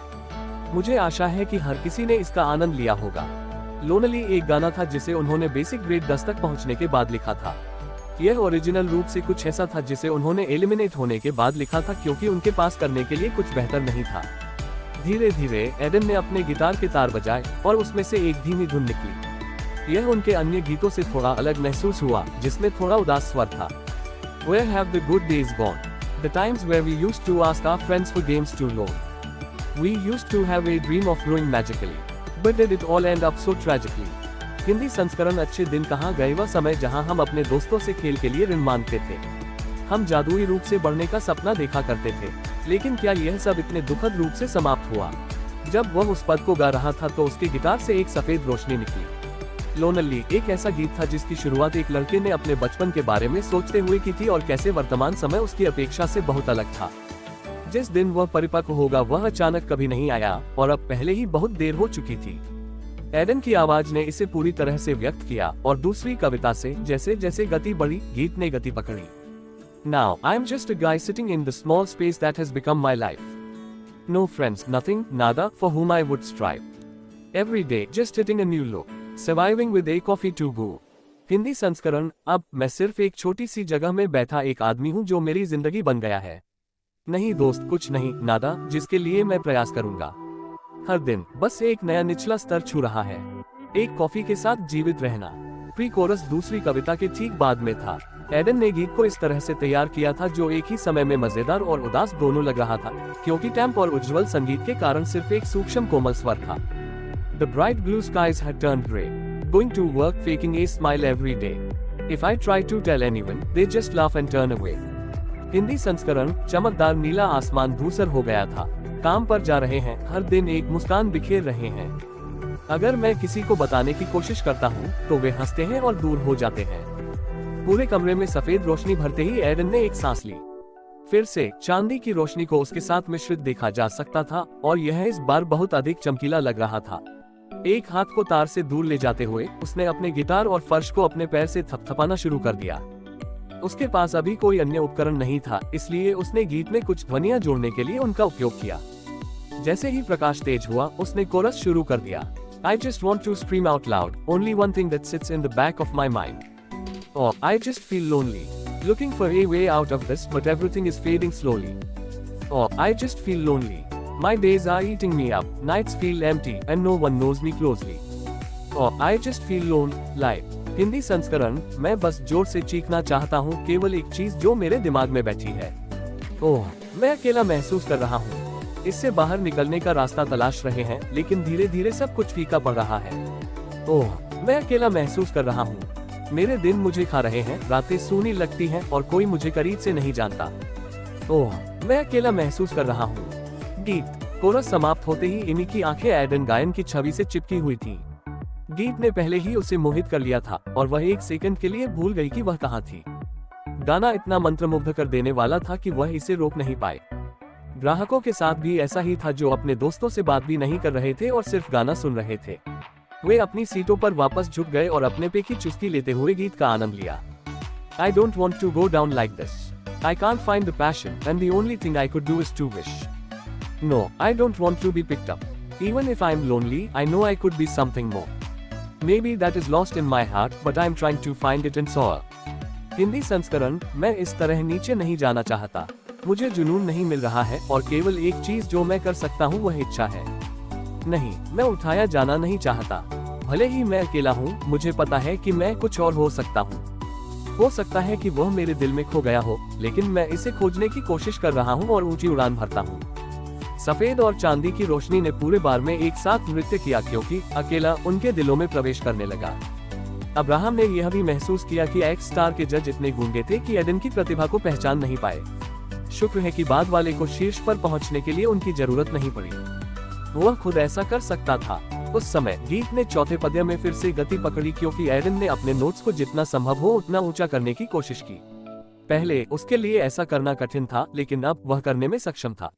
मुझे आशा है कि हर किसी ने इसका आनंद लिया होगा। लोनली एक गाना था जिसे उन्होंने बेसिक ग्रेड 10 तक पहुंचने के बाद लिखा था। यह ओरिजिनल रूप से कुछ ऐसा था जिसे उन्होंने एलिमिनेट होने के बाद लिखा था क्योंकि उनके पास करने के लिए कुछ बेहतर नहीं था। धीरे धीरे एडन ने अपने गिटार के तार बजाए और उसमें से एक धीमी धुन निकली। यह उनके अन्य गीतों से थोड़ा अलग महसूस हुआ, जिसमें थोड़ा उदास स्वर था। Where have the good days gone? The times where we used to ask our friends for games to loan. We used to have a dream of growing magically. But did it all end up so tragically? Hindi संस्करण अच्छे दिन कहाँ गए, वह समय जहाँ हम अपने दोस्तों से खेल के लिए ऋण मांगते थे। हम जादुई रूप से बढ़ने का सपना देखा करते थे, लेकिन क्या यह सब इतने दुखद रूप से समाप्त हुआ? जब वह उस पद को गा रहा था तो उसके गिटार से एक सफेद रोशनी निकली। लोनली एक ऐसा गीत था जिसकी शुरुआत एक लड़के ने अपने बचपन के बारे में सोचते हुए की थी और कैसे वर्तमान समय उसकी अपेक्षा से बहुत अलग था। जिस दिन वह परिपक्व होगा वह अचानक कभी नहीं आया और अब पहले ही बहुत देर हो चुकी थी। एडन की आवाज ने इसे पूरी तरह से व्यक्त किया और दूसरी कविता से जैसे जैसे गति बढ़ी, गीत ने गति पकड़ी। Now I am just a guy sitting in the small space that has become my life. No friends, nothing, nada, for whom I would strive. Every day, just hitting a new low, surviving with a coffee to go. Hindi संस्करण, अब मैं सिर्फ एक छोटी सी जगह में बैठा एक आदमी हूँ जो मेरी जिंदगी बन गया है। नहीं दोस्त, कुछ नहीं, नादा, जिसके लिए मैं प्रयास करूंगा। हर दिन बस एक नया निचला स्तर छू रहा है। एक कॉफी के साथ जीवित रहना। प्री कोरस दूसरी कविता के ठीक बाद में था। एडन ने गीत को इस तरह से तैयार किया था जो एक ही समय में मजेदार और उदास दोनों लग रहा था, क्योंकि टेम्प और उज्ज्वल संगीत के कारण सिर्फ एक सूक्ष्म कोमल स्वर था। The bright blue skies had turned grey, going to work faking a smile every day. If I try to tell anyone, they just laugh and turn away. Hindi संस्करण, चमकदार नीला आसमान धूसर हो गया था। काम पर जा रहे हैं, हर दिन एक मुस्कान बिखेर रहे हैं। अगर मैं किसी को बताने की कोशिश करता हूँ तो वे हंसते हैं और दूर हो जाते हैं। पूरे कमरे में सफेद रोशनी भरते ही एडन ने एक सांस ली। फिर से चांदी की रोशनी को उसके साथ मिश्रित देखा जा सकता था और यह इस बार बहुत अधिक चमकीला लग रहा था। एक हाथ को तार से दूर ले जाते हुए उसने अपने गिटार और फर्श को अपने पैर से थपथपाना शुरू कर दिया। उसके पास अभी कोई अन्य उपकरण नहीं था, इसलिए उसने गीत में कुछ ध्वनियां जोड़ने के लिए उनका उपयोग किया। जैसे ही प्रकाश तेज हुआ, उसने कोरस शुरू कर दिया। I just want to scream out loud, only one thing that sits in the back of my mind. Oh, I just feel lonely, looking for a way out of this, but everything is fading slowly. Oh, I just feel lonely. My days are eating me up, nights feel empty, and no one knows me closely. Oh, I just feel lonely. Live. Hindi संस्करण, मैं बस जोर से चीखना चाहता हूँ, केवल एक चीज जो मेरे दिमाग में बैठी है। ओह, मैं अकेला महसूस कर रहा हूँ। इससे बाहर निकलने का रास्ता तलाश रहे हैं, लेकिन धीरे धीरे सब कुछ फीका पड़ रहा है। ओह, मैं अकेला महसूस कर रहा हूँ। मेरे दिन मुझे खा रहे हैं, रातें सूनी लगती हैं और कोई मुझे करीब से नहीं जानता। ओह, मैं अकेला महसूस कर रहा हूँ। गीत कोरस समाप्त होते ही एमी की आंखें एडन गायन की छवि से चिपकी हुई थी। गीत ने पहले ही उसे मोहित कर लिया था और वह एक सेकंड के लिए भूल गई कि वह कहाँ थी। गाना इतना मंत्रमुग्ध कर देने वाला था कि वह इसे रोक नहीं पाए। ग्राहकों के साथ भी ऐसा ही था, जो अपने दोस्तों से बात भी नहीं कर रहे थे और सिर्फ गाना सुन रहे थे। वे अपनी सीटों पर वापस झुक गए और अपने पे की चुस्की लेते हुए गीत का आनंद लिया। I don't want to go down like this. I can't find the passion, and the only thing I could do is to wish. No, I don't want to be picked up. Even if I'm lonely, I know I could be something more. Maybe that is lost in my heart, but I'm trying to find it in soar. Hindi संस्करण, मैं इस तरह नीचे नहीं जाना चाहता। मुझे जुनून नहीं मिल रहा है और केवल एक चीज जो मैं कर सकता हूँ वह इच्छा है। नहीं, मैं उठाया जाना नहीं चाहता। भले ही मैं अकेला हूँ, मुझे पता है कि मैं कुछ और हो सकता हूँ। हो सकता है कि वह मेरे दिल में खो गया हो, लेकिन मैं इसे खोजने की कोशिश कर रहा हूँ और ऊंची उड़ान भरता हूँ। सफेद और चांदी की रोशनी ने पूरे बार में एक साथ नृत्य किया, क्योंकि अकेला उनके दिलों में प्रवेश करने लगा। अब्राहम ने यह भी महसूस किया कि एक्स स्टार के जज इतने गूंगे थे कि एडन की प्रतिभा को पहचान नहीं पाए। शुक्र है कि बाद वाले को शीर्ष पर पहुंचने के लिए उनकी जरूरत नहीं पड़ी। वह खुद ऐसा कर सकता था। उस समय गीत ने चौथे पद्य में फिर से गति पकड़ी, क्योंकि एडन ने अपने नोट्स को जितना संभव हो उतना ऊंचा करने की कोशिश की। पहले उसके लिए ऐसा करना कठिन था, लेकिन अब वह करने में सक्षम था।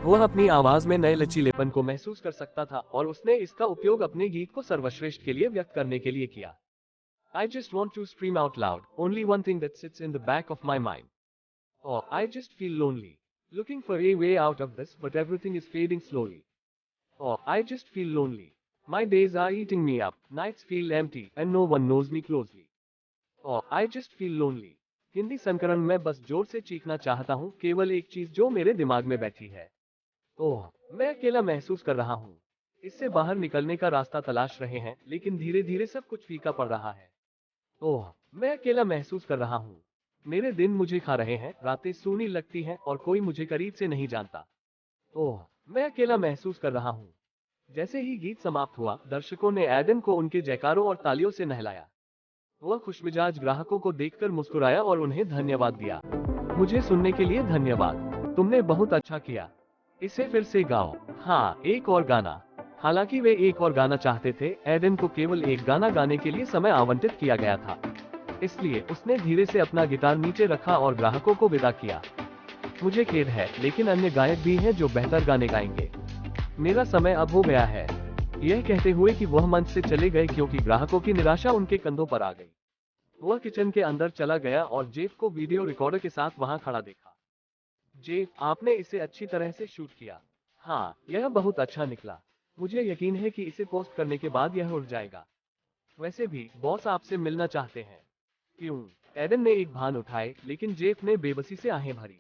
वह अपनी आवाज में नए लचीलेपन को महसूस कर सकता था और उसने इसका उपयोग अपने गीत को सर्वश्रेष्ठ के लिए व्यक्त करने के लिए किया। I just want to scream out loud, only one thing that sits in the back of my mind. Oh, I just feel lonely, looking for a way out of this, but everything is fading slowly. Oh, I just feel lonely. My days are eating me up, nights feel empty, and no one knows me closely. Oh, I just feel lonely. Hindi संस्करण, मैं बस जोर से चीखना चाहता हूँ, केवल एक चीज जो मेरे दिमाग में बैठी है। ओह, मैं अकेला महसूस कर रहा हूँ। इससे बाहर निकलने का रास्ता तलाश रहे हैं, लेकिन धीरे धीरे सब कुछ फीका पड़ रहा है। ओह, मैं अकेला महसूस कर रहा हूँ। मेरे दिन मुझे खा रहे हैं, रातें सूनी लगती हैं और कोई मुझे करीब से नहीं जानता। ओह, मैं अकेला महसूस कर रहा हूँ। जैसे ही गीत समाप्त हुआ, दर्शकों ने एडन को उनके जयकारों और तालियों से नहलाया। वह खुशमिजाज ग्राहकों को देखकर मुस्कुराया और उन्हें धन्यवाद दिया। मुझे सुनने के लिए धन्यवाद। तुमने बहुत अच्छा किया। इसे फिर से गाओ। हाँ, एक और गाना। हालांकि वे एक और गाना चाहते थे, एडन को केवल एक गाना गाने के लिए समय आवंटित किया गया था। इसलिए उसने धीरे से अपना गिटार नीचे रखा और ग्राहकों को विदा किया। मुझे खेद है, लेकिन अन्य गायक भी हैं जो बेहतर गाने गाएंगे। मेरा समय अब हो गया है। यह कहते हुए कि वह मंच से चले गए, क्योंकि ग्राहकों की निराशा उनके कंधों पर आ गई। वह किचन के अंदर चला गया और जेफ को वीडियो रिकॉर्डर के साथ वहां खड़ा देखा। जेफ, आपने इसे अच्छी तरह से शूट किया। हाँ, यह बहुत अच्छा निकला। मुझे यकीन है कि इसे पोस्ट करने के बाद यह उड़ जाएगा। वैसे भी बॉस आपसे मिलना चाहते हैं। क्यों? एडन ने एक भान उठाए, लेकिन जेफ ने बेबसी से आहें भरी।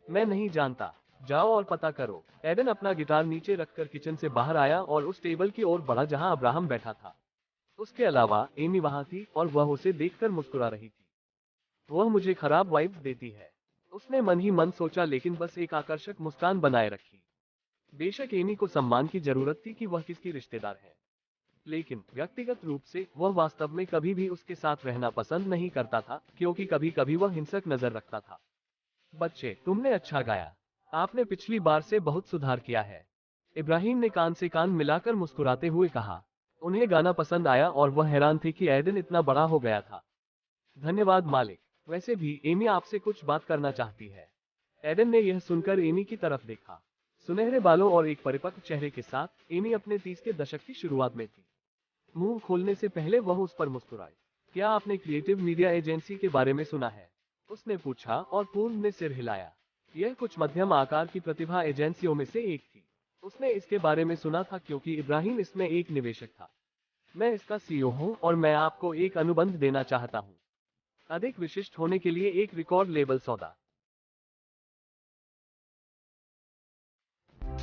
मैं नहीं जानता। जाओ और पता करो। एडन अपना गिटार नीचे रखकर किचन से बाहर आया और उस टेबल की ओर बढ़ा जहां अब्राहम बैठा था। उसके अलावा एमी वहां थी और वह उसे देखकर मुस्कुरा रही थी। वह मुझे खराब वाइब्स देती है, उसने मन ही मन सोचा, लेकिन बस एक आकर्षक मुस्कान बनाए रखी। बेशक एमी को सम्मान की जरूरत थी कि वह किसकी रिश्तेदार है, लेकिन व्यक्तिगत रूप से वह वास्तव में कभी भी उसके साथ रहना पसंद नहीं करता था, क्योंकि कभी कभी वह हिंसक नजर रखता था। बच्चे, तुमने अच्छा गाया। आपने पिछली बार से बहुत सुधार किया है। इब्राहिम ने कान से कान मिलाकर मुस्कुराते हुए कहा। उन्हें गाना पसंद आया और वह हैरान थे कि एडन इतना बड़ा हो गया था। धन्यवाद मालिक। वैसे भी एमी आपसे कुछ बात करना चाहती है। एडन ने यह सुनकर एमी की तरफ देखा। सुनहरे बालों और एक परिपक्व चेहरे के साथ एमी अपने 30 के दशक की शुरुआत में थी। मुंह खोलने से पहले वह उस पर मुस्कुराई। क्या आपने क्रिएटिव मीडिया एजेंसी के बारे में सुना है? उसने पूछा और पूर्ण ने सिर हिलाया। यह कुछ मध्यम आकार की प्रतिभा एजेंसियों में से एक थी। उसने इसके बारे में सुना था क्योंकि इब्राहिम इसमें एक निवेशक था। मैं इसका सीईओ हूं और मैं आपको एक अनुबंध देना चाहता हूं। अधिक विशिष्ट होने के लिए एक रिकॉर्ड लेबल सौदा।